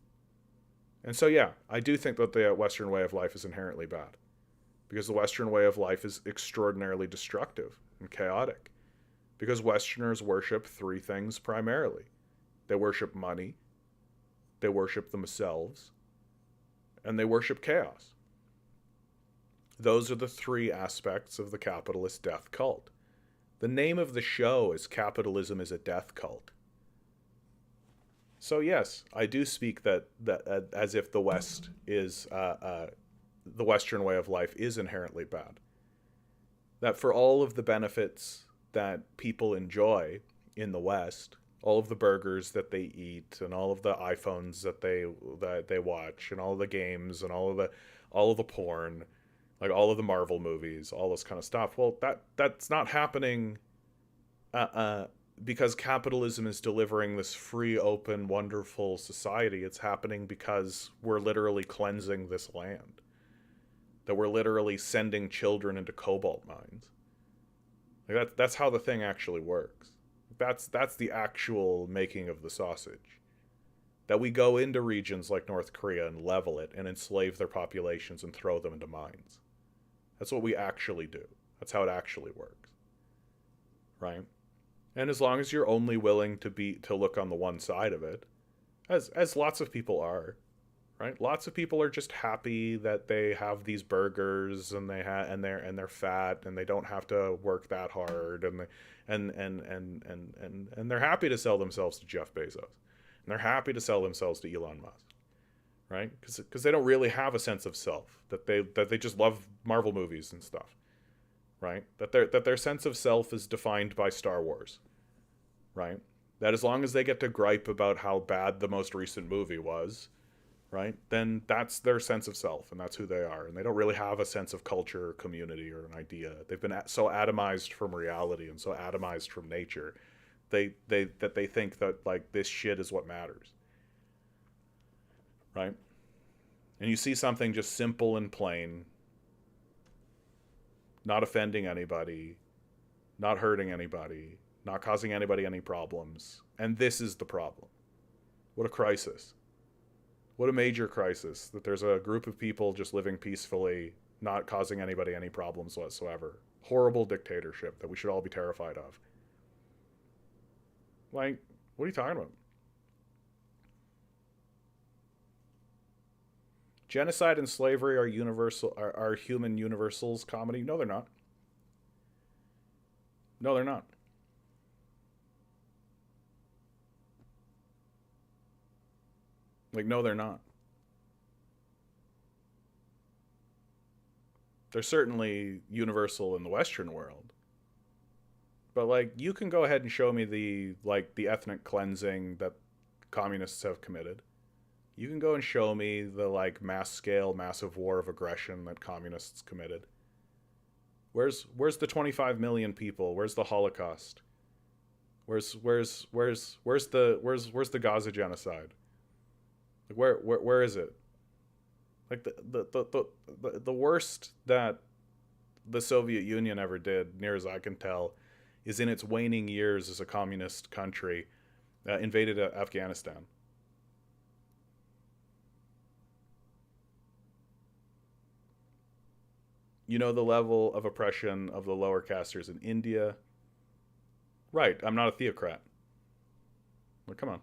And so, yeah, I do think that the Western way of life is inherently bad because the Western way of life is extraordinarily destructive and chaotic. Because Westerners worship three things primarily: they worship money, they worship themselves, and they worship chaos. Those are the three aspects of the capitalist death cult. The name of the show is Capitalism is a Death Cult. So yes, I do speak that as if the West is the Western way of life is inherently bad. That for all of the benefits that people enjoy in the West, all of the burgers that they eat, and all of the iPhones that they watch, and all of the games, and all of the porn, like all of the Marvel movies, all this kind of stuff. Well, that's not happening uh, uh, because capitalism is delivering this free, open, wonderful society. It's happening because we're literally cleansing this land. That we're literally sending children into cobalt mines. Like that's how the thing actually works. That's the actual making of the sausage. That we go into regions like North Korea and level it and enslave their populations and throw them into mines. That's what we actually do. That's how it actually works. Right? And as long as you're only willing to look on the one side of it, as lots of people are, right? Lots of people are just happy that they have these burgers and they're fat and they don't have to work that hard and they're happy to sell themselves to Jeff Bezos. And they're happy to sell themselves to Elon Musk, right? Because they don't really have a sense of self, that they just love Marvel movies and stuff, right? That their sense of self is defined by Star Wars, right? That as long as they get to gripe about how bad the most recent movie was, right, then that's their sense of self and that's who they are. And they don't really have a sense of culture or community or an idea. They've been so atomized from reality and so atomized from nature they think that like this shit is what matters, right? And you see something just simple and plain, not offending anybody, not hurting anybody, not causing anybody any problems, and this is the problem. What a crisis. What a major crisis that there's a group of people just living peacefully, not causing anybody any problems whatsoever. Horrible dictatorship that we should all be terrified of. Like, what are you talking about? Genocide and slavery are are human universals comedy? No, they're not. No, they're not. Like, no, they're not. They're certainly universal in the Western world. But like, you can go ahead and show me the ethnic cleansing that communists have committed. You can go and show me the like mass scale, massive war of aggression that communists committed. Where's the 25 million people? Where's the Holocaust? Where's the Gaza genocide? Like where is it? Like the worst that the Soviet Union ever did, near as I can tell, is in its waning years as a communist country, invaded Afghanistan. You know the level of oppression of the lower casters in India. Right, I'm not a theocrat. Well, come on.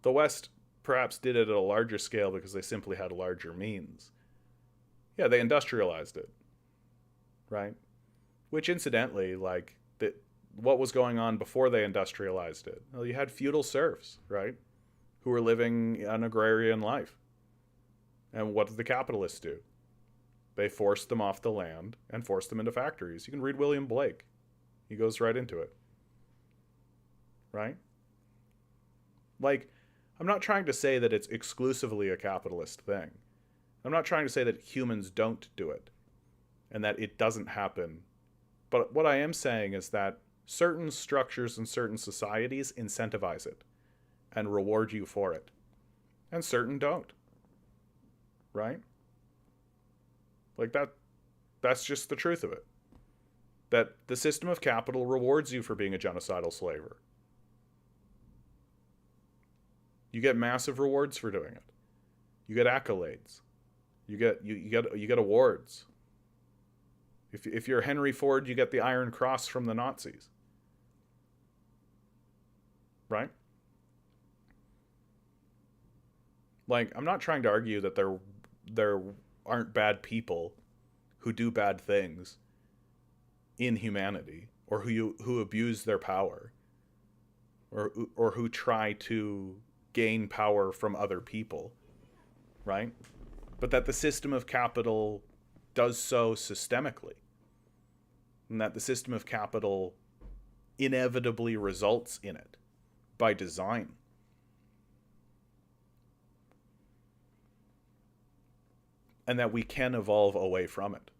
The West perhaps did it at a larger scale because they simply had larger means. Yeah, they industrialized it, right? Which, incidentally, like what was going on before they industrialized it? Well, you had feudal serfs, right, who were living an agrarian life. And what did the capitalists do? They forced them off the land and forced them into factories. You can read William Blake. He goes right into it, right? Like, I'm not trying to say that it's exclusively a capitalist thing. I'm not trying to say that humans don't do it and that it doesn't happen. But what I am saying is that certain structures and certain societies incentivize it and reward you for it, and certain don't. Right? Like that's just the truth of it. That the system of capital rewards you for being a genocidal slaver. You get massive rewards for doing it. You get accolades. You get awards. If you're Henry Ford, you get the Iron Cross from the Nazis. Right? Like, I'm not trying to argue that there aren't bad people who do bad things in humanity, or who abuse their power, or who try to gain power from other people, right? But that the system of capital does so systemically, and that the system of capital inevitably results in it by design. And that we can evolve away from it,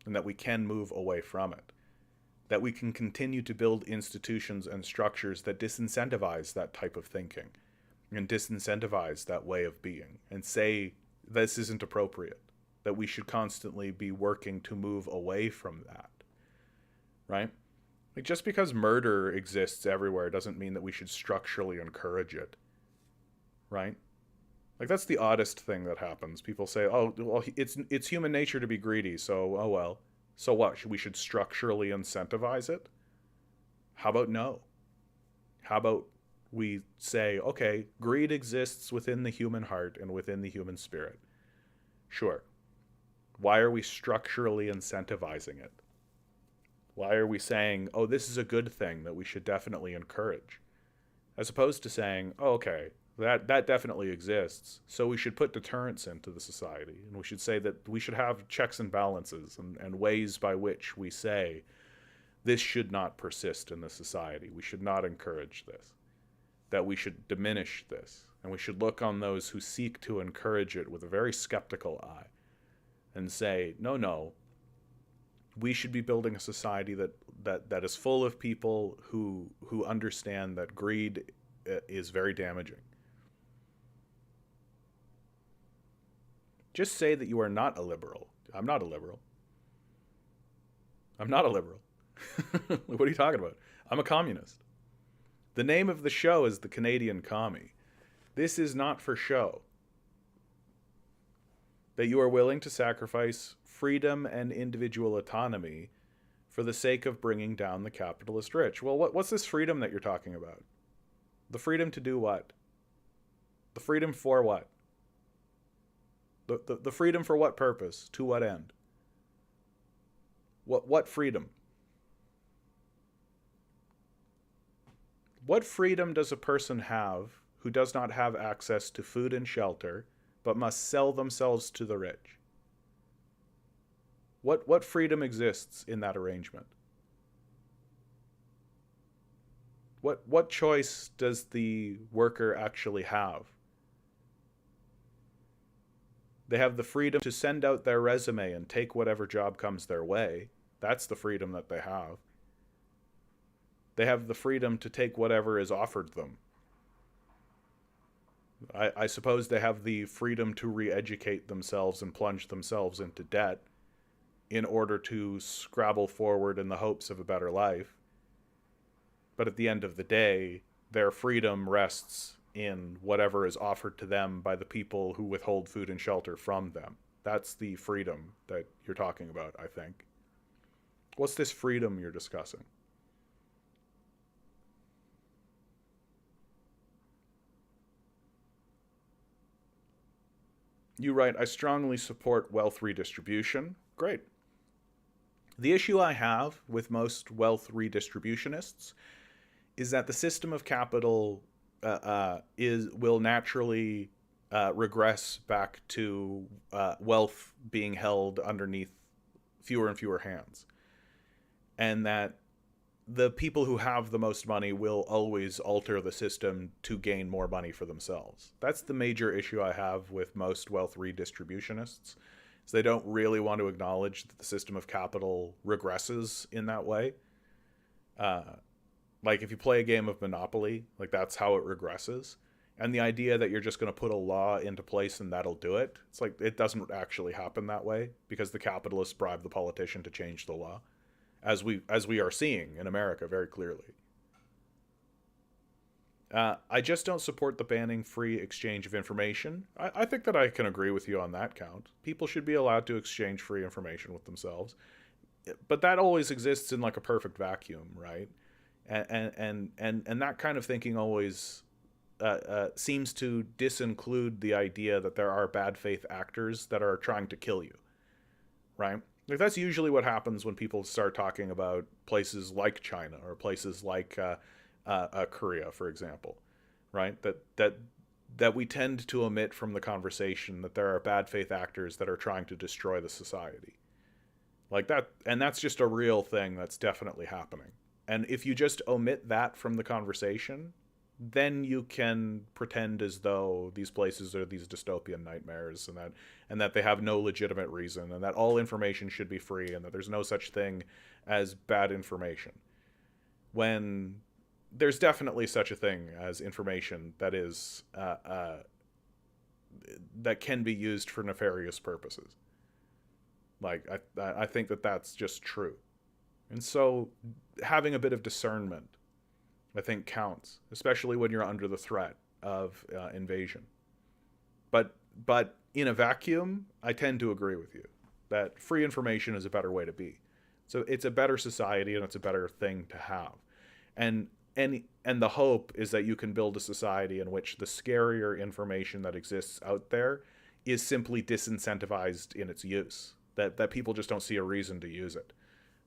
and that we can move away from it, that we can continue to build institutions and structures that disincentivize that type of thinking and disincentivize that way of being, and say this isn't appropriate, that we should constantly be working to move away from that, right? Like, just because murder exists everywhere doesn't mean that we should structurally encourage it, right? Like, that's the oddest thing that happens. People say, "Oh, well, it's human nature to be greedy, so oh well." So what? We should structurally incentivize it? How about no? How about we say, okay, greed exists within the human heart and within the human spirit. Sure. Why are we structurally incentivizing it? Why are we saying, oh, this is a good thing that we should definitely encourage? As opposed to saying, oh, okay, that definitely exists, so we should put deterrence into the society. And we should say that we should have checks and balances and ways by which we say this should not persist in the society. We should not encourage this. That we should diminish this. And we should look on those who seek to encourage it with a very skeptical eye and say, no, no, we should be building a society that is full of people who understand that greed is very damaging. Just say that you are not a liberal. I'm not a liberal. I'm not a liberal. What are you talking about? I'm a communist. The name of the show is The Canadian Commie. This is not for show. That you are willing to sacrifice freedom and individual autonomy for the sake of bringing down the capitalist rich. Well, what's this freedom that you're talking about? The freedom to do what? The freedom for what? The freedom for what purpose? To what end? What freedom? What freedom does a person have who does not have access to food and shelter, but must sell themselves to the rich? What freedom exists in that arrangement? What choice does the worker actually have? They have the freedom to send out their resume and take whatever job comes their way. That's the freedom that they have. They have the freedom to take whatever is offered them. I suppose they have the freedom to re-educate themselves and plunge themselves into debt in order to scrabble forward in the hopes of a better life. But at the end of the day, their freedom rests in whatever is offered to them by the people who withhold food and shelter from them. That's the freedom that you're talking about, I think. What's this freedom you're discussing? You write, I strongly support wealth redistribution. Great. The issue I have with most wealth redistributionists is that the system of capital will naturally regress back to wealth being held underneath fewer and fewer hands, and that the people who have the most money will always alter the system to gain more money for themselves. That's the major issue I have with most wealth redistributionists. Is they don't really want to acknowledge that the system of capital regresses in that way. Uh, like if you play a game of Monopoly, like that's how it regresses. And the idea that you're just going to put a law into place and that'll do it, it's like it doesn't actually happen that way because the capitalists bribe the politician to change the law, as we are seeing in America very clearly. I just don't support the banning free exchange of information. I think that I can agree with you on that count. People should be allowed to exchange free information with themselves, but that always exists in like a perfect vacuum, right? And that kind of thinking always seems to disinclude the idea that there are bad faith actors that are trying to kill you, right? Like that's usually what happens when people start talking about places like China or places like Korea, for example, right? That we tend to omit from the conversation that there are bad faith actors that are trying to destroy the society, like that, and that's just a real thing that's definitely happening. And if you just omit that from the conversation, then you can pretend as though these places are these dystopian nightmares and that they have no legitimate reason and that all information should be free and that there's no such thing as bad information, when there's definitely such a thing as information that is that can be used for nefarious purposes. Like I think that that's just true. And so having a bit of discernment, I think, counts, especially when you're under the threat of invasion. But in a vacuum, I tend to agree with you that free information is a better way to be. So it's a better society and it's a better thing to have. And and the hope is that you can build a society in which the scarier information that exists out there is simply disincentivized in its use. That people just don't see a reason to use it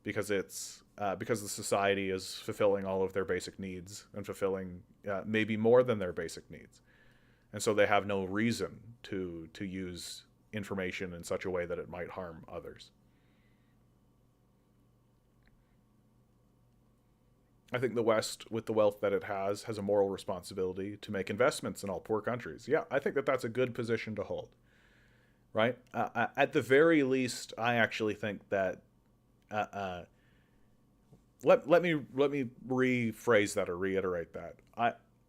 because it's because the society is fulfilling all of their basic needs and fulfilling maybe more than their basic needs, and so they have no reason to use information in such a way that it might harm others. I think the West, with the wealth that it has a moral responsibility to make investments in all poor countries. Yeah, I think that that's a good position to hold, right? At the very least, I actually think that uh, uh, let me rephrase that or reiterate that.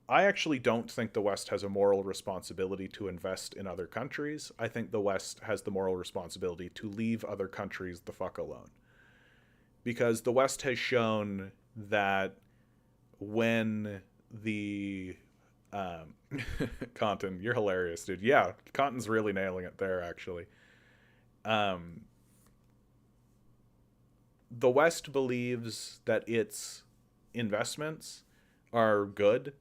I actually don't think the West has a moral responsibility to invest in other countries. I think the West has the moral responsibility to leave other countries the fuck alone. Because the West has shown that when the um, Compton, you're hilarious, dude. Yeah, Compton's really nailing it there, actually. Um, the West believes that its investments are good,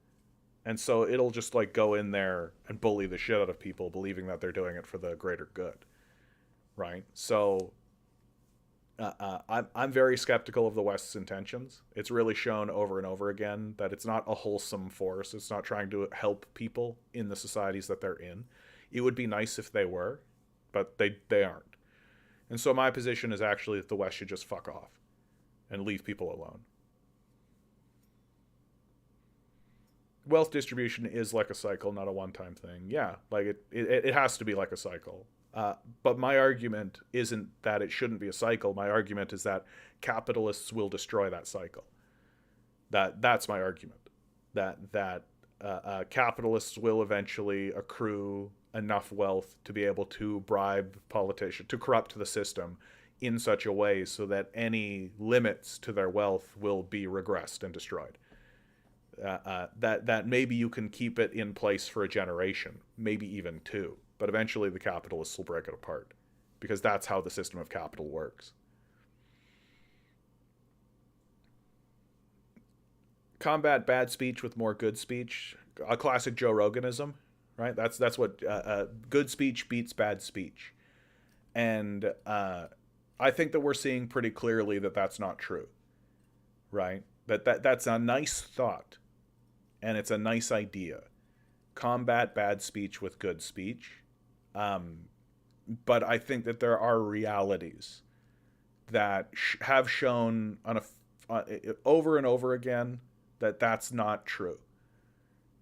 and so it'll just like go in there and bully the shit out of people, believing that they're doing it for the greater good, right? So I'm very skeptical of the West's intentions. It's really shown over and over again that it's not a wholesome force. It's not trying to help people in the societies that they're in. It would be nice if they were, but they aren't. And so my position is actually that the West should just fuck off and leave people alone. Wealth distribution is like a cycle, not a one-time thing. Yeah, like it has to be like a cycle. But my argument isn't that it shouldn't be a cycle. My argument is that capitalists will destroy that cycle. That's my argument. That capitalists will eventually accrue enough wealth to be able to bribe politicians, to corrupt the system in such a way so that any limits to their wealth will be regressed and destroyed. That maybe you can keep it in place for a generation, maybe even two, but eventually the capitalists will break it apart because that's how the system of capital works. Combat bad speech with more good speech, a classic Joe Roganism, right? That's what good speech beats bad speech, and I think that we're seeing pretty clearly that that's not true, right? That's a nice thought, and it's a nice idea. Combat bad speech with good speech, um, but I think that there are realities that have shown over and over again that that's not true.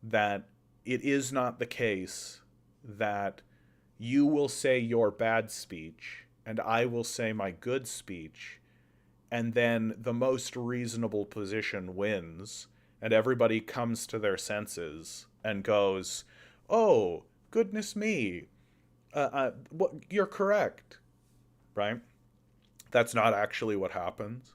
That it is not the case that you will say your bad speech and I will say my good speech, and then the most reasonable position wins, and everybody comes to their senses and goes, "Oh, goodness me, what, you're correct," right? That's not actually what happens.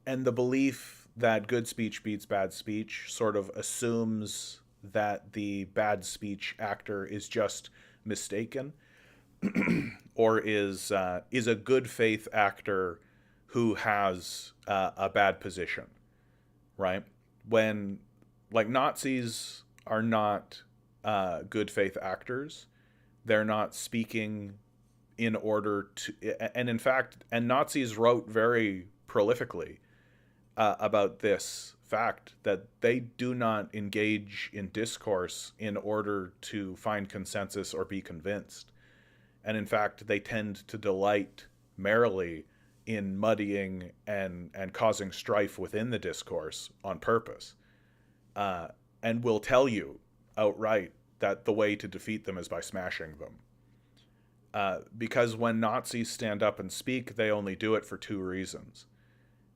And the belief that good speech beats bad speech sort of assumes that the bad speech actor is just mistaken or is a good faith actor who has a bad position, right? When like Nazis are not good faith actors, they're not speaking in order to, and in fact, and Nazis wrote very prolifically about this fact that they do not engage in discourse in order to find consensus or be convinced. And in fact, they tend to delight merrily in muddying and causing strife within the discourse on purpose, uh, and will tell you outright that the way to defeat them is by smashing them. Because when Nazis stand up and speak, they only do it for two reasons.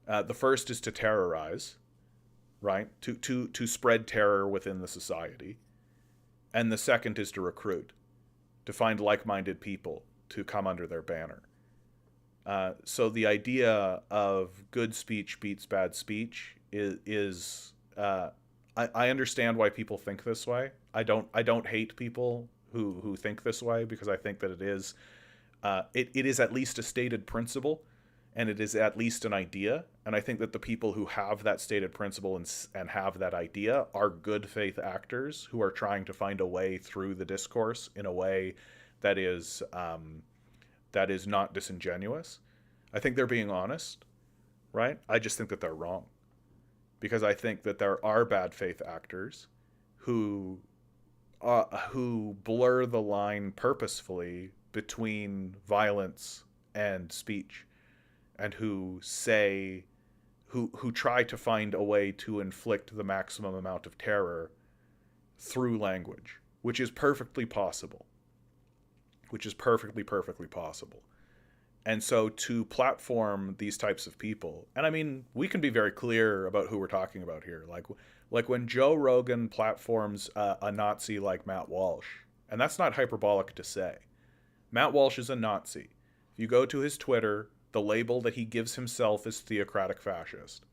The first is to terrorize, right? To spread terror within the society. And the second is to recruit, to find like minded people to come under their banner. So the idea of good speech beats bad speech is I understand why people think this way. I don't hate people who think this way, because I think that it is at least a stated principle, and it is at least an idea. And I think that the people who have that stated principle and have that idea are good faith actors who are trying to find a way through the discourse in a way that is not disingenuous. I think they're being honest, right? I just think that they're wrong, because I think that there are bad faith actors who who blur the line purposefully between violence and speech, and who try to find a way to inflict the maximum amount of terror through language, which is perfectly possible, perfectly possible. And so to platform these types of people, and I mean, we can be very clear about who we're talking about here. Like when Joe Rogan platforms a Nazi like Matt Walsh, and that's not hyperbolic to say. Matt Walsh is a Nazi. If you go to his Twitter, the label that he gives himself is theocratic fascist.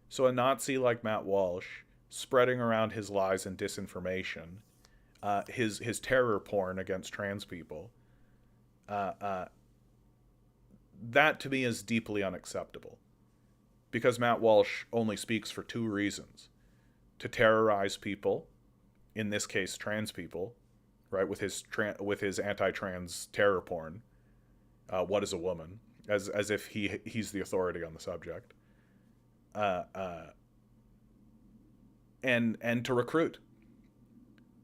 So a Nazi like Matt Walsh, spreading around his lies and disinformation, his terror porn against trans people, that to me is deeply unacceptable. Because Matt Walsh only speaks for two reasons: to terrorize people, in this case trans people, right, with his anti-trans terror porn. What is a woman? As if he's the authority on the subject. Uh, uh, and to recruit,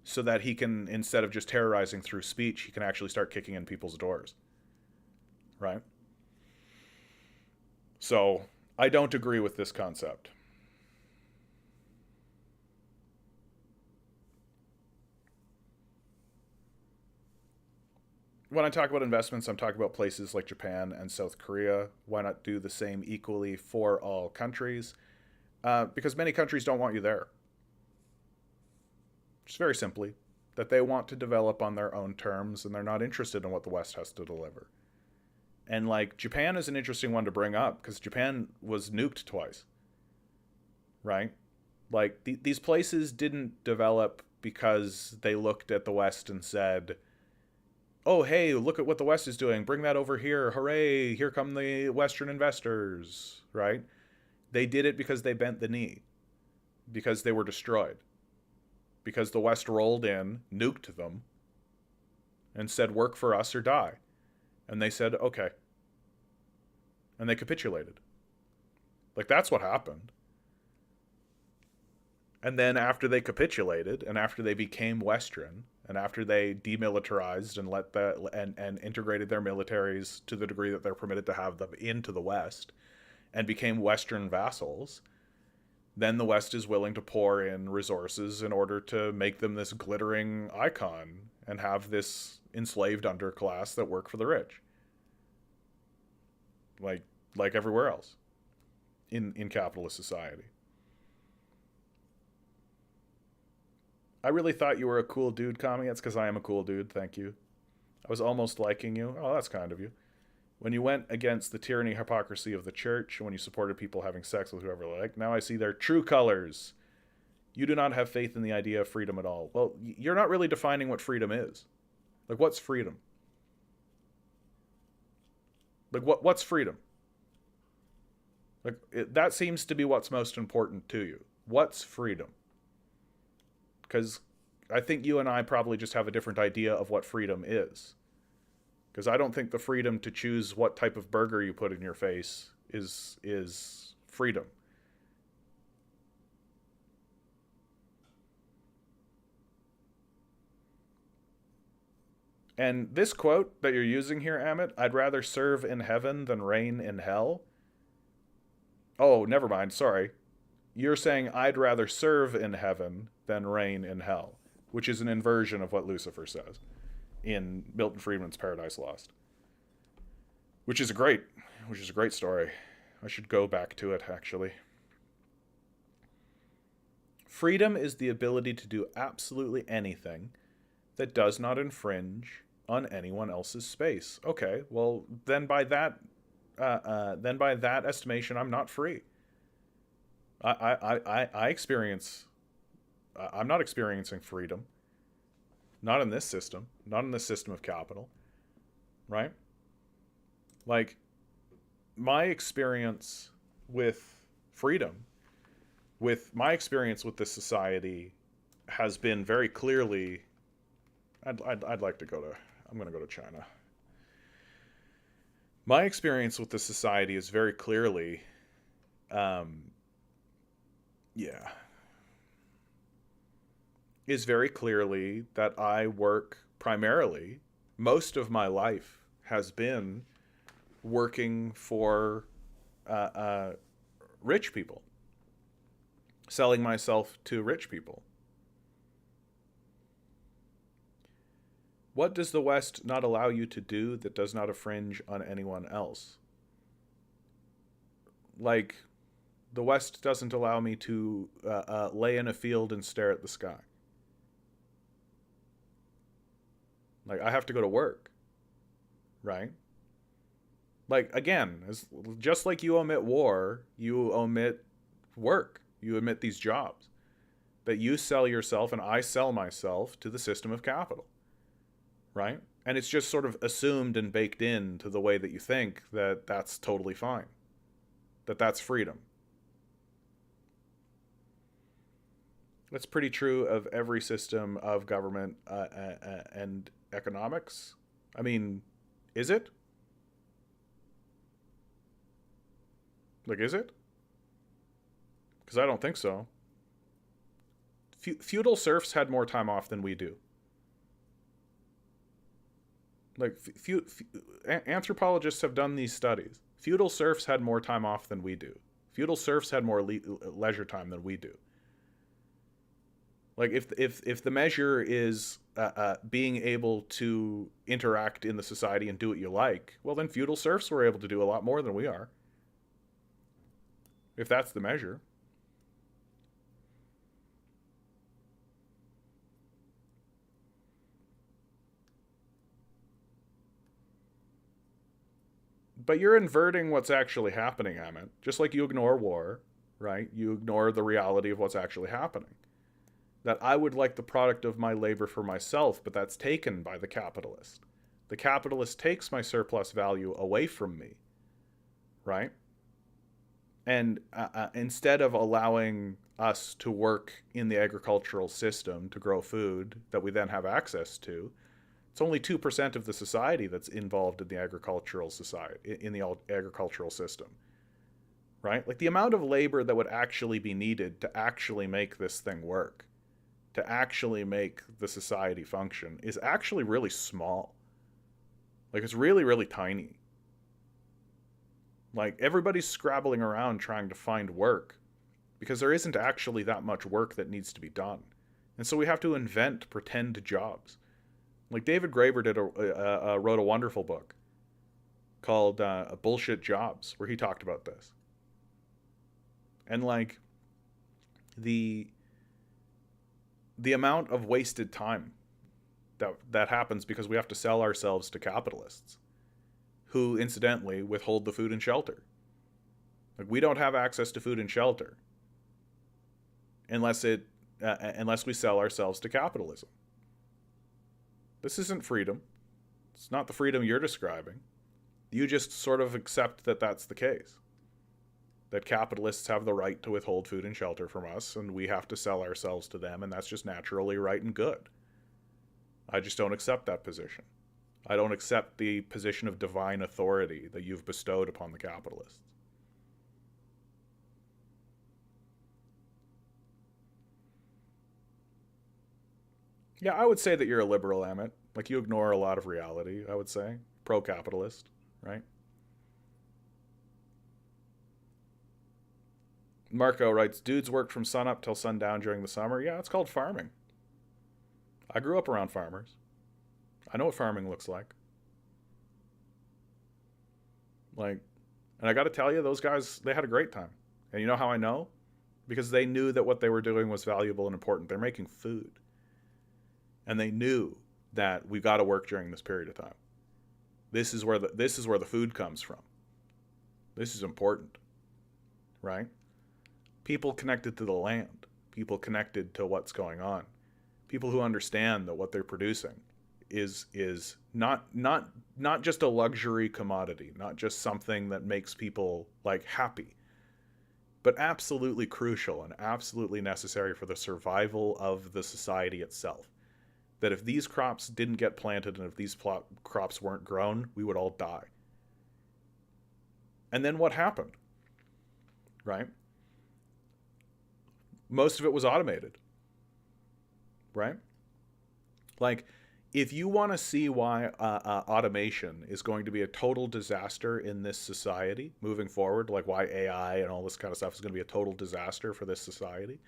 so that he can, instead of just terrorizing through speech, he can actually start kicking in people's doors, right? So I don't agree with this concept. When I talk about investments, I'm talking about places like Japan and South Korea. Why not do the same equally for all countries? Because many countries don't want you there. Just very simply, that they want to develop on their own terms, and they're not interested in what the West has to deliver. And like Japan is an interesting one to bring up, because Japan was nuked twice, right? Like these places didn't develop because they looked at the West and said, "Oh, hey, look at what the West is doing. Bring that over here. Hooray, here come the Western investors," right? They did it because they bent the knee, because they were destroyed, because the West rolled in, nuked them, and said, "Work for us or die." And they said, "Okay." And they capitulated. Like, that's what happened. And then after they capitulated, and after they became Western, and after they demilitarized and and integrated their militaries to the degree that they're permitted to have them into the West, and became Western vassals, then the West is willing to pour in resources in order to make them this glittering icon and have this enslaved underclass that work for the rich. Like everywhere else in capitalist society. I really thought you were a cool dude, Kami. It's because I am a cool dude. Thank you. I was almost liking you. Oh, that's kind of you. When you went against the tyranny hypocrisy of the church, and when you supported people having sex with whoever they like, now I see their true colors. You do not have faith in the idea of freedom at all. Well, you're not really defining what freedom is. Like, what's freedom? Like, what's freedom? Like, that seems to be what's most important to you. What's freedom? Because I think you and I probably just have a different idea of what freedom is. Because I don't think the freedom to choose what type of burger you put in your face is freedom. And this quote that you're using here, Amit, "I'd rather serve in heaven than reign in hell." Oh, never mind. Sorry. You're saying "I'd rather serve in heaven than reign in hell," which is an inversion of what Lucifer says in Milton Friedman's Paradise Lost, which is a great, story. I should go back to it, actually. Freedom is the ability to do absolutely anything that does not infringe on anyone else's space. Okay, well, then by that then by that estimation, I'm not free. I experience. I'm not experiencing freedom. Not in this system. Not in this system of capital. Right? Like, my experience with freedom, with my experience with this society, has been very clearly. I'd like to go to. I'm going to go to China. My experience with this society is very clearly, um, yeah, is very clearly that I work primarily. Most of my life has been working for uh, uh, rich people, selling myself to rich people. What does the West not allow you to do that does not infringe on anyone else? Like, the West doesn't allow me to lay in a field and stare at the sky. Like, I have to go to work, right? Like, again, just like you omit war, you omit work. You omit these jobs. That you sell yourself and I sell myself to the system of capital, right? And it's just sort of assumed and baked into the way that you think that that's totally fine, that that's freedom. That's pretty true of every system of government and economics. I mean, is it? Like, is it? Because I don't think so. Feudal serfs had more time off than we do. Like, anthropologists have done these studies. Feudal serfs had more time off than we do. Feudal serfs had more leisure time than we do. Like, if the measure is being able to interact in the society and do what you like, well, then feudal serfs were able to do a lot more than we are. If that's the measure. But you're inverting what's actually happening, Emmett. Just like you ignore war, right? You ignore the reality of what's actually happening. That I would like the product of my labor for myself, but that's taken by the capitalist. The capitalist takes my surplus value away from me, right? And instead of allowing us to work in the agricultural system to grow food that we then have access to, it's only 2% of the society that's involved in the agricultural society, in the agricultural system, right? Like, the amount of labor that would actually be needed to actually make this thing work, to actually make the society function, is actually really small. Like, it's really, really tiny. Like, everybody's scrabbling around trying to find work because there isn't actually that much work that needs to be done. And so we have to invent pretend jobs. Like, David Graeber wrote a wonderful book called Bullshit Jobs, where he talked about this. And, like, the amount of wasted time that happens because we have to sell ourselves to capitalists, who incidentally withhold the food and shelter. Like, we don't have access to food and shelter unless we sell ourselves to capitalism. This isn't freedom. It's not the freedom you're describing. You just sort of accept that that's the case. That capitalists have the right to withhold food and shelter from us, and we have to sell ourselves to them, and that's just naturally right and good. I just don't accept that position. I don't accept the position of divine authority that you've bestowed upon the capitalists. Yeah, I would say that you're a liberal, Emmett. Like, you ignore a lot of reality, I would say. Pro-capitalist, right? Marco writes, dudes worked from sunup till sundown during the summer. Yeah, it's called farming. I grew up around farmers. I know what farming looks like. Like, and I got to tell you, those guys, they had a great time. And you know how I know? Because they knew that what they were doing was valuable and important. They're making food. And they knew that we've got to work during this period of time. This is where the food comes from. This is important, right? People connected to the land, people connected to what's going on, people who understand that what they're producing is not just a luxury commodity, not just something that makes people like happy, but absolutely crucial and absolutely necessary for the survival of the society itself. That if these crops didn't get planted and if these crops weren't grown, we would all die. And then what happened? Right? Most of it was automated. Right? Like, if you want to see why automation is going to be a total disaster in this society moving forward, like why AI and all this kind of stuff is going to be a total disaster for this society,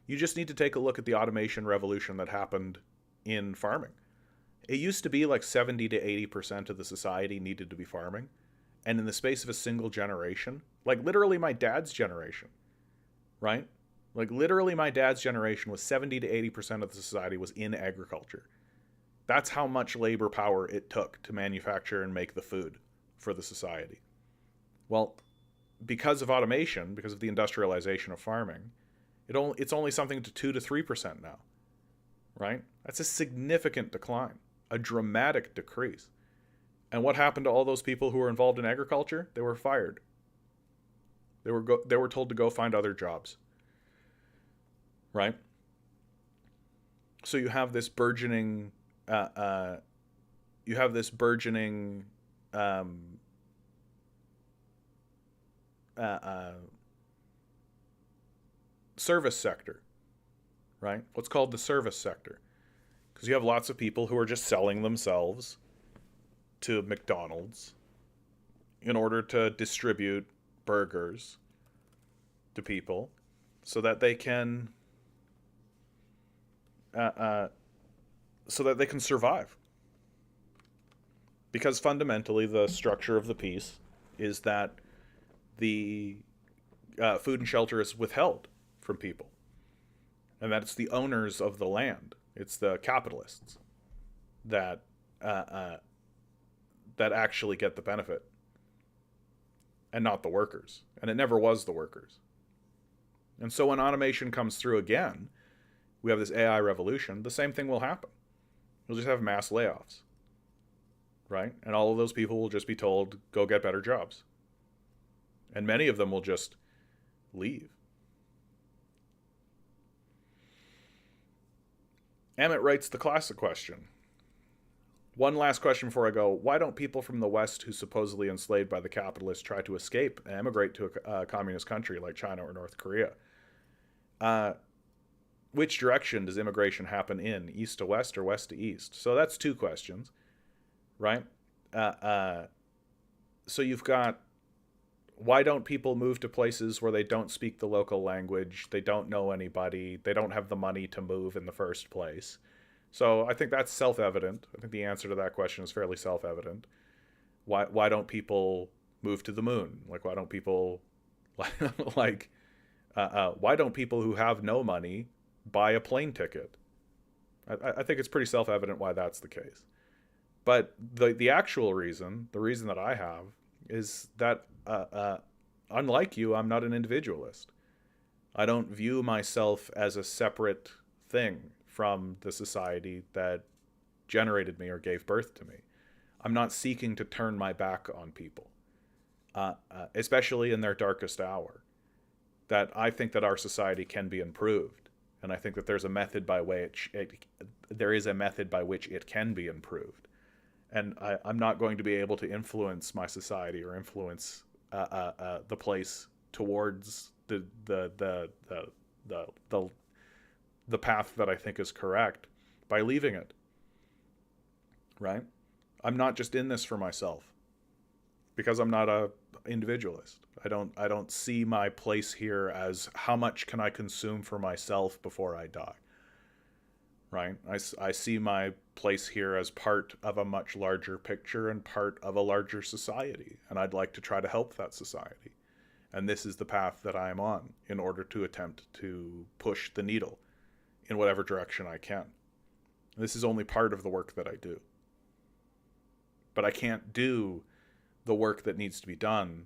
you just need to take a look at the automation revolution that happened in farming. It used to be like 70 to 80% of the society needed to be farming. And in the space of a single generation, like literally my dad's generation, right? Like literally my dad's generation was 70 to 80% of the society was in agriculture. That's how much labor power it took to manufacture and make the food for the society. Well, because of automation, because of the industrialization of farming, it's only something to 2 to 3% now, right? That's a significant decline, a dramatic decrease. And what happened to all those people who were involved in agriculture? They were fired. They were told to go find other jobs, right? So you have this burgeoning um, service sector, right? What's called the service sector, because you have lots of people who are just selling themselves to McDonald's in order to distribute burgers to people so that they can survive. Because fundamentally, the structure of the piece is that the food and shelter is withheld from people, and that it's the owners of the land, it's the capitalists that that actually get the benefit, and not the workers. And it never was the workers. And so when automation comes through again, we have this AI revolution, the same thing will happen. You'll just have mass layoffs, right? And all of those people will just be told, go get better jobs. And many of them will just leave. Emmett writes the classic question. One last question before I go. Why don't people from the West who supposedly enslaved by the capitalists try to escape and emigrate to a communist country like China or North Korea? Which direction does immigration happen in? East to west or west to east? So that's two questions, right? So you've got, why don't people move to places where they don't speak the local language, they don't know anybody, they don't have the money to move in the first place? So I think that's self-evident. I think the answer to that question is fairly self-evident. Why don't people move to the moon? Like, why don't people like why don't people who have no money buy a plane ticket? I think it's pretty self-evident why that's the case. But the actual reason, the reason that I have, is that unlike you, I'm not an individualist. I don't view myself as a separate thing from the society that generated me or gave birth to me. I'm not seeking to turn my back on people, especially in their darkest hour. That I think that our society can be improved, and I think that there's a method by which there is a method by which it can be improved. And I'm not going to be able to influence my society or influence the place towards the path that I think is correct by leaving it. Right? I'm not just in this for myself, because I'm not a individualist. I don't see my place here as how much can I consume for myself before I die. Right? I see my place here as part of a much larger picture and part of a larger society, and I'd like to try to help that society. And this is the path that I am on in order to attempt to push the needle in whatever direction I can. This is only part of the work that I do. But I can't do the work that needs to be done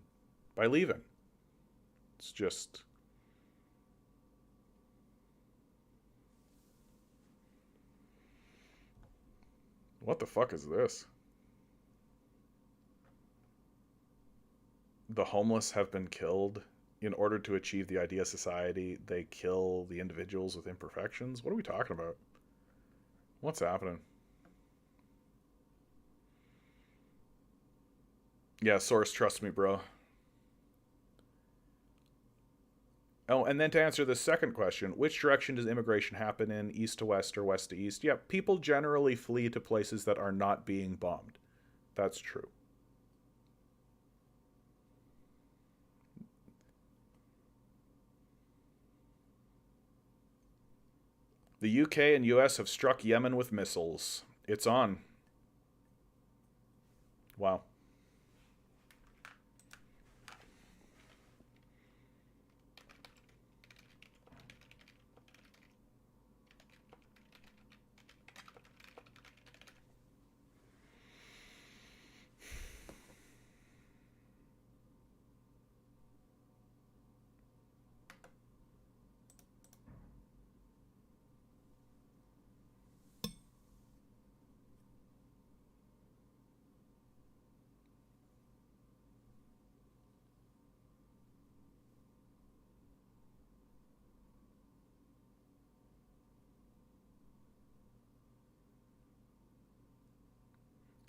by leaving. It's just, what the fuck is this? The homeless have been killed in order to achieve the idea of society. They kill the individuals with imperfections. What are we talking about? What's happening? Yeah, source, trust me, bro. Oh, and then to answer the second question, which direction does immigration happen in, east to west or west to east? Yeah, people generally flee to places that are not being bombed. That's true. The UK and US have struck Yemen with missiles. It's on. Wow.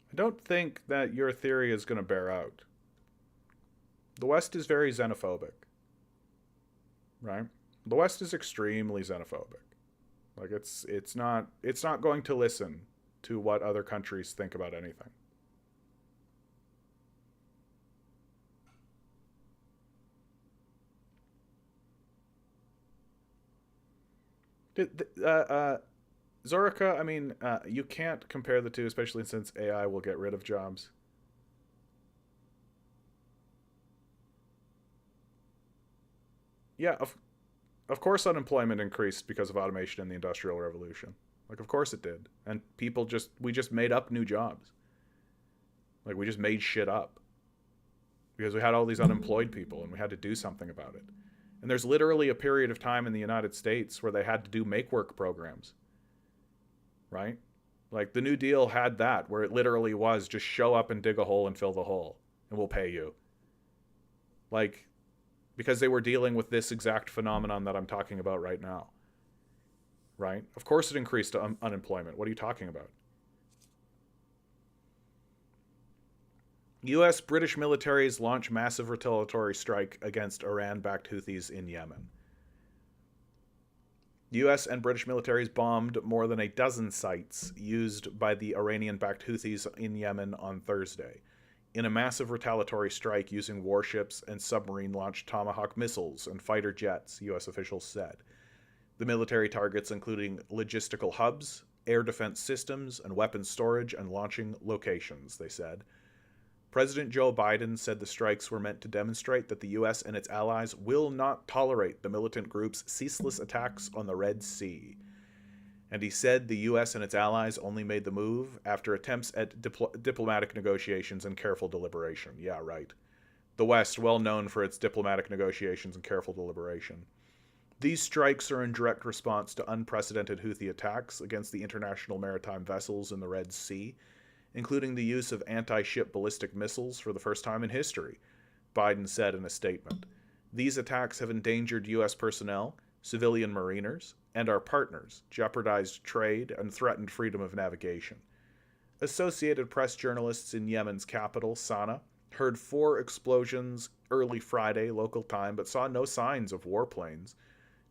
I don't think that your theory is going to bear out. The West is very xenophobic, right? The West is extremely xenophobic. Like it's not going to listen to what other countries think about anything. Zorica, I mean, you can't compare the two, especially since AI will get rid of jobs. Yeah, of course unemployment increased because of automation and the industrial revolution. Like of course it did. And we just made up new jobs. Like we just made shit up because we had all these unemployed people and we had to do something about it. And there's literally a period of time in the United States where they had to do make work programs, right? Like the New Deal had that where it literally was just show up and dig a hole and fill the hole and we'll pay you. Like because they were dealing with this exact phenomenon that I'm talking about right now, right? Of course it increased unemployment. What are you talking about? US British militaries launch massive retaliatory strike against Iran backed Houthis in Yemen. US and British militaries bombed more than a dozen sites used by the Iranian backed Houthis in Yemen on Thursday, in a massive retaliatory strike using warships and submarine launched Tomahawk missiles and fighter jets, US officials said. The military targets including logistical hubs, air defense systems, and weapons storage and launching locations, they said. President Joe Biden said the strikes were meant to demonstrate that the U.S. and its allies will not tolerate the militant group's ceaseless attacks on the Red Sea. And he said the U.S. and its allies only made the move after attempts at diplomatic negotiations and careful deliberation. Yeah, right. The West, well known for its diplomatic negotiations and careful deliberation. These strikes are in direct response to unprecedented Houthi attacks against the international maritime vessels in the Red Sea, including the use of anti-ship ballistic missiles for the first time in history, Biden said in a statement. These attacks have endangered U.S. personnel, civilian mariners, and our partners, jeopardized trade, and threatened freedom of navigation. Associated Press journalists in Yemen's capital, Sana'a, heard 4 explosions early Friday local time but saw no signs of warplanes.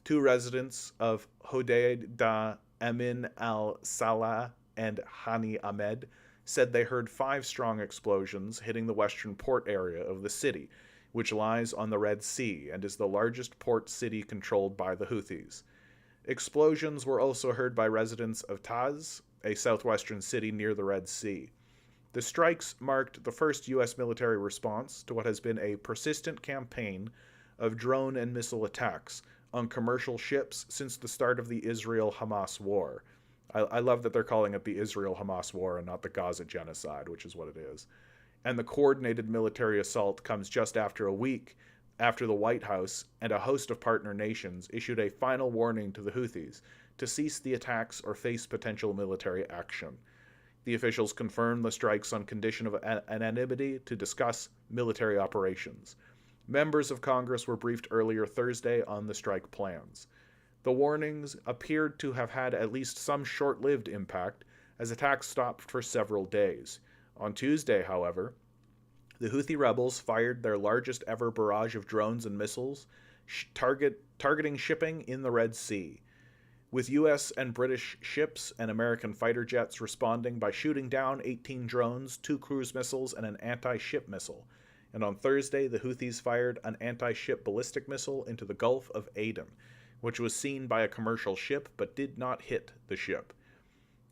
2 residents of Hodeidah Emin al-Salah and Hani Ahmed said they heard 5 strong explosions hitting the western port area of the city, which lies on the Red Sea and is the largest port city controlled by the Houthis. Explosions were also heard by residents of Taz, a southwestern city near the Red Sea. The strikes marked the first U.S. military response to what has been a persistent campaign of drone and missile attacks on commercial ships since the start of the Israel-Hamas war. I love that they're calling it the Israel-Hamas war and not the Gaza genocide, which is what it is. And the coordinated military assault comes just after a week after the White House and a host of partner nations issued a final warning to the Houthis to cease the attacks or face potential military action. The officials confirmed the strikes on condition of anonymity to discuss military operations. Members of Congress were briefed earlier Thursday on the strike plans. The warnings appeared to have had at least some short-lived impact, as attacks stopped for several days. On Tuesday, however, the Houthi rebels fired their largest ever barrage of drones and missiles, targeting shipping in the Red Sea, with U.S. and British ships and American fighter jets responding by shooting down 18 drones, 2 cruise missiles, and an anti-ship missile. And on Thursday, the Houthis fired an anti-ship ballistic missile into the Gulf of Aden, which was seen by a commercial ship but did not hit the ship.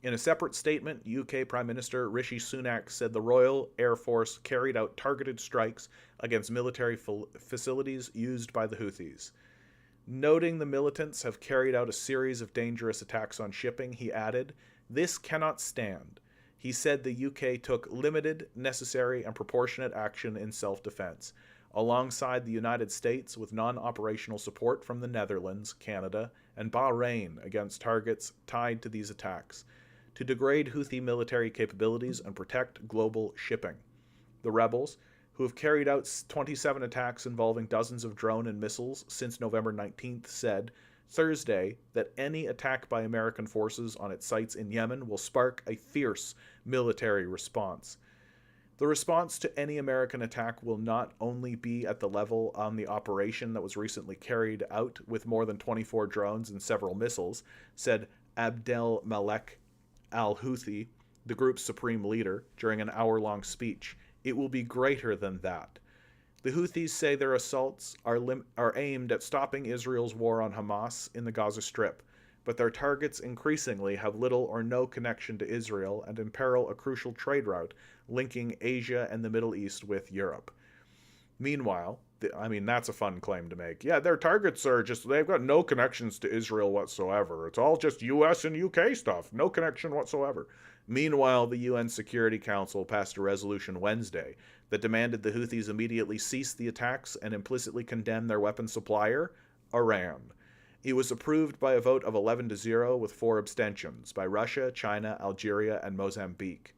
In a separate statement, UK Prime Minister Rishi Sunak said the Royal Air Force carried out targeted strikes against military facilities used by the Houthis. Noting the militants have carried out a series of dangerous attacks on shipping, he added, "This cannot stand." He said the UK took limited, necessary, and proportionate action in self-defense, alongside the United States with non-operational support from the Netherlands, Canada, and Bahrain against targets tied to these attacks, to degrade Houthi military capabilities and protect global shipping. The rebels, who have carried out 27 attacks involving dozens of drone and missiles since November 19th, said Thursday that any attack by American forces on its sites in Yemen will spark a fierce military response. The response to any American attack will not only be at the level on the operation that was recently carried out with more than 24 drones and several missiles, said Abdel Malek al-Houthi, the group's supreme leader, during an hour-long speech. It will be greater than that. The Houthis say their assaults are aimed at stopping Israel's war on Hamas in the Gaza Strip, but their targets increasingly have little or no connection to Israel and imperil a crucial trade route linking Asia and the Middle East with Europe. Meanwhile, that's a fun claim to make. Yeah, their targets are they've got no connections to Israel whatsoever. It's all just US and UK stuff. No connection whatsoever. Meanwhile, the UN Security Council passed a resolution Wednesday that demanded the Houthis immediately cease the attacks and implicitly condemn their weapon supplier, Iran. It was approved by a vote of 11-0 with 4 abstentions by Russia, China, Algeria, and Mozambique.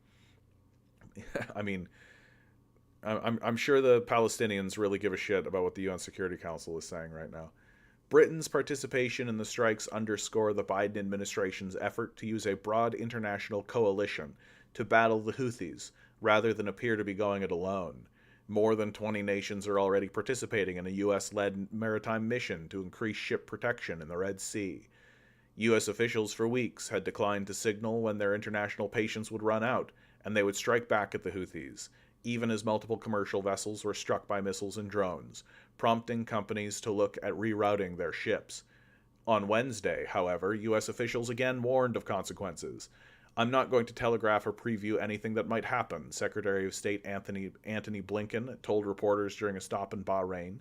I'm sure the Palestinians really give a shit about what the UN Security Council is saying right now. Britain's participation in the strikes underscore the Biden administration's effort to use a broad international coalition to battle the Houthis, rather than appear to be going it alone. More than 20 nations are already participating in a U.S.-led maritime mission to increase ship protection in the Red Sea. U.S. officials for weeks had declined to signal when their international patience would run out, and they would strike back at the Houthis, even as multiple commercial vessels were struck by missiles and drones, prompting companies to look at rerouting their ships. On Wednesday, however, U.S. officials again warned of consequences. "I'm not going to telegraph or preview anything that might happen," Secretary of State Anthony Blinken told reporters during a stop in Bahrain.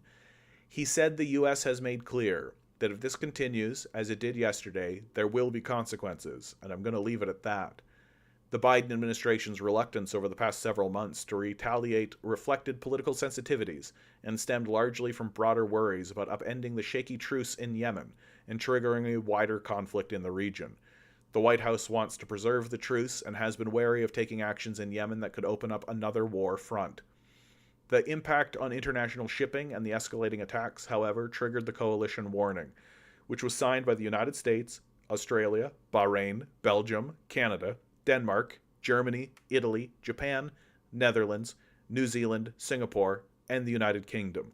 He said the U.S. has made clear that if this continues, as it did yesterday, there will be consequences, and I'm going to leave it at that. The Biden administration's reluctance over the past several months to retaliate reflected political sensitivities and stemmed largely from broader worries about upending the shaky truce in Yemen and triggering a wider conflict in the region. The White House wants to preserve the truce and has been wary of taking actions in Yemen that could open up another war front. The impact on international shipping and the escalating attacks, however, triggered the coalition warning, which was signed by the United States, Australia, Bahrain, Belgium, Canada, Denmark, Germany, Italy, Japan, Netherlands, New Zealand, Singapore, and the United Kingdom.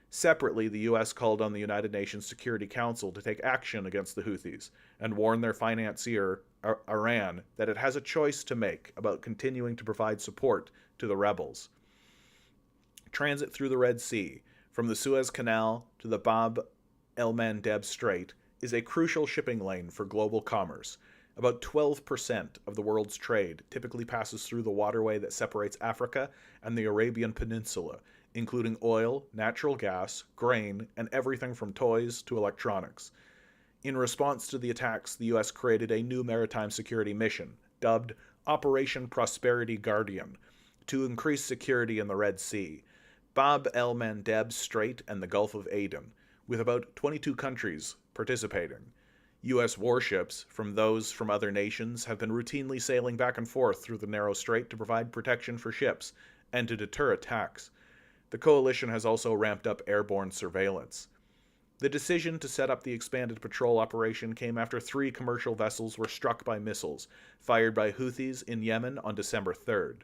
Separately, the U.S. called on the United Nations Security Council to take action against the Houthis and warned their financier, Iran, that it has a choice to make about continuing to provide support to the rebels. Transit through the Red Sea, from the Suez Canal to the Bab el-Mandeb Strait, is a crucial shipping lane for global commerce. About 12% of the world's trade typically passes through the waterway that separates Africa and the Arabian Peninsula, including oil, natural gas, grain, and everything from toys to electronics. In response to the attacks, the U.S. created a new maritime security mission, dubbed Operation Prosperity Guardian, to increase security in the Red Sea, Bab el Mandeb Strait, and the Gulf of Aden, with about 22 countries participating. U.S. warships from those from other nations have been routinely sailing back and forth through the narrow strait to provide protection for ships and to deter attacks. The coalition has also ramped up airborne surveillance. The decision to set up the expanded patrol operation came after 3 commercial vessels were struck by missiles fired by Houthis in Yemen on December 3rd.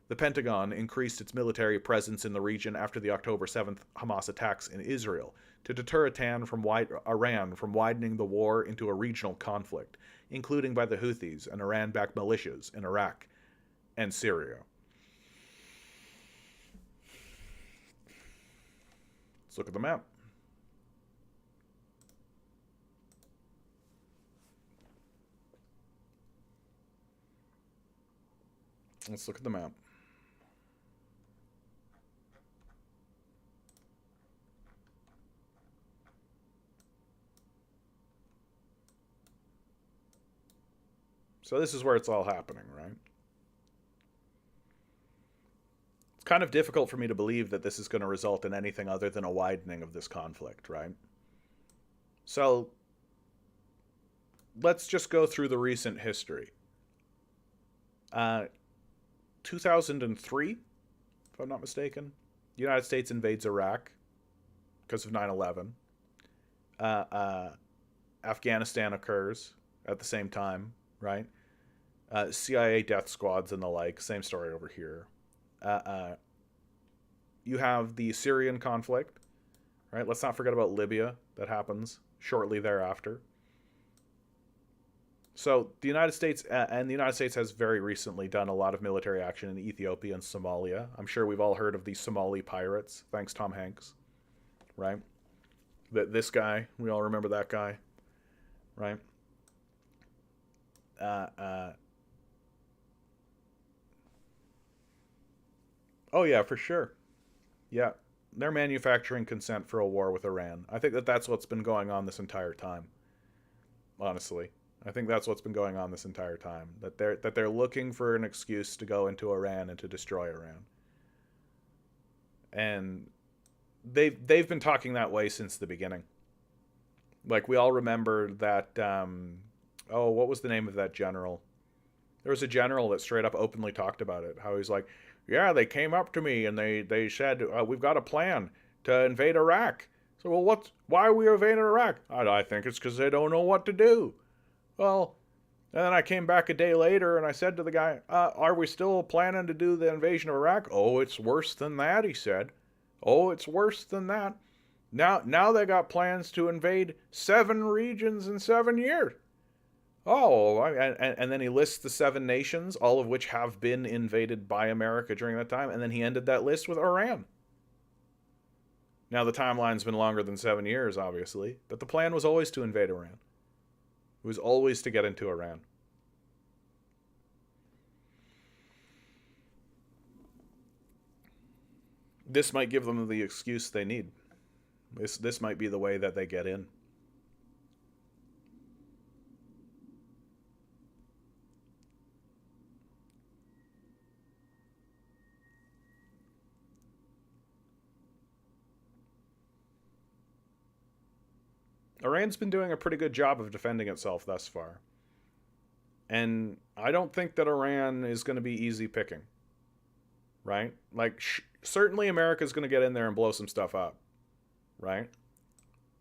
The Pentagon increased its military presence in the region after the October 7th Hamas attacks in Israel to deter Iran from widening the war into a regional conflict, including by the Houthis and Iran-backed militias in Iraq and Syria. Let's look at the map. Let's look at the map. So this is where it's all happening, right? It's kind of difficult for me to believe that this is going to result in anything other than a widening of this conflict, right? So let's just go through the recent history. 2003, if I'm not mistaken, the United States invades Iraq because of 9/11. Afghanistan occurs at the same time, right? CIA death squads and the like, same story over here. You have the Syrian conflict, right? Let's not forget about Libya. That happens shortly thereafter. So the United States has very recently done a lot of military action in Ethiopia and Somalia. I'm sure we've all heard of the Somali pirates. Thanks, Tom Hanks. Right? This guy, we all remember that guy. Right? Oh yeah, for sure. Yeah, they're manufacturing consent for a war with Iran. I think that's what's been going on this entire time. Honestly, I think that's what's been going on this entire time. That they're looking for an excuse to go into Iran and to destroy Iran. And they've been talking that way since the beginning. Like we all remember that. What was the name of that general? There was a general that straight up openly talked about it. How he's like, yeah, they came up to me and they said, we've got a plan to invade Iraq. So, well, why are we invading Iraq? I think it's because they don't know what to do. Well, and then I came back a day later and I said to the guy, are we still planning to do the invasion of Iraq? Oh, it's worse than that, he said. Oh, it's worse than that. Now they got plans to invade 7 regions in 7 years. Oh, and then he lists the 7 nations, all of which have been invaded by America during that time, and then he ended that list with Iran. Now, the timeline's been longer than 7 years, obviously, but the plan was always to invade Iran. It was always to get into Iran. This might give them the excuse they need. This might be the way that they get in. Iran's been doing a pretty good job of defending itself thus far. And I don't think that Iran is going to be easy picking. Right? Like, certainly America's going to get in there and blow some stuff up. Right?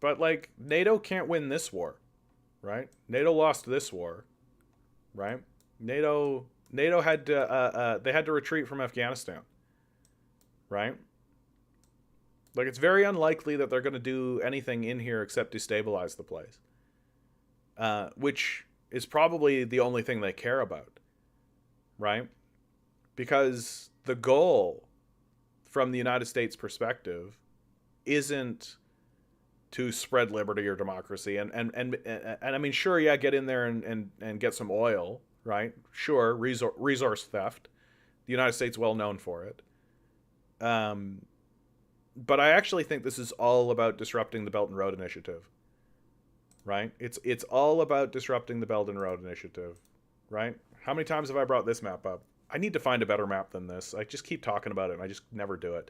But, like, NATO can't win this war. Right? NATO lost this war. Right? NATO had to, they had to retreat from Afghanistan. Right? Like, it's very unlikely that they're going to do anything in here except destabilize the place. Which is probably the only thing they care about. Right? Because the goal, from the United States perspective, isn't to spread liberty or democracy. And I mean, sure, yeah, get in there and get some oil, right? Sure, resource theft. The United States well known for it. But I actually think this is all about disrupting the Belt and Road Initiative. Right? It's all about disrupting the Belt and Road Initiative. Right? How many times have I brought this map up? I need to find a better map than this. I just keep talking about it and I just never do it.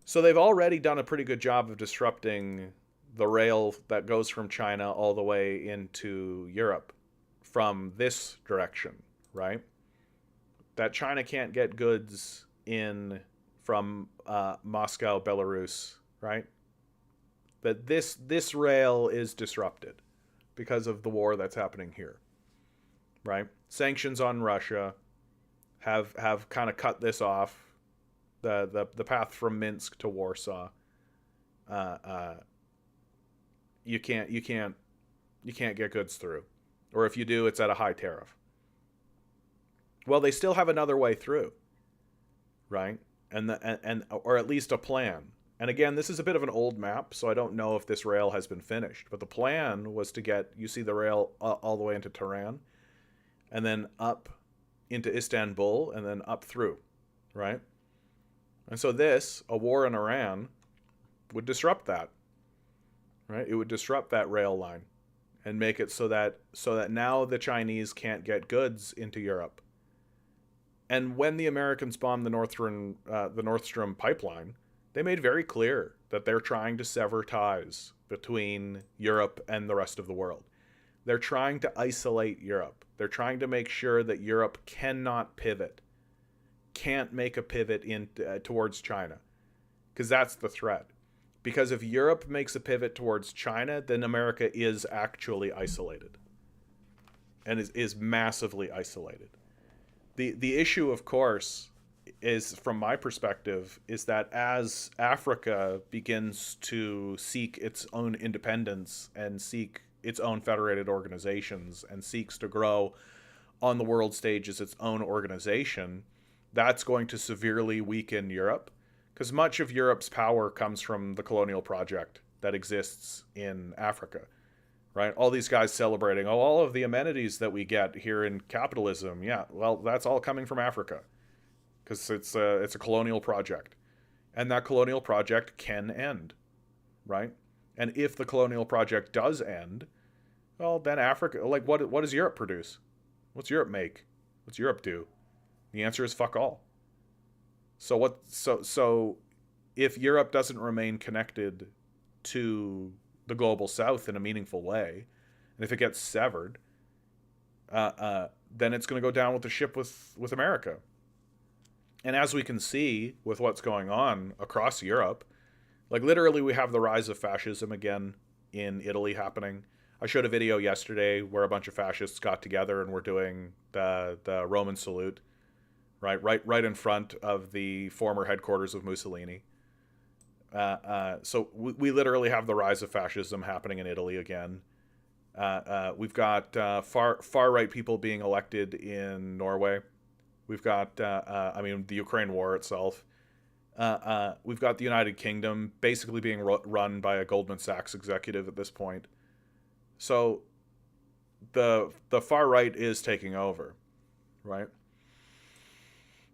So they've already done a pretty good job of disrupting the rail that goes from China all the way into Europe from this direction, right? That China can't get goods in from Moscow, Belarus, right? That this rail is disrupted because of the war that's happening here, right? Sanctions on Russia have kind of cut this off. The path from Minsk to Warsaw. Uh, uh, you can't get goods through, or if you do, it's at a high tariff. Well, they still have another way through, right? And or at least a plan. And again, this is a bit of an old map, so I don't know if this rail has been finished. But the plan was to get, you see the rail all the way into Tehran, and then up into Istanbul, and then up through, right? And so this, a war in Iran, would disrupt that, right? It would disrupt that rail line and make it so that now the Chinese can't get goods into Europe. And when the Americans bombed the Nord Stream pipeline, they made very clear that they're trying to sever ties between Europe and the rest of the world. They're trying to isolate Europe. They're trying to make sure that Europe cannot pivot, can't make a pivot towards China, because that's the threat. Because if Europe makes a pivot towards China, then America is actually isolated and is massively isolated. The issue, of course, is, from my perspective, is that as Africa begins to seek its own independence and seek its own federated organizations and seeks to grow on the world stage as its own organization, that's going to severely weaken Europe, because much of Europe's power comes from the colonial project that exists in Africa, right? All these guys celebrating, oh, all of the amenities that we get here in capitalism. Yeah, well, that's all coming from Africa, because it's a colonial project, and that colonial project can end, right? And if the colonial project does end, well, then Africa, like, what does Europe produce? What's Europe make? What's Europe do? The answer is fuck all. So if Europe doesn't remain connected to the global South in a meaningful way, and if it gets severed, then it's going to go down with the ship with America. And as we can see with what's going on across Europe, like literally we have the rise of fascism again in Italy happening. I showed a video yesterday where a bunch of fascists got together and were doing the Roman salute, right in front of the former headquarters of Mussolini. So we literally have the rise of fascism happening in Italy again. We've got far right people being elected in Norway. We've got the Ukraine war itself. We've got the United Kingdom basically being run by a Goldman Sachs executive at this point. So the far right is taking over, right?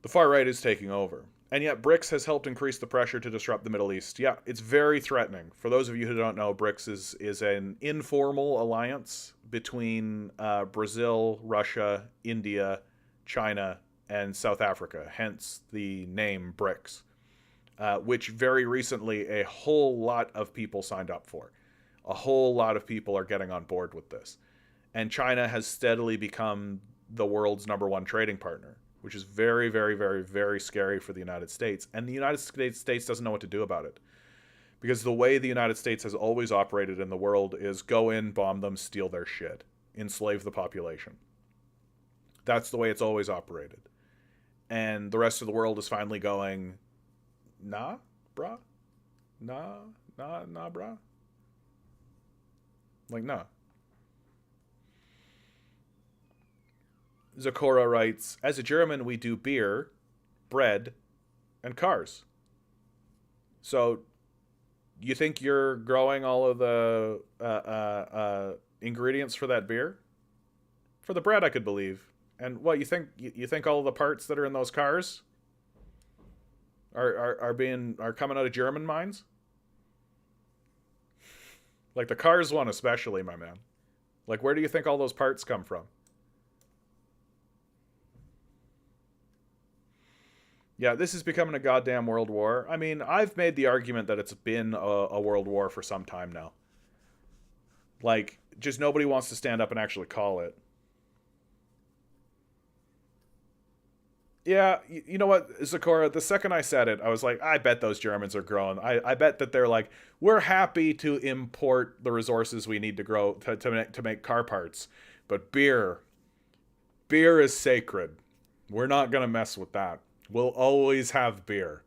The far right is taking over. And yet BRICS has helped increase the pressure to disrupt the Middle East. Yeah, it's very threatening. For those of you who don't know, BRICS is an informal alliance between Brazil, Russia, India, China, and South Africa, hence the name BRICS, which very recently a whole lot of people signed up for. A whole lot of people are getting on board with this. And China has steadily become the world's #1 trading partner, which is very, very, very, very scary for the United States. And the United States doesn't know what to do about it. Because the way the United States has always operated in the world is go in, bomb them, steal their shit, enslave the population. That's the way it's always operated. And the rest of the world is finally going, nah, brah? Nah, brah? Like, nah. Zakora writes, as a German, we do beer, bread, and cars. So, you think you're growing all of the ingredients for that beer? For the bread, I could believe. And what, you think all of the parts that are in those cars are coming out of German mines? Like the cars one especially, my man. Like, where do you think all those parts come from? Yeah, this is becoming a goddamn world war. I mean, I've made the argument that it's been a world war for some time now. Like, just nobody wants to stand up and actually call it. Yeah, you know what, Zakora, the second I said it, I was like, I bet those Germans are growing. I bet that they're like, we're happy to import the resources we need to grow to make car parts. But beer is sacred. We're not going to mess with that. We'll always have beer.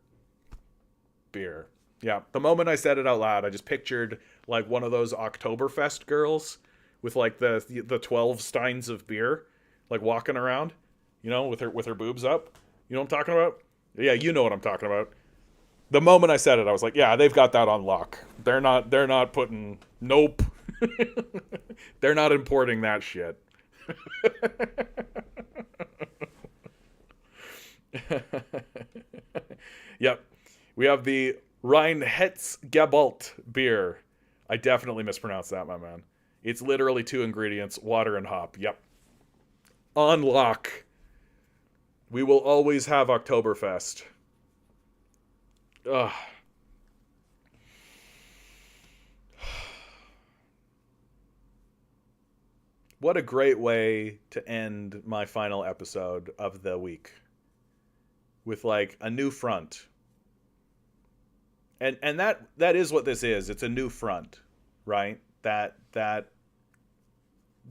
Beer. Yeah, the moment I said it out loud, I just pictured like one of those Oktoberfest girls with like the 12 steins of beer, like walking around, with her boobs up. You know what I'm talking about? Yeah, you know what I'm talking about. The moment I said it, I was like, yeah, they've got that on lock. They're not putting nope. They're not importing that shit. Yep. We have the Reinheitsgebot beer. I definitely mispronounced that, my man. It's literally two ingredients, water and hop. Yep. On lock. We will always have Oktoberfest. Ugh. What a great way to end my final episode of the week with like a new front. And that is what this is. It's a new front, right? That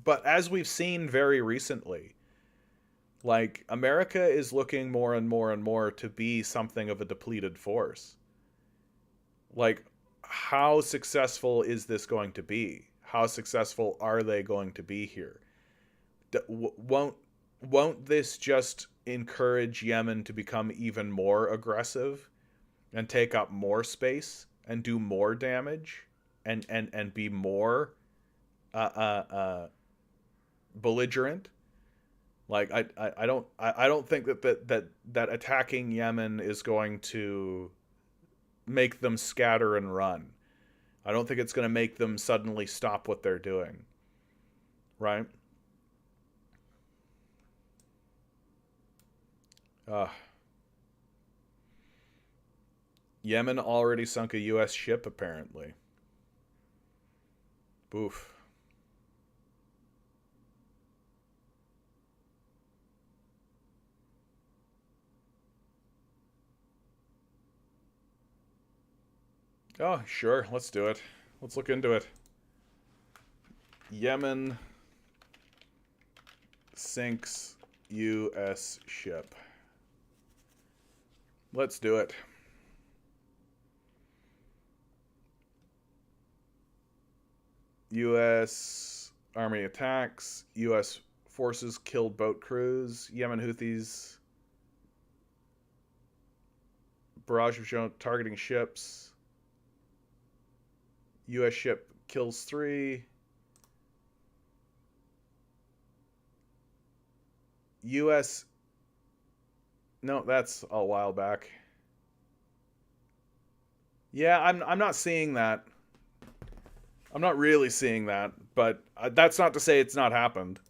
but as we've seen very recently, like America is looking more and more and more to be something of a depleted force. Like, how successful is this going to be? How successful are they going to be here? Won't this just encourage Yemen to become even more aggressive and take up more space and do more damage and be more uh, uh, uh, belligerent? Like I don't think that attacking Yemen is going to make them scatter and run. I don't think it's going to make them suddenly stop what they're doing, right? Uh, Yemen already sunk a U.S. ship, apparently. Oof. Oh, sure. Let's do it. Let's look into it. Yemen sinks U.S. ship. Let's do it. U.S. Army attacks. U.S. forces killed boat crews. Yemen Houthis barrage of drone targeting ships. U.S. ship kills 3. U.S. No, that's a while back. Yeah, I'm not seeing that. I'm not really seeing that, but that's not to say it's not happened.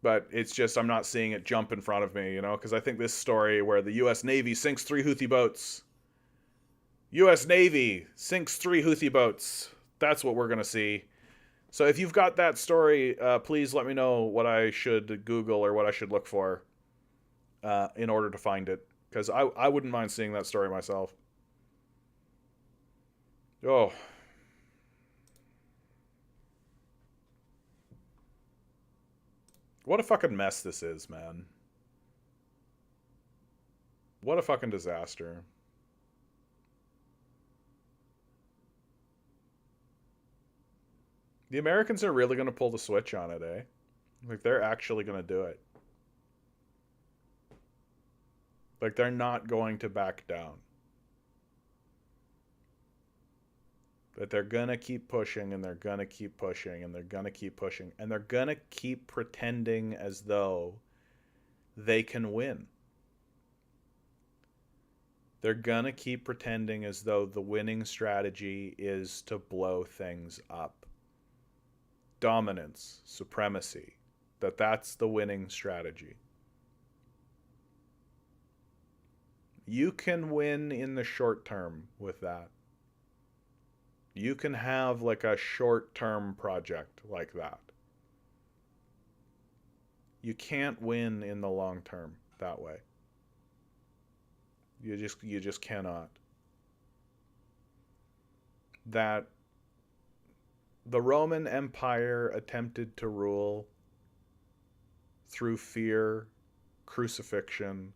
But it's just I'm not seeing it jump in front of me, because I think this story where the U.S. Navy sinks 3 Houthi boats. U.S. Navy sinks 3 Houthi boats. That's what we're gonna see. So if you've got that story, please let me know what I should Google or what I should look for in order to find it, because I wouldn't mind seeing that story myself. Oh, what a fucking mess this is, man. What a fucking disaster. The Americans are really going to pull the switch on it, eh? Like, they're actually going to do it. Like, they're not going to back down. But they're going to keep pushing, and they're going to keep pushing, and they're going to keep pushing, and they're going to keep pretending as though they can win. They're going to keep pretending as though the winning strategy is to blow things up. Dominance, supremacy, that's the winning strategy. You can win in the short term with that. You can have like a short term project like that. You can't win in the long term that way. You just cannot. That the Roman Empire attempted to rule through fear, crucifixion,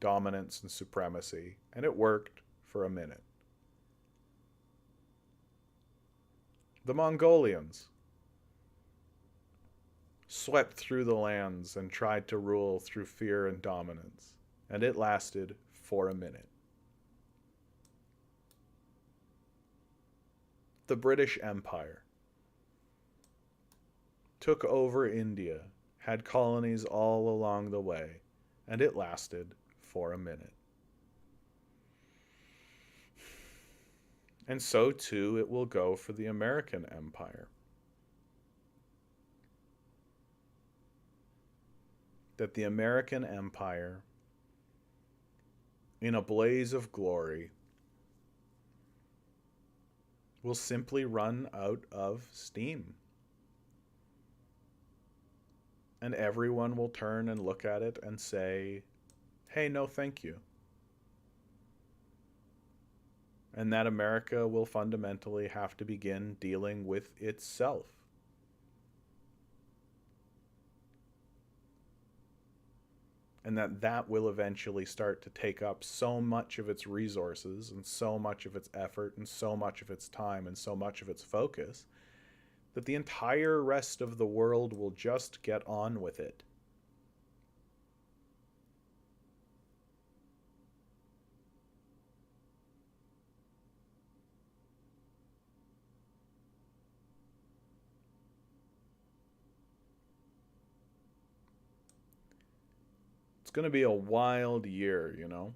dominance, and supremacy, and it worked for a minute. The Mongolians swept through the lands and tried to rule through fear and dominance, and it lasted for a minute. The British Empire took over India, had colonies all along the way, and it lasted for a minute. And so too it will go for the American Empire. That the American Empire, in a blaze of glory, will simply run out of steam. And everyone will turn and look at it and say, hey, no thank you. And that America will fundamentally have to begin dealing with itself. And that will eventually start to take up so much of its resources and so much of its effort and so much of its time and so much of its focus that the entire rest of the world will just get on with it. It's going to be a wild year, you know?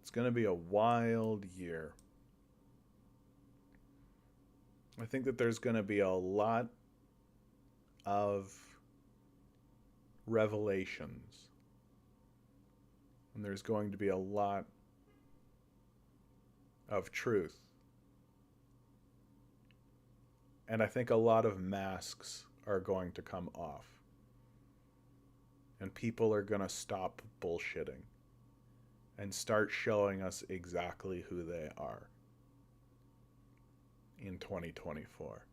It's going to be a wild year. I think that there's going to be a lot of revelations. And there's going to be a lot of truth. And I think a lot of masks are going to come off. And people are going to stop bullshitting and start showing us exactly who they are in 2024.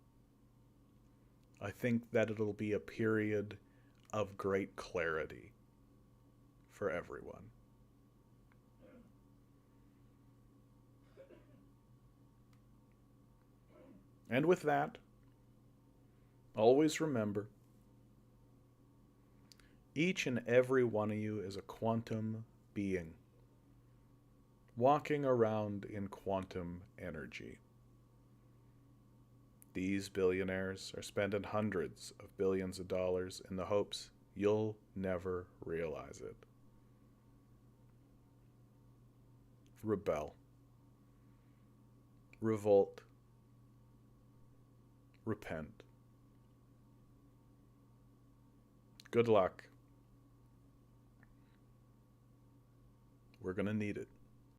I think that it'll be a period of great clarity for everyone. And with that, always remember, each and every one of you is a quantum being, walking around in quantum energy. These billionaires are spending hundreds of billions of dollars in the hopes you'll never realize it. Rebel. Revolt. Repent. Good luck. We're going to need it.